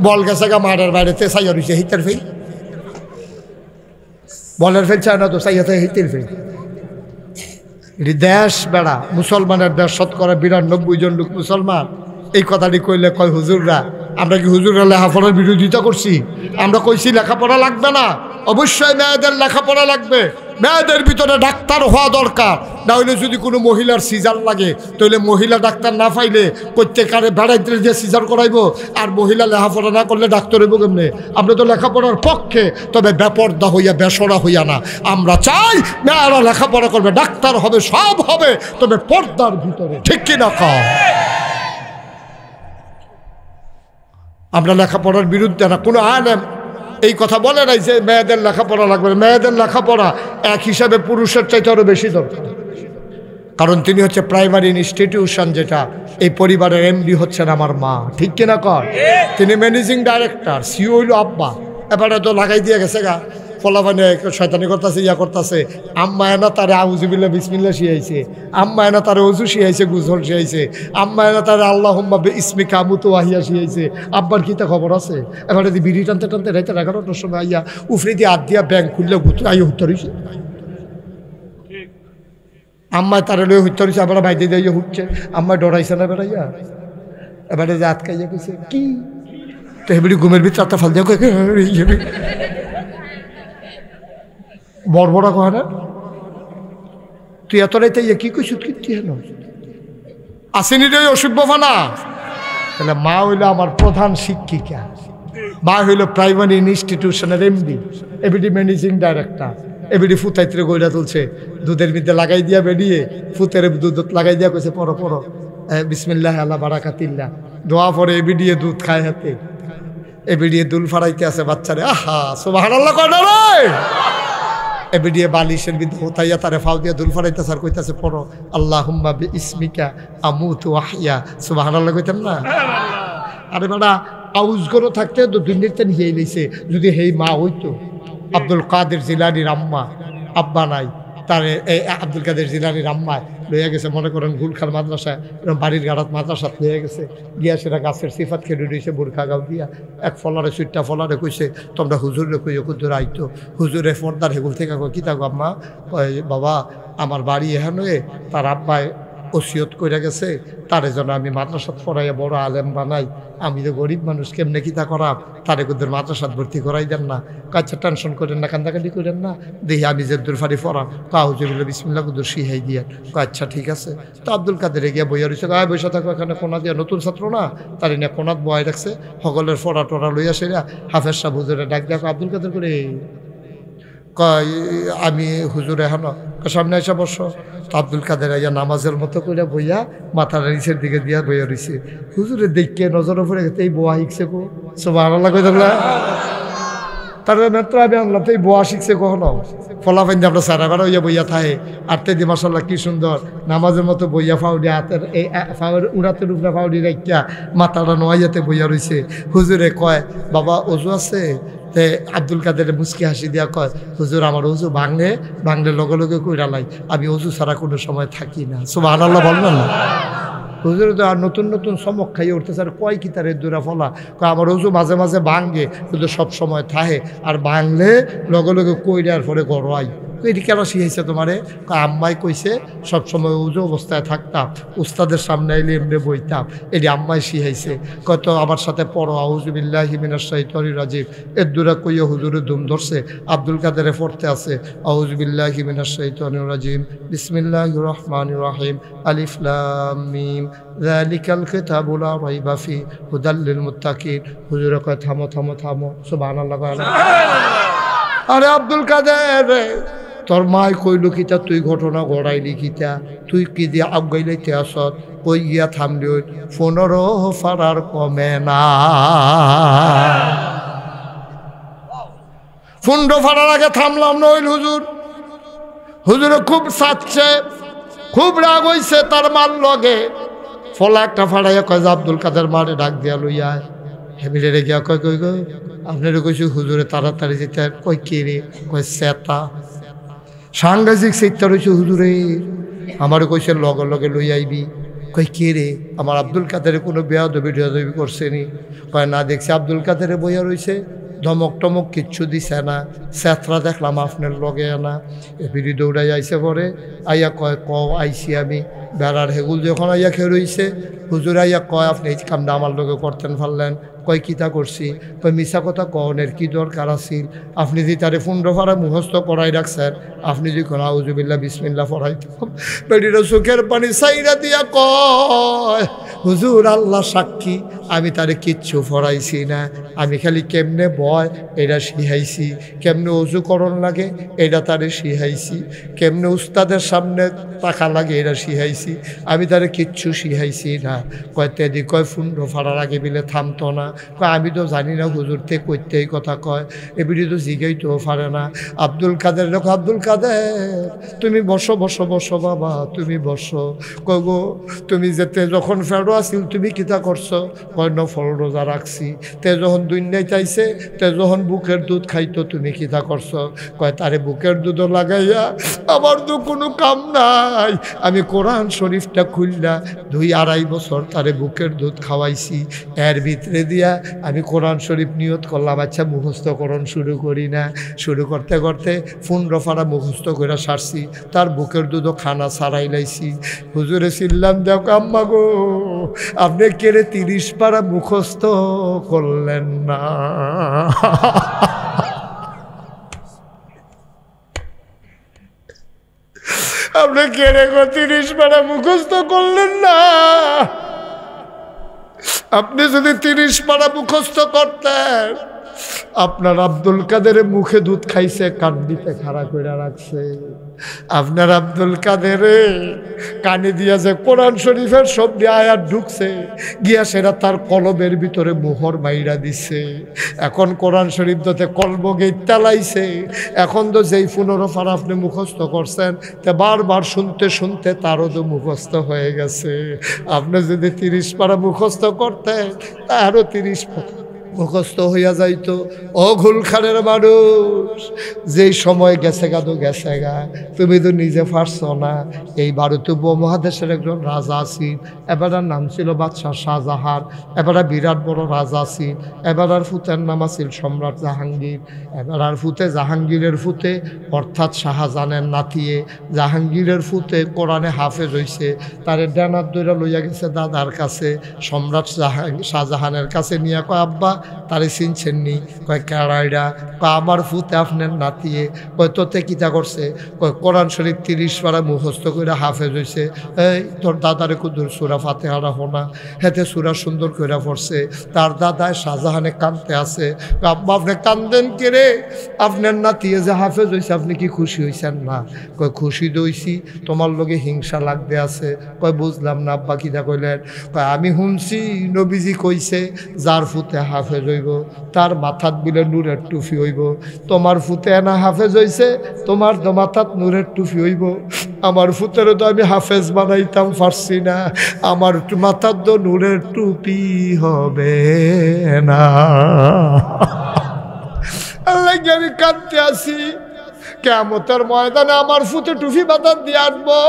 বল গেছে গা মাঠের বাইরেতে চাইয়া রয়েছে, হিতের ফেল বলের ফেল চায় না তো চাইয়াতে হিতের ফেল। এটি দেশ বেড়া, মুসলমানের দেশ, শতকরা ৯২ জন লোক মুসলমান। এই কথাটি কইলে কয় হুজুররা, আমরা কি হুজুররা লেখাপড়ার বিরোধিতা করছি? আমরা কইছি লেখাপড়া লাগবে না, অবশ্যই মেয়েদের লেখাপড়া লাগবে, মেয়েদের ভিতরে ডাক্তার হওয়া দরকার। না হইলে যদি কোনো মহিলার সিজার লাগে তাহলে মহিলা ডাক্তার না পাইলে প্রত্যেকারে বেড়াইতে যে সিজার করাইব, আর মহিলা লেখাপড়া না করলে ডাক্তার হইব কেমনে? আমরা তো লেখাপড়ার পক্ষে, তবে বেপর্দা হইয়া বেসরা হইয়া না। আমরা চাই মেয়েরা লেখাপড়া করবে, ডাক্তার হবে, সব হবে, তবে পর্দার ভিতরে, ঠিক কিনা কও? আমরা লেখাপড়ার বিরুদ্ধে না, কোনো আলেম এই কথা বলে নাই যে মেয়েদের লেখাপড়া লাগবে। মেয়েদের লেখাপড়া এক হিসাবে পুরুষের চাইতে আরও বেশি দরকার, কারণ তিনি হচ্ছে প্রাইমারি ইনস্টিটিউশন, যেটা এই পরিবারের এমডি হচ্ছেন আমার মা, ঠিক কিনা কর? তিনি ম্যানেজিং ডাইরেক্টর, সিও হইল আব্বা। এবারে তো লাগাই দিয়ে গেছে গা, ফলাফানে শয়তানি করতেছে, ইয়া করতেছে। আম্মা এনা তারে আউজুবিল্লাহ বিসমিল্লাহ শিয়াইছে, আম্মা এনা তারে অজু শিয়াইছে, গুজল শিয়াইছে, আম্মা এনা তারে আল্লাহুম্মা ইসমিকা আমুতু আহিয়া শিয়াইছে। আব্বার কি তা খবর আছে? এবারে বিড়ি টানতে টানতে রাইতে 11টার সময় আইয়া উফরে দিয়ে হাত দিয়া ব্যাংক খুললে ঘুরতে আইয়া উত্তর হয়েছে। আম্মায় তারে লয়ে উত্তর হয়েছে, আবার বাইরে দিয়ে উঠছে। আম্মায় ডরাইছে না বেড়াইয়া, এবারে যে আটকাইয়া কইছে কি তো হেবড়ি ঘুমের ভিতরে আত্মা ফাল দিয়া বড় কয় না, তুই এত রাইতে ইয়ে কি কইস কীর্তি হেন আসেনি রে অসভ্য ফানা। তাহলে মা হইল আমার প্রধান শিক্ষিকা, বা হইল প্রাইমারি ইনস্টিটিউশনের MD, ABD managing director. ABD ফুতাইত্রে গইরা তুলছে, দুধের মধ্যে লাগাই দিয়া বেরিয়ে ফুতের দুধ লাগাই দিয়া কইছে পড়ো পড়ো বিসমিল্লাহ আল্লাহ বারাকাতিল্লাহ, দোয়া পরে এবিডিয়ে দুধ খায় হাতে, এবিডিয়ে দুল ফাড়াইতে আছে বাচ্চারে, আহা সুবহানাল্লাহ কয় না রে। এবিডিয়ে বালিশের বিদ্ধ হতাইয়া তারে ফাউ দিয়া দুল ফাড়াইতে আর কইতাছে পড়ো আল্লাহুম্মা বিইসমিকা আমুতু ওয়াহইয়া, সুবহানাল্লাহ কইতেন না? আরে বাড়া আউজ গরো থাকতে তো দুনিয়াতে নিয়ে লইছে। যদি হেই মা হইতো আব্দুল কাদের জিলানির আম্মা, আব্বা নাই তার, এই আব্দুল কাদের জিলানির আম্মায় লইয়া গেছে মনে করেন গুলখার মাদ্রাসায়, বাড়ির গাড়াত মাদ্রাসাত লইয়া গেছে, গিয়া সেটা গাছের সিফাত খেয়ে রয়েছে বুরখা গাও দিয়া, এক ফলারে সুইটটা ফলারে কইছে তোমরা হুজুরে কইও কুদুর আইতো, হুজুরে ফর্দার হেগুল থেকে কই কি থাকো আম্মা, বাবা আমার বাড়ি এখানে তার আব্বায় ওসিয়ত কইরা গেছে তারে যেন আমি মাদ্রাসাত পড়াইয়া বড় আলেম বানাই, আমি তো গরিব মানুষ কেমনে কিতা করাম, তারে কুদুর মাদ্রাসাত ভর্তি করাই দেন না। কাচ্চা টেনশন করেন না, কান্দাকাটি করেন না, দেখি আমি যে দূর ফাড়ি পড়াম কাহুজুবিল্লা বিসমিল্লাহ কুদুর শিহাই দিয়া। আচ্ছা ঠিক আছে। তো আব্দুল কাদের গিয়া বইয়া রয়েছে, গায়ে বসে থাকো এখানে কোনা দিয়া, নতুন ছাত্র না তার এনে কোনাত বয় রাখছে, সকলের ফড়া টড়া লইয়া সেরা হাফেজ সাহেব হুজুরে ডাক দেখো আব্দুল কাদের করে কয় আমি হুজুর এখনো সামনে এসে বসো। তো আব্দুল কাদের আইয়া নামাজের মতো করে বইয়া মাথার নিচের দিকে দিয়া বইয়া রয়েছে, হুজুরে দেখে নজর উপরে গেছে এই বোয়া শিখছে কো, সুবহানাল্লাহ কই দিলা তার মাত্র আমি আনলাম তো এই বোয়া শিখছে কখনো, ফলাফাইন আপনার সারা বেড়া হইয়া বইয়া থাকে আর তেদি মাসাল্লাহ কি সুন্দর নামাজের মতো বইয়া ফাউডি হাতের এই ফাউর উড়াতের উপরে ফাউডি রাখিয়া মাথাটা নোয়াইয়াতে বইয়া রয়েছে। হুজুরে কয় বাবা অজু আছে? তে আব্দুল কাদের মুস্কি হাসি দিয়া কয় হুজুর আমার অজু ভাঙলে লগে লগে কইরা লাই, আমি অজু ছাড়া কোনো সময় থাকি না। সুবহানাল্লাহ বলবেন না? হুজুর তো আর নতুন নতুন চমক খাইয়ে উঠতেছে, আর কয় কি তারে দূরা ফলা কয় আমার অজু মাঝে মাঝে ভাঙে কিন্তু সব সময় থাহে, আর ভাঙলে লগে লগে কইরার পরে গড়াই। এটি কেন শিখাইছে তোমারে? আম্মাই কইছে সবসময় উজু অবস্থায় থাকতাম, উস্তাদের সামনে এলে এমনি বইতাম, এটি আম্মাই শিখাইছে। কত আমার সাথে পড়ো আউযু বিল্লাহি মিনাশ শাইতানির রাজিম, এর দূরা কইয়া হুজুরে দুম ধরছে, আব্দুল কাদেরে পড়তে আছে আউযু বিল্লাহি মিনাশ শাইতানির রাজিম বিসমিল্লাহির রহমানির রহিম আলিফ লাম মিম যালিকাল কিতাবু লা রাইবা ফি হুদাল লিল মুত্তাকিন। হুজুরে কয় থামো থামো থামো, সুবহানাল্লাহ। আরে আব্দুল কাদের তোর মায় কইল কিতা, তুই ঘটনা গড়াইলি কিতা, তুই কি দিয়ে আগাইলাইতে আসত, কই গিয়া থামলি ওই 15 ফারার কমে না। 15 ফারার আগে থামলাম না ওই হুজুরে খুব চাচ্ছে, খুব রাগ হইছে তার মার লগে, ফলা একটা ফাড়াইয়া কয় যে আব্দুল কাদের মারে ডাক দিয়া লইয়া হেমিলে রে গিয়া কয় কই গো আপনারে কইছি হুজুরে তাড়াতাড়ি যেতে, কই কে রে, কয় সেতা সাংঘাতিক সেটা রয়েছে হুজুরে, আমারও কইছে লগে লগে লই আইবি, কই কে রে, আমার আব্দুল কাদেরে কোনো বেয়াদবি টেয়াদবি করছেনি, কয় না দেখছি আব্দুল কাদেরে বইয়া রয়েছে, ধমক টমক কিচ্ছু দিছে না, সেতরা দেখলাম আপনার লগে আনা, এপিডি দৌড়াই আইসে পরে আইয়া কয় ক আইসি আমি বেড়ার হেগুল যখন আইয়া খেয়ে রইছে, হুজুর আইয়া কয় আপনি এই কামটা আমার লগে করতেন পারলেন, কয় কিতা করছি, কয় মিশা কথা কনের কি দরকার আছিল, আপনি যদি তারে 15 ফারা মুখস্থ করাই রাখছেন, আপনি যদি কোন আউযুবিল্লাহ বিসমিল্লাহ পড়াইতাম। বেডিরা চোখের পানি সাইরা দিয়া কয় হুজুর আল্লাহ সাক্ষী আমি তারে কিচ্ছু পড়াইছি না, আমি খালি কেমনে বয় এটা শিখাইছি, কেমনে অজু করণ লাগে এটা তারে শিখাইছি, কেমনে উস্তাদের সামনে টাকা লাগে এটা শিখাইছি, আমি তারে কিচ্ছু শিখাইছি না। কয় তেদি কয় 15 ফাড়ার আগে বিলে থামতো না, কয় আমি তো জানি না হুজুর তে কইতে এই কথা কয়, এবিডি তো জিগাইতেও পারে না। আব্দুল কাদের দেখো আব্দুল কাদের তুমি বসো বসো বসো বাবা তুমি বসো, কয় গো তুমি যেতে যখন ফেরো আসিল তুমি কিতা করছো, কয় নফল রোজা রাখছি, তে যখন দুনিয়ায় চাইছে তে যখন বুকের দুধ খাইতো তুমি কিতা করছো, কয় তারে বুকের দুধও লাগাইয়া আমার তো কোনো কাম নাই, আমি কোরআন শরীফটা খুললা 2-2.5 বছর তারে বুকের দুধ খাওয়াইছি, এর ভিতরে দিয়া আমি কোরআন শরীফ নিয়ত করলাম আচ্ছা মুখস্থকরণ শুরু করি না, শুরু করতে করতে 15 ফাড়া মুখস্থ করে সারছি, তার বুকের দুধও খানা ছাড়াই লাইছি। হুজুরে চিল্লাম দেখো আম্মা গো আপনি কেড়ে 30 পারা মুখস্থ করলেন না, আপনি কেড়ে 30 পারা মুখস্থ করলেন না। আপনি যদি 30 পারা মুখস্থ করতেন, আপনার আব্দুল কাদের মুখে দুধ খাইছে, কান্দিতে খাড়া করে রাখছে। আপনার আব্দুল কাদের কানে দিয়া যে কোরআন শরীফের সব আয়াত ঢুকছে, গিয়া সেটা তার কলবের ভিতরে মোহর মাইরা দিছে। এখন কোরআন শরীফ দতে কলব গেট তালাইছে। এখন তো যেই 15 পারা আপনি মুখস্থ করছেন, তে বারবার শুনতে শুনতে তারও তো মুখস্থ হয়ে গেছে। আপনি যদি 30 পারা মুখস্থ করতেন, তারও 30 মুখস্থ হইয়া যাইতো। ও ঘুলখানের মানুষ, যেই সময় গেছে গা তো গেছে গা, তুমি তো নিজে পারছো না। এই ভারতীয় উপমহাদেশের একজন রাজা আছি, এবার নাম ছিল বাদশাহ শাহজাহান। এবার বিরাট বড় রাজা আছি। এবার ফুতের নাম আছিল সম্রাট জাহাঙ্গীর। এবার ফুতে জাহাঙ্গীরের ফুতে অর্থাৎ শাহজাহানের নাতিয়ে জাহাঙ্গীরের ফুতে কোরআনে হাফেজ হইছে। তারে ডানার দইরা লইয়া গেছে দাদার কাছে, সম্রাট শাহজাহানের কাছে নিয়ে কয়, আব্বা তারে চিনছেন নি? কয় কেড়াইডা? কয় আমার ফুতে আপনার নাতিয়ে। কয় তোতে কিতা করছে? কয় কোরআন শরীফ 30 পারা মুখস্থ করে হাফেজ হয়েছে। এই তোর দাদারে কুদুর সুরা ফাতেহারা হোনা, হেতে সুরা সুন্দর করে পড়ছে। তার দাদায় শাহজাহানে কান্দতে আছে। আব্বা আপনি কান্দেন কে রে? আপনার নাতিয়ে যে হাফেজ হয়েছে, আপনি কি খুশি হয়েছেন না? কয় খুশি দইছি, তোমার লগে হিংসা লাগতে আছে। কয় বুঝলাম না আব্বা কিতা কইলেন? কয় আমি শুনছি নবীজি কইছে যার ফুতে হাফেজ হইব তার মাথাত বিলে নূরের টুফি হইব। তোমার ফুতে না হাফেজ হইছে, তোমার তো মাথাত নূরের টুফি হইব। আমার ফুতেরও তো আমি হাফেজ বানাইতাম পারছি না, আমার মাথার তো নূরের টুপি হবে না। আল্লাহ আমি কাঁদতে আসি, কিয়ামতের ময়দানে আমার ফুতে টুপি মাথার দিয়ে আনবো,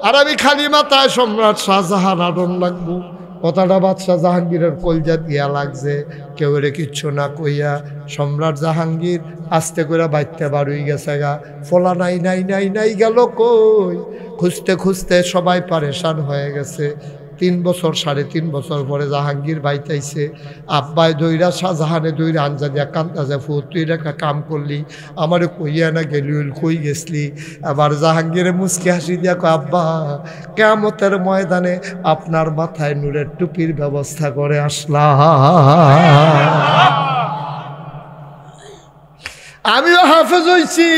আর আমি খালি মাথায় সম্রাট শাহজাহান আদন লাগবো। কথাটা বাদশাহ জাহাঙ্গীরের কলজা দিয়া লাগছে। কেউ রে কিচ্ছু না কইয়া সম্রাট জাহাঙ্গীর আস্তে করে বাইতে বাড়ুই গেছে গা। ফলা নাই নাই নাই নাই গেল কই? খুঁজতে খুঁজতে সবাই পারেশান হয়ে গেছে। 3 বছর 3.5 বছর পরে জাহাঙ্গীর বাইতাইছে। আব্বাই দইরা শাহজাহানে দইরা আনজা দিয়া কান্দা যে ফুট তুই রেখা কাম করলি, আমারে কইয়া না গেলি, কই গেছলি? আবার জাহাঙ্গীরে মুচকি হাসি দিয়া কয়, আব্বা কিয়ামতের ময়দানে আপনার মাথায় নূরের টুপির ব্যবস্থা করে আসলাম। আমিও হাফেজ হইছি,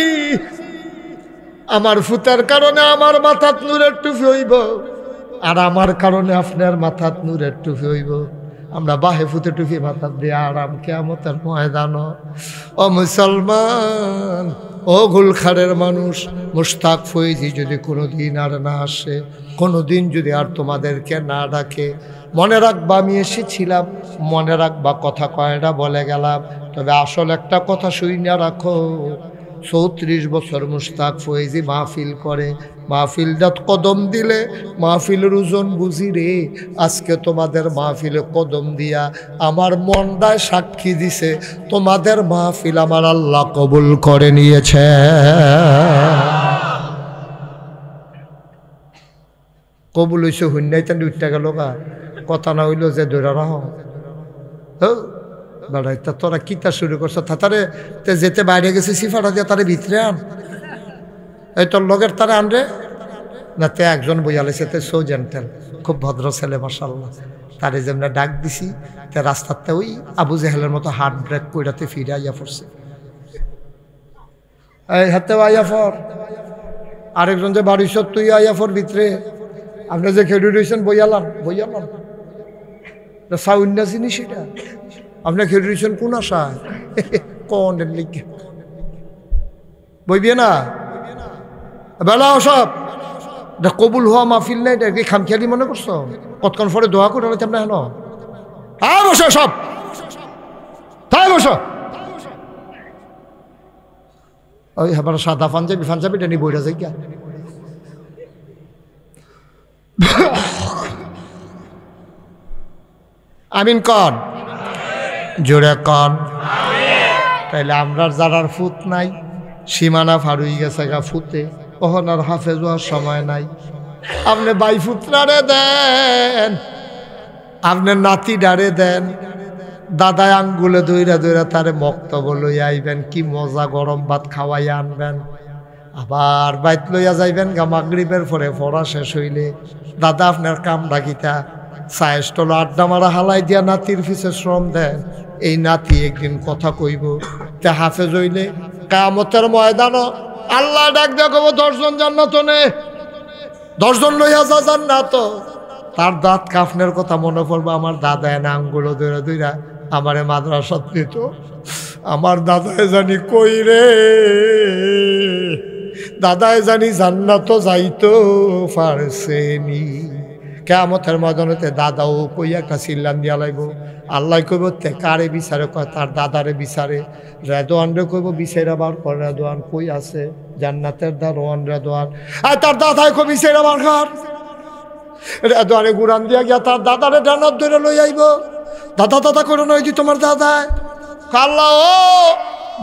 আমার ফুতার কারণে আমার মাথাত নূরের টুপি হইব, আর আমার কারণে আপনার মাথাত নূরের টুপি হইব। আমরা বাহে ফুতে টুপি মাথাত দিয়ে আরাম কিয়ামতের ময়দান। ও মুসলমান, ও গুলখারের মানুষ, মুশতাক ফৈজি যদি কোনোদিন আর না আসে, কোনোদিন যদি আর তোমাদেরকে না ডাকে, মনে রাখবা আমি এসেছিলাম, মনে রাখবা কথা কয়টা বলে গেলাম। তবে আসল একটা কথা শুইনা রাখো, 34 বছর মুশতাক ফৈজি মাহফিল করে, মাহফিলটাত কদম দিলে মাহফিলের ওজন বুঝি রে। আজকে তোমাদের মাহফিলে কদম দিয়া আমার মনটায় সাক্ষী দিছে, তোমাদের মাহফিল আমার আল্লাহ কবুল করে নিয়েছে। কবুল হইছে হুন্নাই তান উঠতে গেল গা, কথা না হইল যে ধরে রাহ। বেড়াই তা তোরা কিতা শুরু করছো? তারে তে যেতে বাইরে গেছে সিফাটা দিয়ে তারে ভিতরে আন, এই তোর লগের তারে আনরে না। তে একজন বইয়ালেছে, তে সো জেন্টেল, খুব ভদ্র ছেলে মাশাআল্লাহ। তারে যেমন ডাক দিছি, তে রাস্তাতে ওই আবু জেহেলের মতো হার্ট ব্রেক কইরাতে ফিরে আইয়া পড়ছে। এই হাতে আইয়া ফর, আরেকজন যে বাড়ির সব তুই আইয়া ফর ভিতরে। আপনি যে খেলু রয়েছেন বইয়ালাম বইয়ালাম সাউন্ড না জিনিস এটা। আপনি খেলু রয়েছেন কোন আশায়? কোন লিখে বইবে না বেলা সব কবুল হওয়া মাহফিল নাই, এটা কি খামখেয়ালি মনে করছো? কতক্ষণ পরে দোয়া করে আমরা হেন বসো, সব তাই বসো। ওই হ্যাঁ সাদা ফাঞ্জাবি এটা নিয়ে বইটা যাই গা। আমিন কন, জোরে কন। তাইলে আমরা যারার ফুত নাই, সীমানা ফারুই গেছে গা ফুতে, ওহন আর হাফেজ হওয়ার সময় নাই। আপনি বাই ফুতরারে দেন, আপনি নাতি ডারে দেন, দাদায় আঙ্গুলে দইরা দইরা তারে মক্তব লইয়া আইবেন, কি মজা গরম ভাত খাওয়াইয়া আনবেন। আবার বাইত লইয়া যাইবেন গা মাগরিবের পরে পড়া শেষ হইলে, দাদা আপনার কাম ডাকিতা চায়ের স্টল আড্ডা মারা হালাই দিয়া নাতির ফিসে শ্রম দেন। এই নাতি একদিন কথা কইব, তে হাফেজ হইলে কিয়ামতের ময়দানও আল্লাহ ডাক দেয়া কব 10 জন জান্নাত নে, 10 জন লইয়া যা জান্নাত। তার দাঁত কাফনের কথা মনে পড়বে, আমার দাদা এনে আঙ্গুলো দৈরা দৈরা আমারে মাদ্রাসাত নিত। আমার দাদায় জানি কই রে, দাদায় জানি জান্নাত যাইতো পারছেনি। কিয়ামতের ময়দানেতে দাদাও কই একটা চিল্লান দিয়া লাইব। আল্লাহ কইব তে কারে বিচারে, কয় তার দাদারে বিচারে। রেদওয়ানরে কইব বিচাইরা বার কর, রেদওয়ান কই আছে? জান্নাতের দারোয়ান রেদওয়ান। আর তার দাদায় কই বিচাইরা বার কর। রেদওয়ানে গুরান দিয়া গিয়া তার দাদারে ডানত ধরে লই আইব। দাদা দাদা করে নয় দি তোমার দাদায়। আল্লাহ ও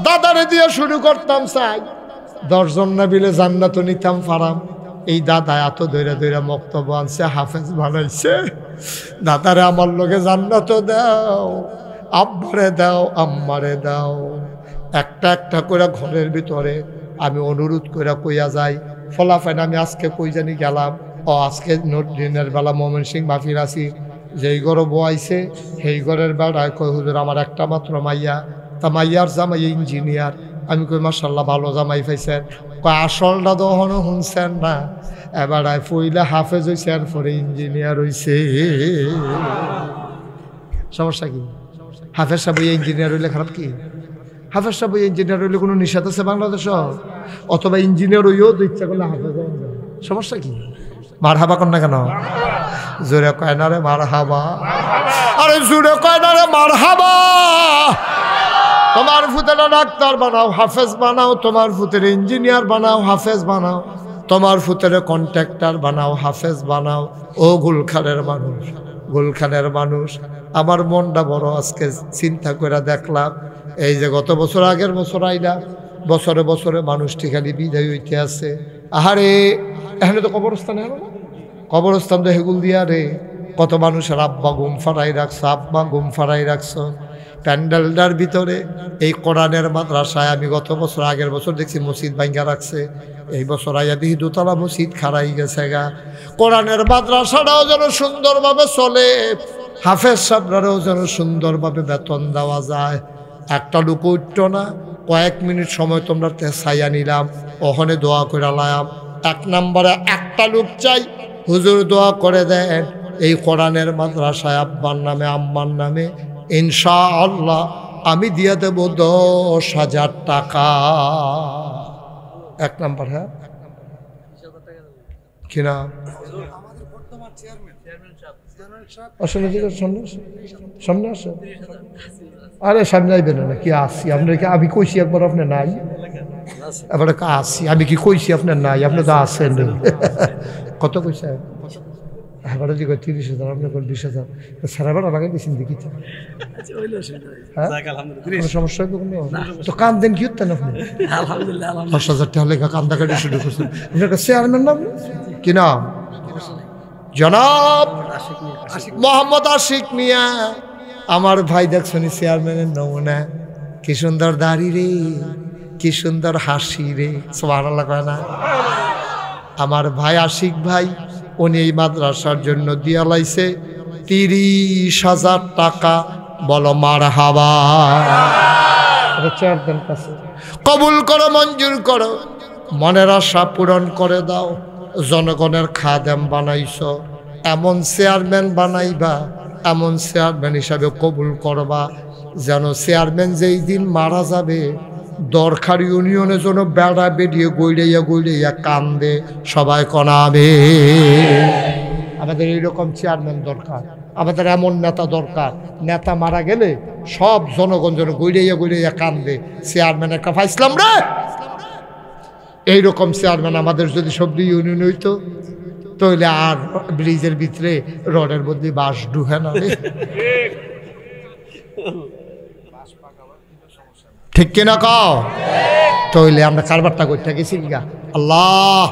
দাদারে দিয়ে শুরু করতাম চাই, 10 জন না বিলে জান্নাত নিতাম ফারাম। এই দাদা এত দৈরা দৈরা বক্তব্য আনছে, হাফেজ বানাইছে। দাদারে আমার লগে জান্নাত দাও, আব্বারে দাও, আম্মারে দাও। একটা একটা করে ঘরের ভিতরে আমি অনুরোধ করে কইয়া যাই। ফলাফাইন আমি আজকে কই জানি গেলাম, ও আজকে দিনের বেলা মোমেন সিং মাফির আছি, যেই ঘরে বয়াইছে সেই ঘরের বেড়ায় কই হুজুর আমার একটা মাত্র মাইয়া, তা মাইয়ার জামাই ইঞ্জিনিয়ার। আমি কই মাশাআল্লাহ ভালো জামাই পাইছেন। কয় আসলটা দহনও শুনছেন না, এবারায় পইলা হাফেজ হইছে আর পরে ইঞ্জিনিয়ার হইছে। সমস্যা কি? হাফেজ সাহেব ইঞ্জিনিয়ার হইলে খারাপ কি? হাফেজ সাহেব ইঞ্জিনিয়ার হইলে কোনো নিষেধ আছে বাংলাদেশ? অথবা ইঞ্জিনিয়ার হইও তো ইচ্ছা করলে হাফেজ। সমস্যা কি? মার হাবা কর না কেন? জোরে কয় না রে মার হাবা। আরে জোরে কয় না রে মার হাবা। তোমার ফুতেরা ডাক্তার বানাও, হাফেজ বানাও। তোমার ফুতের ইঞ্জিনিয়ার বানাও, হাফেজ বানাও। তোমার ফুতেরে কন্ট্রাক্টর বানাও, হাফেজ বানাও। ও গুলখানের মানুষ, গুলখানের মানুষ, আমার মনটা বড় আজকে চিন্তা করে দেখলাম। এই যে গত বছর আগের বছর আইলাম, বছরে বছরে মানুষটি খালি বিদায় হইতে আছে। আহারে এখানে তো কবরস্থানে হলো না, কবরস্থান তো হেগুল দিয়া রে। কত মানুষের আব্বা ঘুম ফাড়াই রাখছো, আব্বা ঘুম ফাড়াই রাখছো প্যান্ডেলটার ভিতরে। এই কোরআনের মাদ্রাসায় আমি গত বছর আগের বছর দেখছি মসজিদ ভাঙ্গা রাখছে, এই বছর আইয়া দেখি দোতলা মসজিদ খাড়াই গেছে গা। কোরআনের মাদ্রাসাটাও যেন সুন্দরভাবে চলে, হাফেজ সাহেবরাও যেন সুন্দরভাবে বেতন দেওয়া যায়। একটা লোক উঠতো না, কয়েক মিনিট সময় তোমরা ছাইয়া নিলাম, ওখানে দোয়া করে লাম। 1 নম্বরে একটা লোক চাই, হুজুর দোয়া করে দেন এই কোরআনের মাদ্রাসায় আব্বার নামে আম্মার নামে ইনশাআল্লাহ আমি দিয়ে দেব 10,000 টাকা। 1 নম্বর। হ্যাঁ কিনা সামনে আসে? আরে সামনে আইবেন না কি? আসি আপনার, আমি কইছি একবার আপনি নাই, এবারে আসি আমি কি কইছি আপনার নাই? আপনি তো আসেন। কত কইছে? এবারে যে 30,000, আপনি 20,000 সারা বেড়া লাগাই দিয়েছেন দেখি। সমস্যা হইব কোনো? তো কান দেন কি হতেন আপনি? 10,000 টাকা লেখা কান্দা কাটি শুরু করছেন। আপনার চেয়ারম্যান নাম কি নাম? জনাব মোহাম্মদ আশিক মিয়া। আমার ভাই দেখছেন চেয়ারম্যানের নমুনা, কি সুন্দর দাড়ি রে, কি সুন্দর হাসি রে, সুবহানাল্লাহ কয় না? আমার ভাই আশিক ভাই, উনি এই মাদ্রাসার জন্য দিয়া লাইছে 30,000 টাকা। বলো মারহাবা। চেয়ারম্যান কাছে কবুল করো, মঞ্জুর করো, মনের আশা পূরণ করে দাও। জনগণের খাদেম বানাইছ, এমন চেয়ারম্যান বানাইবা, এমন চেয়ারম্যান হিসাবে কবুল করবা যেন চেয়ারম্যান যেই দিন মারা যাবে দরকার ইউনিয়নের জন্য বেড়া বেরিয়ে গইড়াইয়া গইড়াইয়া কান্দে, সবাই কনাবে। আমাদের এইরকম চেয়ারম্যান দরকার, আমাদের এমন নেতা দরকার, নেতা মারা গেলে সব জনগণ যেন গইড়াইয়া গইড়াইয়া কান্দে, চেয়ারম্যান একটা পাইছিলাম রে। এইরকম চেয়ারম্যান আমাদের যদি সব ইউনিয়ন হইতো, তাহলে আর ব্রিজের ভিতরে রডের মধ্যে বাঁশ ঢুকে না। ঠিক কিনা কও? তাহলে আমরা কারবারটা করতে গেছি গা। আল্লাহ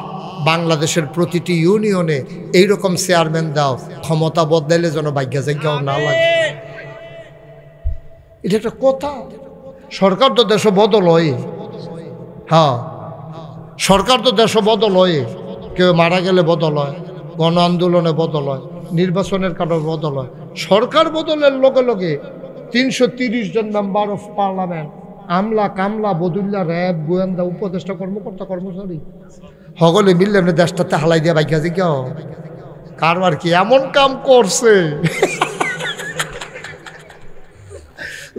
বাংলাদেশের প্রতিটি ইউনিয়নে এইরকম চেয়ারম্যান দাও, ক্ষমতা বদলাইলে যেন ভাগ্য জায়গাও না লাগে। এটা একটা কথা। সরকার তো দেশ বদল হয়, হ্যাঁ সরকার তো দেশ বদল হয়, কেউ মারা গেলে বদল হয়, গণ আন্দোলনে বদল হয়, নির্বাচনের কারণে বদল হয়। সরকার বদলের লগে লগে 330 জন মেম্বার অফ পার্লামেন্ট, আমলা কামলা বদুল্লা র্যাব গোয়েন্দা উপদেষ্টা কর্মকর্তা কর্মচারী সকলে মিললে এমনি দেশটাতে হালাই দিয়ে বাইক আছে কেউ কারবার কি এমন কাম করছে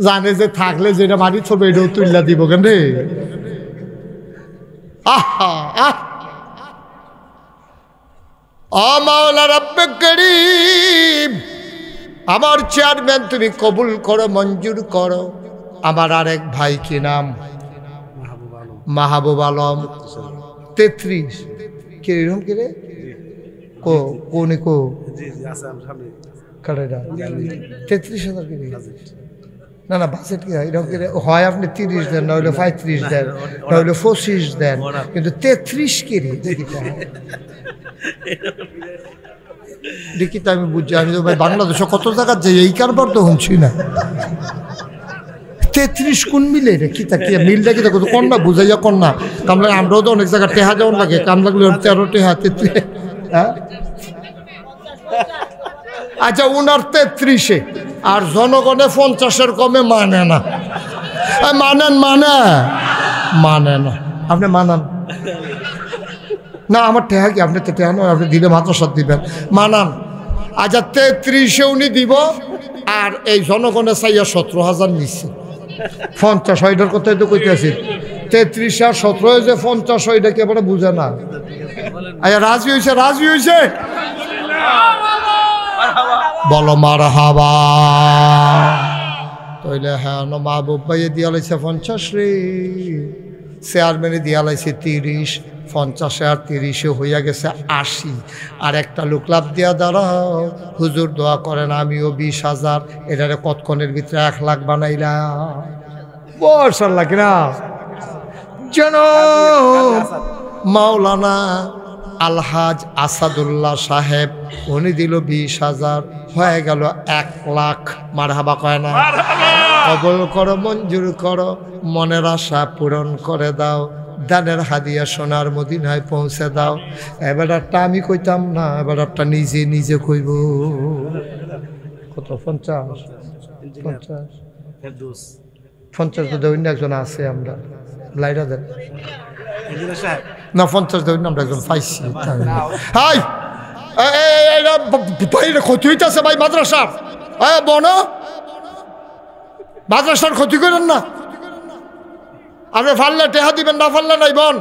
জানে যে থাকলে যেটা মারি ছবি এটাও তুল্লা দিব কেন রে। আহা আহ মাওলা রব্বে করিম, আমার চেয়ারম্যান তুমি কবুল করো, মঞ্জুর করো। আমার আরেক ভাই কি নাম? মাহবুব আলম। 33 কে এরকম কে রে? কো কোনে কো কারেরা 33,000 কে রে? না না বাজেট কি এরকম কি হয়? আপনি 30 দেন, না হলে 35 দেন, না হলে 25 দেন, কিন্তু 33 কে রে দেখি তো আমি বুঝছি। আমি তো ভাই বাংলাদেশে কত জায়গা যাই এই কারবার তো শুনছি না। 33 কোন মিলে রে? কি তা কি মিলটা কি দেখো কন্যা বুঝাইয়া কন্যা কামলা। আমরাও তো অনেক জায়গায় টেহা যেমন লাগে, কাম লাগলে 13 টেহা 33। হ্যাঁ আচ্ছা, উনার 33-এ আর জনগণে 50-এর কমে মানে না। মানেন মানে না, আপনি মানান না? আমার টেহা কি আপনি তো টেহা নয়, আপনি দিলে মাদ্রাসা দিবেন, মানান। আচ্ছা 33-এ উনি দিব, আর এই জনগণে চাইয়া 17,000 নিচ্ছে। 50 ওইটার কথাই তো কইতে আছি। 33 আর 17 যে 50 ওইটা কি এবারে বুঝে না? আচ্ছা রাজি হয়েছে বলো মারহাবা। তইলে হ্যাঁ মাহবুব ভাইয়ে দিয়া লাইছে 50 রে, চেয়ারম্যানে দিয়া লাইছে 30, 50 আর 30 হইয়া গেছে 80। আর একটা লোক লাভ দিয়া দাঁড়াও, হুজুর দোয়া করেন আমিও 20,000, এটারে কতক্ষণের ভিতরে 1 লাখ বানাইলাম। বর্ষাল্লাহ কিনা যেন মাওলানা আলহাজ আসাদুল্লাহ সাহেব, উনি দিল 20,000, হয়ে গেল 1 লাখ। মারহাবা কয় না? কবুল করো, মঞ্জুর করো, মনের আশা পূরণ করে দাও, দানের হাদিয়া সোনার মদিনায় পৌঁছে দাও। এবারটা আমি কইতাম না, এবারটা নিজে কইব। কত? 50 তো দেবেন না, একজন আছে আমরা লাইরা দেন না, 50 দেবেন না, আমরা একজন পাইছি। হাই বাইরে ক্ষতি হইতেছে ভাই মাদ্রাসার, বনো মাদ্রাসার ক্ষতি করেন না। আপনি ফাললে টেহা দিবেন, না ফাললে নাই বন।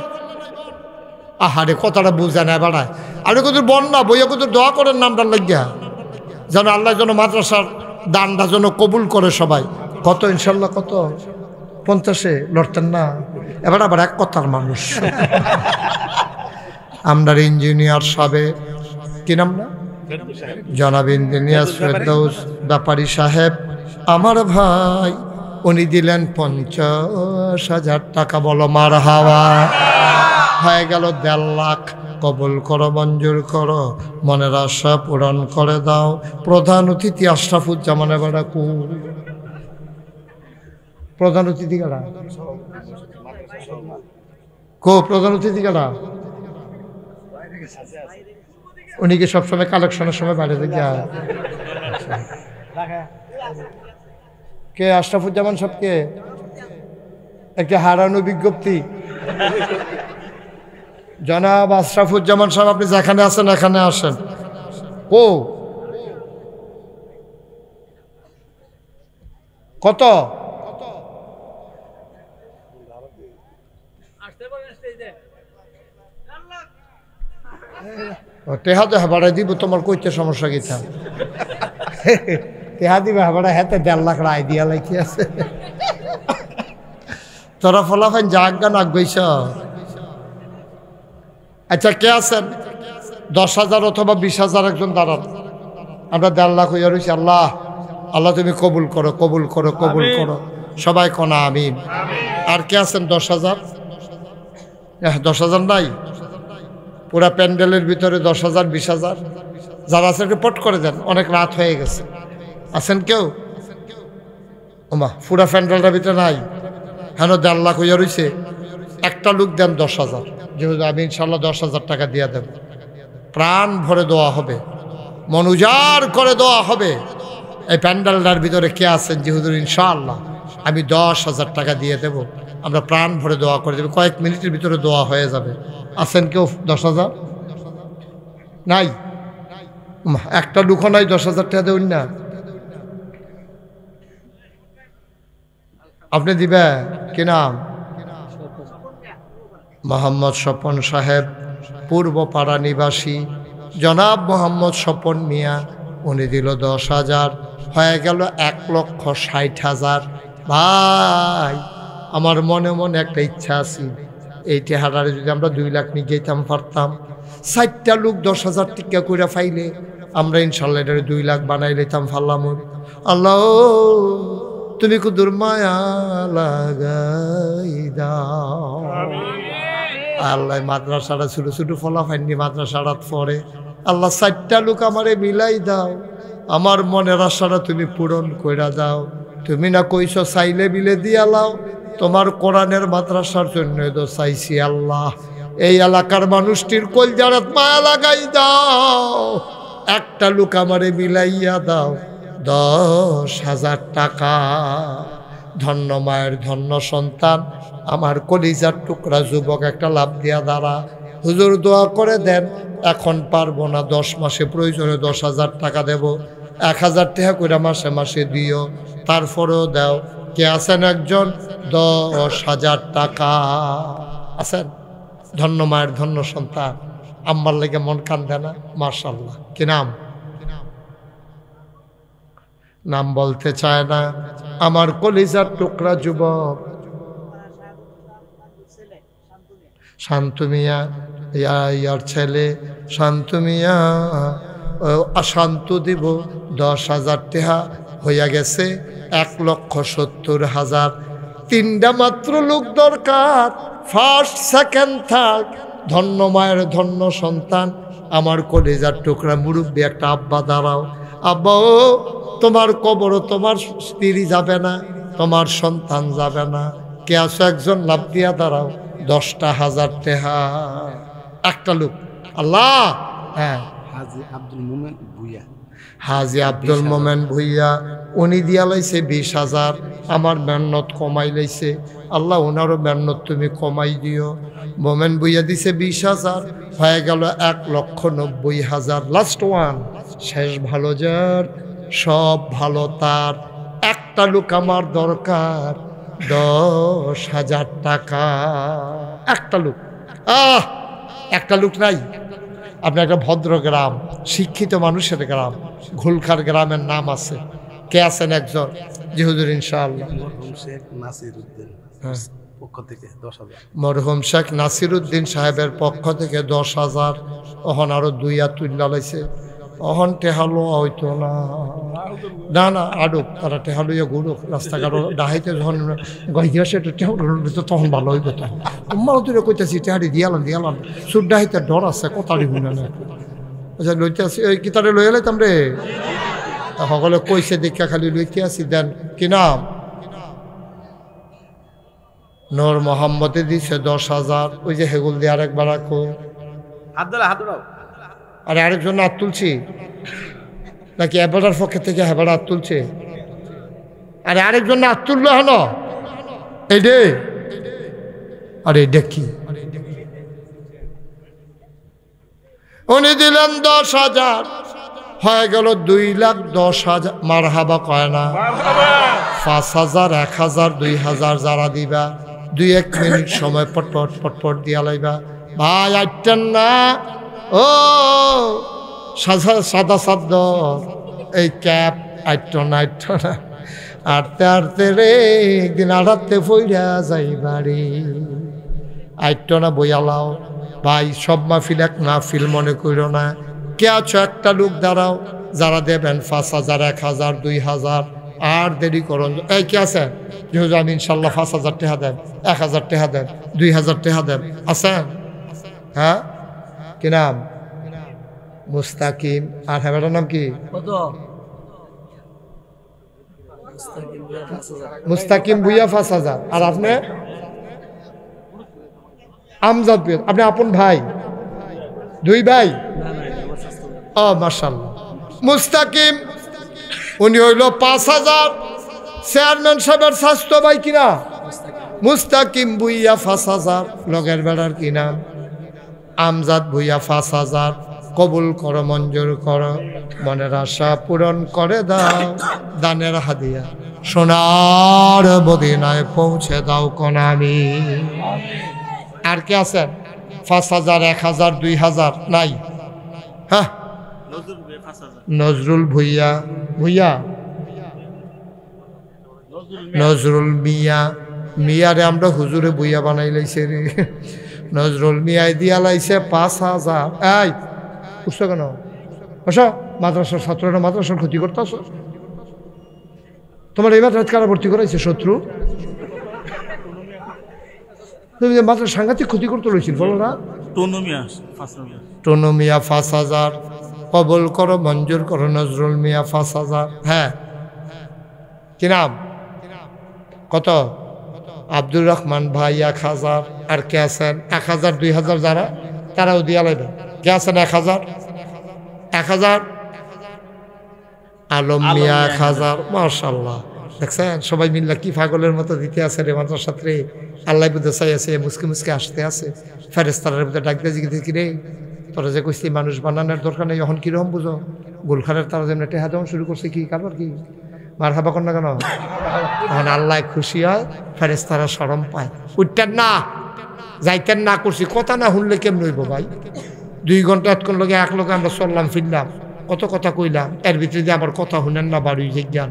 আহারে কথাটা বুঝে না বেড়ায়। আপনি কত বন না বইয়া কত দোয়া করেন নামটার লাগিয়া, যেন আল্লাহ যেন মাদ্রাসার দানটা যেন কবুল করে সবাই। কত ইনশাল্লাহ? কত? 50-এ লড়তেন না? এবার আবার এক কথার মানুষ। আমরার ইঞ্জিনিয়ার সাহেব, কি নাম না, জনাব ইঞ্জিনিয়ার ফেরদৌস ব্যাপারী সাহেব আমার ভাই, উনি দিলেন 50,000 টাকা। বলো মারহাবা। হয়ে গেল 1.5 লাখ। কবুল করো, মঞ্জুর করো, মনের আশা পূরণ করে দাও। প্রধান অতিথি আশরাফুজ্জামান। এবার প্রধান অতিথি কারা? প্রধান অতিথি কারা? উনি কি সবসময় কালেকশনের সময় বাইরে থেকে কে? আশরাফুজ্জামান সাহেবকে একটা হারানো বিজ্ঞপ্তি। জনাব আশরাফুজ্জামান সাহেব, আপনি যেখানে আছেন এখানে আসেন। কত? টেহা তো হাবাড়াই দিব, তোমার কইতে সমস্যা কি? টেহা দিবে হাবাড়া, হাতে 1.5 লাখ রায় দিয়া লাইকি আছে। তোরা ফলাফান জাগা নাক গইছ। আচ্ছা কে আছেন? 10,000 অথবা 20,000 একজন দাঁড়ান। আমরা 1.5 লাখ হইয়া রয়েছি। আল্লাহ আল্লাহ তুমি কবুল করো, কবুল করো, কবুল করো। সবাই কোনা আমিন। আর কে আছেন? 10,000? 10,000 নাই? পুরা প্যান্ডেলের ভিতরে 10,000, 20,000 যারা আছে রিপোর্ট করে দেন। অনেক রাত হয়ে গেছে। আছেন কেউ? ওমা পুরা প্যান্ডেলটার ভিতরে নাই? হ্যাঁ 1.5 লাখ হইয়া রয়েছে। একটা লোক দেন 10,000, যেহেতু আমি ইনশাল্লাহ 10,000 টাকা দিয়ে দেব। প্রাণ ভরে দোয়া হবে। মন উজাড় করে দোয়া হবে। এই প্যান্ডেলটার ভিতরে কে আছেন যে হুজুর ইনশাআল্লাহ আমি 10,000 টাকা দিয়ে দেব, আমরা প্রাণ ভরে দোয়া করে দেবো, কয়েক মিনিটের ভিতরে দোয়া হয়ে যাবে। আছেন কেউ 10,000? নাই, একটা লুকো নাই 10,000 টাকা দেউন না। আপনি দিবে কি নাম? মোহাম্মদ স্বপন সাহেব, পূর্বপাড়া নিবাসী জনাব মোহাম্মদ স্বপন মিয়া, উনি দিল 10,000, হয়ে গেল 1,60,000। ভাই আমার মনে মনে একটা ইচ্ছা আছে, এই টেহারারে যদি আমরা 2 লাখ নিয়ে যেতাম পারতাম, 60টা লোক 10,000 টিকা করে ফাইলে আমরা ইনশাল্লাহ এটা 2 লাখ বানাই লইতাম ফাল্লামুর। আল্লাহ তুমি কুদুর মায়া লাগাই দাও। আল্লাহ মাদ্রাসাটা ছোটো ছোটো ফলাফাইনি মাদ্রাসাটা পড়ে, আল্লাহ 60টা লোক আমারে মিলাই দাও, আমার মনের আশাটা তুমি পূরণ কইরা দাও। তুমি না কইছো চাইলে বিলে দিয়া লাও, তোমার কোরআনের মাদ্রাসার জন্য তো চাইছি আল্লাহ। এই এলাকার মানুষটির কলজারাত মায়া লাগাই দাও, একটা লোক আমারে মিলাইয়া দাও 10,000 টাকা। ধন্য মায়ের ধন্য সন্তান, আমার কলিজার টুকরা যুবক একটা লাভ দিয়া দাঁড়া, হুজুর দোয়া করে দেন, এখন পারবো না, 10 মাসে প্রয়োজনে 10,000 টাকা দেব, 1,000 টাকা করে মাসে মাসে দিও, তারপরেও দাও। কে আছেন একজন? 10,000 টাকা আছেন? ধন্য মায়ের ধন্য সন্তান, আম্মার লেগে মন কান্দে না? মাশাআল্লাহ। কি নাম? নাম বলতে চায় না আমার কলিজার টুকরা যুবক শান্তু মিয়া, ইয়ার ছেলে শান্তু মিয়া। শান্তু দিব 10,000 টাকা হইয়া গেছে 1,70,000। 3টা মাত্র লোক দরকার, ফার্স্ট সেকেন্ড থার্ড। ধন্য মায়ের ধন্য সন্তান, আমার কলিজার টুকরা মুরব্বী একটা আব্বা দাঁড়াও। আব্বা ও তোমার কবর তোমার স্ত্রী যাবে না, তোমার সন্তান যাবে না, কে আছো একজন লাভ দিয়া দাঁড়াও, 10,000 টাকা। একটা লোক। আল্লাহ। হ্যাঁ, হাজি আব্দুল মোমেন ভুইয়া, হাজি আব্দুল মোমেন ভুইয়া, উনি দিয়া লাইছে 20,000, আমার মেহনত কমাই লাইছে, আল্লাহ ওনারও মেহনত তুমি কমাই দিও। মোমেন ভুইয়া দিছে 20,000, হয়ে গেল 1,90,000। লাস্ট ওয়ান, শেষ ভালো যার সব ভালো তার, একটা লোক আমার দরকার 10,000 টাকা। একটা লোক। একটা লোক নাই। আপনার একটা ভদ্র গ্রাম, শিক্ষিত মানুষের গ্রাম, ঘুলখার গ্রামের নাম আছে, কে আছেন একজন? জি হুজুর ইনশাআল্লাহ। মরহুম শেখ নাসিরউদ্দিন পক্ষ থেকে 10,000। মরহুম শেখ নাসিরউদ্দিন সাহেবের পক্ষ থেকে 10,000। অহন আরো 2 তুল্লা লাইছে, অহন টেহালো হইতো না, না না আডুক তারা টেহালুইয়া ঘুরুক রাস্তাঘাট ডাহাইতে যখন গিয়া সেটা টেহাল তখন ভালো হইব। তোমারও তুই কইতেছি টেহারি দিয়ালাম সুর ডাহাইতে ডর আছে, কথাটি শুনে না। আচ্ছা লইতে আসি, ওই কিতারে লইয়া লাইতাম রে, সকলে কইছে দেখা খালি লইতে আসি। দেন কি নাম? নূর মোহাম্মদে দিছে 10,000। ওই যে হেগুল দিয়ে আরেকবার রাখো। আরে আরেকজন হাত তুলছি নাকি এবারের পক্ষে থেকে হেবার হাত তুলছে? আরে আরেকজন হাত তুললো হেন এই রে। আরে এটা কি? উনি দিলেন 10,000, হয়ে গেল 2,10,000। মারহাবা কয় না? 5,000, 1,000, 2,000 যারা দিবা 2-1 মিনিট সময় পটপট পটপট দিয়া লাইবা। ভাই আইটেন না, ও সাদা সাদ্দ এই ক্যাপ আইটো না আটতে আটতে রে একদিন আড়াতে ফইরা যাই বাড়ি। আইটো না বইয়ালাও ভাই, সব মাহফিল এক মাহফিল মনে করো না। কে আছো? একটা লোক দাঁড়াও, যারা দেবেন 5,000, 1,000, 2,000। আর দেরি করুন। এই কে আছে? যেহেতু আমি ইনশাল্লাহ 5,000 টাকা দেন, 1,000 টাকা দেন, 2,000 টাকা দেন, আছেন? হ্যাঁ, কি নাম? মুস্তাকিম। আর হ্যাঁ নাম কি? মুস্তাকিম ভুইয়া 5,000। আর আপনি? আমজাদ ভুইয়া। আপনি আপন ভাই? 2 ভাই? ও মাশাআল্লাহ। মুস্তাকিম উনি হইল 5,000। চেয়ারম্যান সাহেবের স্বাস্থ্য ভাই কিনা মুস্তাকিম ভুইয়া 5,000। লগের বেড়ার কি নাম আমজাদ ভুইয়া 5,000। কবুল করো, মঞ্জুর করো, মনের আশা পূরণ করে দাও, দানের হাদিয়া সোনার মদিনায় পৌঁছে দাও কোন আমি। আর কে আছেন 5,000, 1,000, 2,000 নাই? হ্যাঁ, নজরুল ভুইয়া, ভুইয়া নজরুল মিয়া, মিয়ারে আমরা হুজুরে ভুইয়া বানাই লাইছে রে। নজরুল মিয়ায় দিয়া লাইছে 5,000। এই বুঝছো কেন বসা? মাদ্রাসার ছাত্ররা মাদ্রাসার ক্ষতি করতেছ। তোমার এই মাদ্রাসা কারা ভর্তি করাইছে? শত্রু। তুমি যে মাদ্রাসা সাংঘাতিক ক্ষতি করতে রয়েছিল বলো না? টনু মিয়া 5,000। কবুল করো, মঞ্জুর করো, নজরুল মিয়া 5,000। হ্যাঁ, কি নাম? কত? আব্দুর রহমান ভাই 1,000। আর কে আছেন 1,000, 2,000 যারা তারাও দিয়া লাইবে। কে আছেন 1,000? 1,000 আলম মিয়া 1,000। মাশাআল্লাহ, দেখছেন সবাই মিল্লা কি পাগলের মতো দিতে আছে রে মাদ্রাসাতে। আল্লাহ বুঝে চাই আছে, মুসকে মুসকে আসতে আছে। ফেরেস্তারের মধ্যে ডাকতে জিজ্ঞেস কি রে তোরা যে কইছি মানুষ বানানোর দরকার নেই, এখন কিরকম বুঝো? গুলখারের তারা যেমন টেহা দেওয়া শুরু করছে, কি কারবার কি মার হাবা কর না কেন? তখন আল্লাহ খুশি হয়, ফেরেস্তারা শরম পায়। উঠতেন না, যাইতেন না, করছি কথা না শুনলে কেমন হইব ভাই? 2 ঘন্টা এতক্ষণ লগে এক লোকে আমরা চললাম ফিরলাম, কত কথা কইলাম, এর ভিতরে দিয়ে আবার কথা শুনেন না বাড়ি জ্ঞান,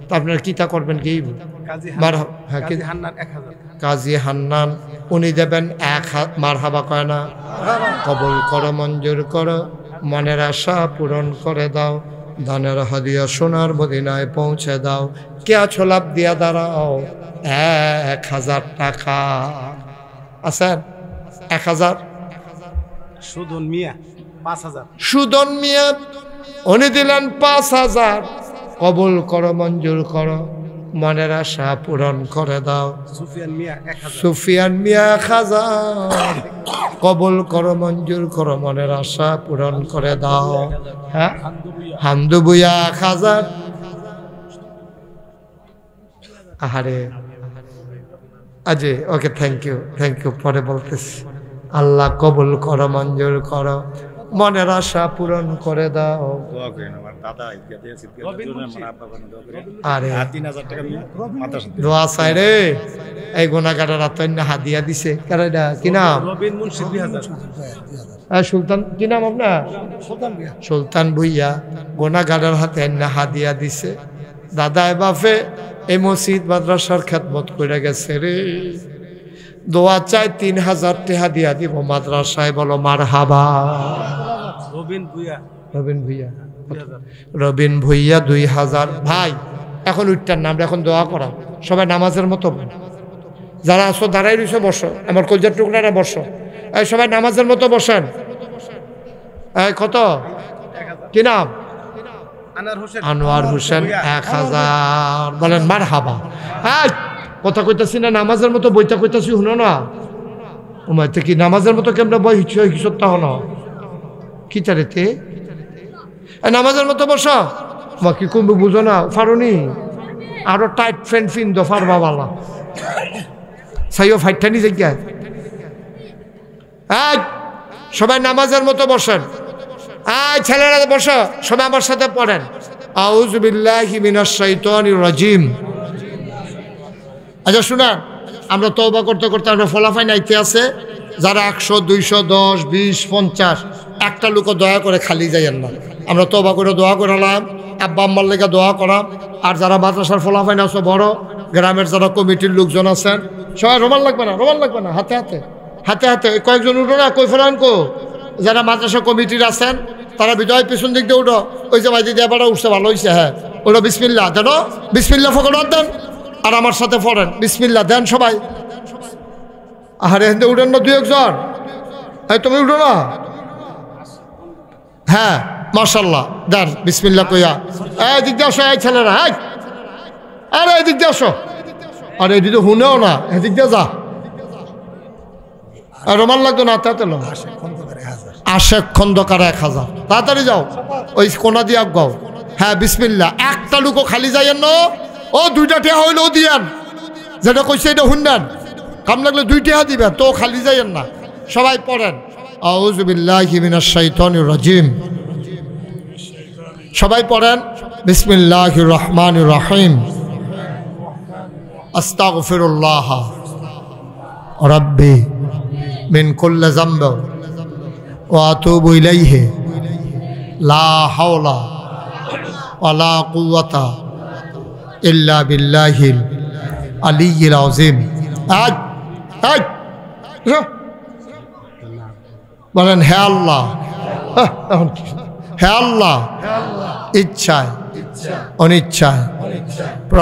তা আপনারা কিতা করবেন? কি কাজী হান্নান উনি দেবেন 1,000। মার হাবা কয় না? কবুল করো, মঞ্জুর করো, মনের আশা পূরণ করে দাও, দানের হাদিয়া সোনার মদিনায় পৌঁছে দাও। কে আছো লাভ দিয়া দাঁড়াও, 1,000 টাকা আছেন? 1,000। সুদন মিয়া 5,000। সুদন মিয়া উনি দিলেন 5,000। কবুল করো, মঞ্জুর করো, মনের আশা পূরণ করে দাও। সুফিয়ান মিয়া 1,000। সুফিয়ান মিয়া 1,000। কবুল করো, মঞ্জুর করো, মনের আশা পূরণ করে দাও। হ্যাঁ, হামদু বুয়া 1,000। আহারে আজি ওকে, থ্যাংক ইউ, থ্যাংক ইউ, পরে বলতেছি। আল্লাহ কবুল করো, মঞ্জুর করো, মনের আশা পূরণ করে দাও। আরে দোয়া চাই রে, এই গোনাগারের হাদিয়া দিছে। কি নাম? সুলতান। কি নাম আপনার? সুলতান ভুইয়া। গোনাগারের হাতে হাদিয়া দিছে। দাদা বাপে এই মসজিদ মাদ্রাসার খেদমত করে গেছে রে। দোয়া চাই 3,000 টাকা দিয়া দিব মাদ্রাসায়, বলো মার হাবা। রবিন ভুইয়া, রবিন ভুইয়া 2,000। ভাই এখন উঠটার নাম, এখন দোয়া করা, সবাই নামাজের মতো যারা আসো দাঁড়াই রয়েছে বসো, আমার কলজার টুকরারা বসো, এই সবাই নামাজের মতো বসেন। এই কত? কি নাম? আনোয়ার হোসেন 1,000। বলেন মার হাবা। হ্যাঁ, কথা কইতাছি না, নামাজের মতো বইটা কইতাছি, শুনো না। ওমাইতে কি নামাজের মতো কেমন বই হিসতা হন কি চারেতে নামাজের মতো বসা মা কি কমবে বুঝো না? ফারুনি আরো টাইট ফ্যান্ট ফিন দো ফারবা বালা সাইও ফাইটানি জায়গা। সবাই নামাজের মতো বসেন। ছেলেরা বসো, সবাই আমার সাথে পড়েন আউযু বিল্লাহি মিনাশ শাইতানির রাজিম। আচ্ছা শুনা, আমরা তওবা করতে করতে আমরা ফলাফল নাইতে আছে। যারা 100, 200, 10, 20, 50 একটা লোক দয়া করে খালি যাইয়েন না। আমরা তওবা করে দোয়া করালাম, আব্বা আম্মার লেগে দোয়া করাম। আর যারা মাদ্রাসার ফলাফল আছে বড়, গ্রামের যারা কমিটির লোকজন আছেন, সবাই রোমান লাগবে না, রোমান লাগবে না, হাতে হাতে হাতে হাতে কয়েকজন উঠো না, কই ফেরান কো। যারা মাদ্রাসা কমিটির আছেন তারা বিজয় পিছন দিক দিয়ে উঠো। ওই যে ভাই দিদি এবারও উঠছে, ভালো হয়েছে। হ্যাঁ, ওটা বিসমিল্লাহ দেন, বিসমিল্লাহ ফকর দেন, আর আমার সাথে পড়েন বিসমিল্লাহ দেন সবাই। আরে হেন্দে উঠেন না 2-1 জন, তুমি উঠো না। হ্যাঁ মাশাল্লাহ দেন বিসমিল্লাহ কইয়া। এদিক দিয়ে আসো, এই ছেলেরা, আরে এদিক দিয়ে আসো। আরে এদিকে শুনেও না, এদিক দিয়ে যা। আর রোমান লাগতো না, তাতে আশেক খন্দকার 1000 তাড়াতাড়ি যাও ওই কোনা দিয়া গাও হ্যাঁ বিসমিল্লাহ একটা লুকো খালি যাইয়েন না ও 2টা টিয়া হইলেও দিয়েন যেটা কইছে এটা শুনলেন কাম লাগলে 2 টিয়া দিবেন তো খালি যাইয়েন না সবাই পড়েন আউযু বিল্লাহি মিনাশ শাইতানির রাজিম সবাই পড়েন বিসমিল্লাহির রহমানির রহিম আস্তাগফিরুল্লাহ রাব্বি মিন কুল্লি যামব ওয়া আতুবু ইলাইহি লা হাওলা ওয়ালা কুওয়াতা ইল্লা বিল্লাহিল আলিয়্যিল আযীম আজ বলেন হে আল্লাহ হে আল্লাহ ইচ্ছায় অনিচ্ছায়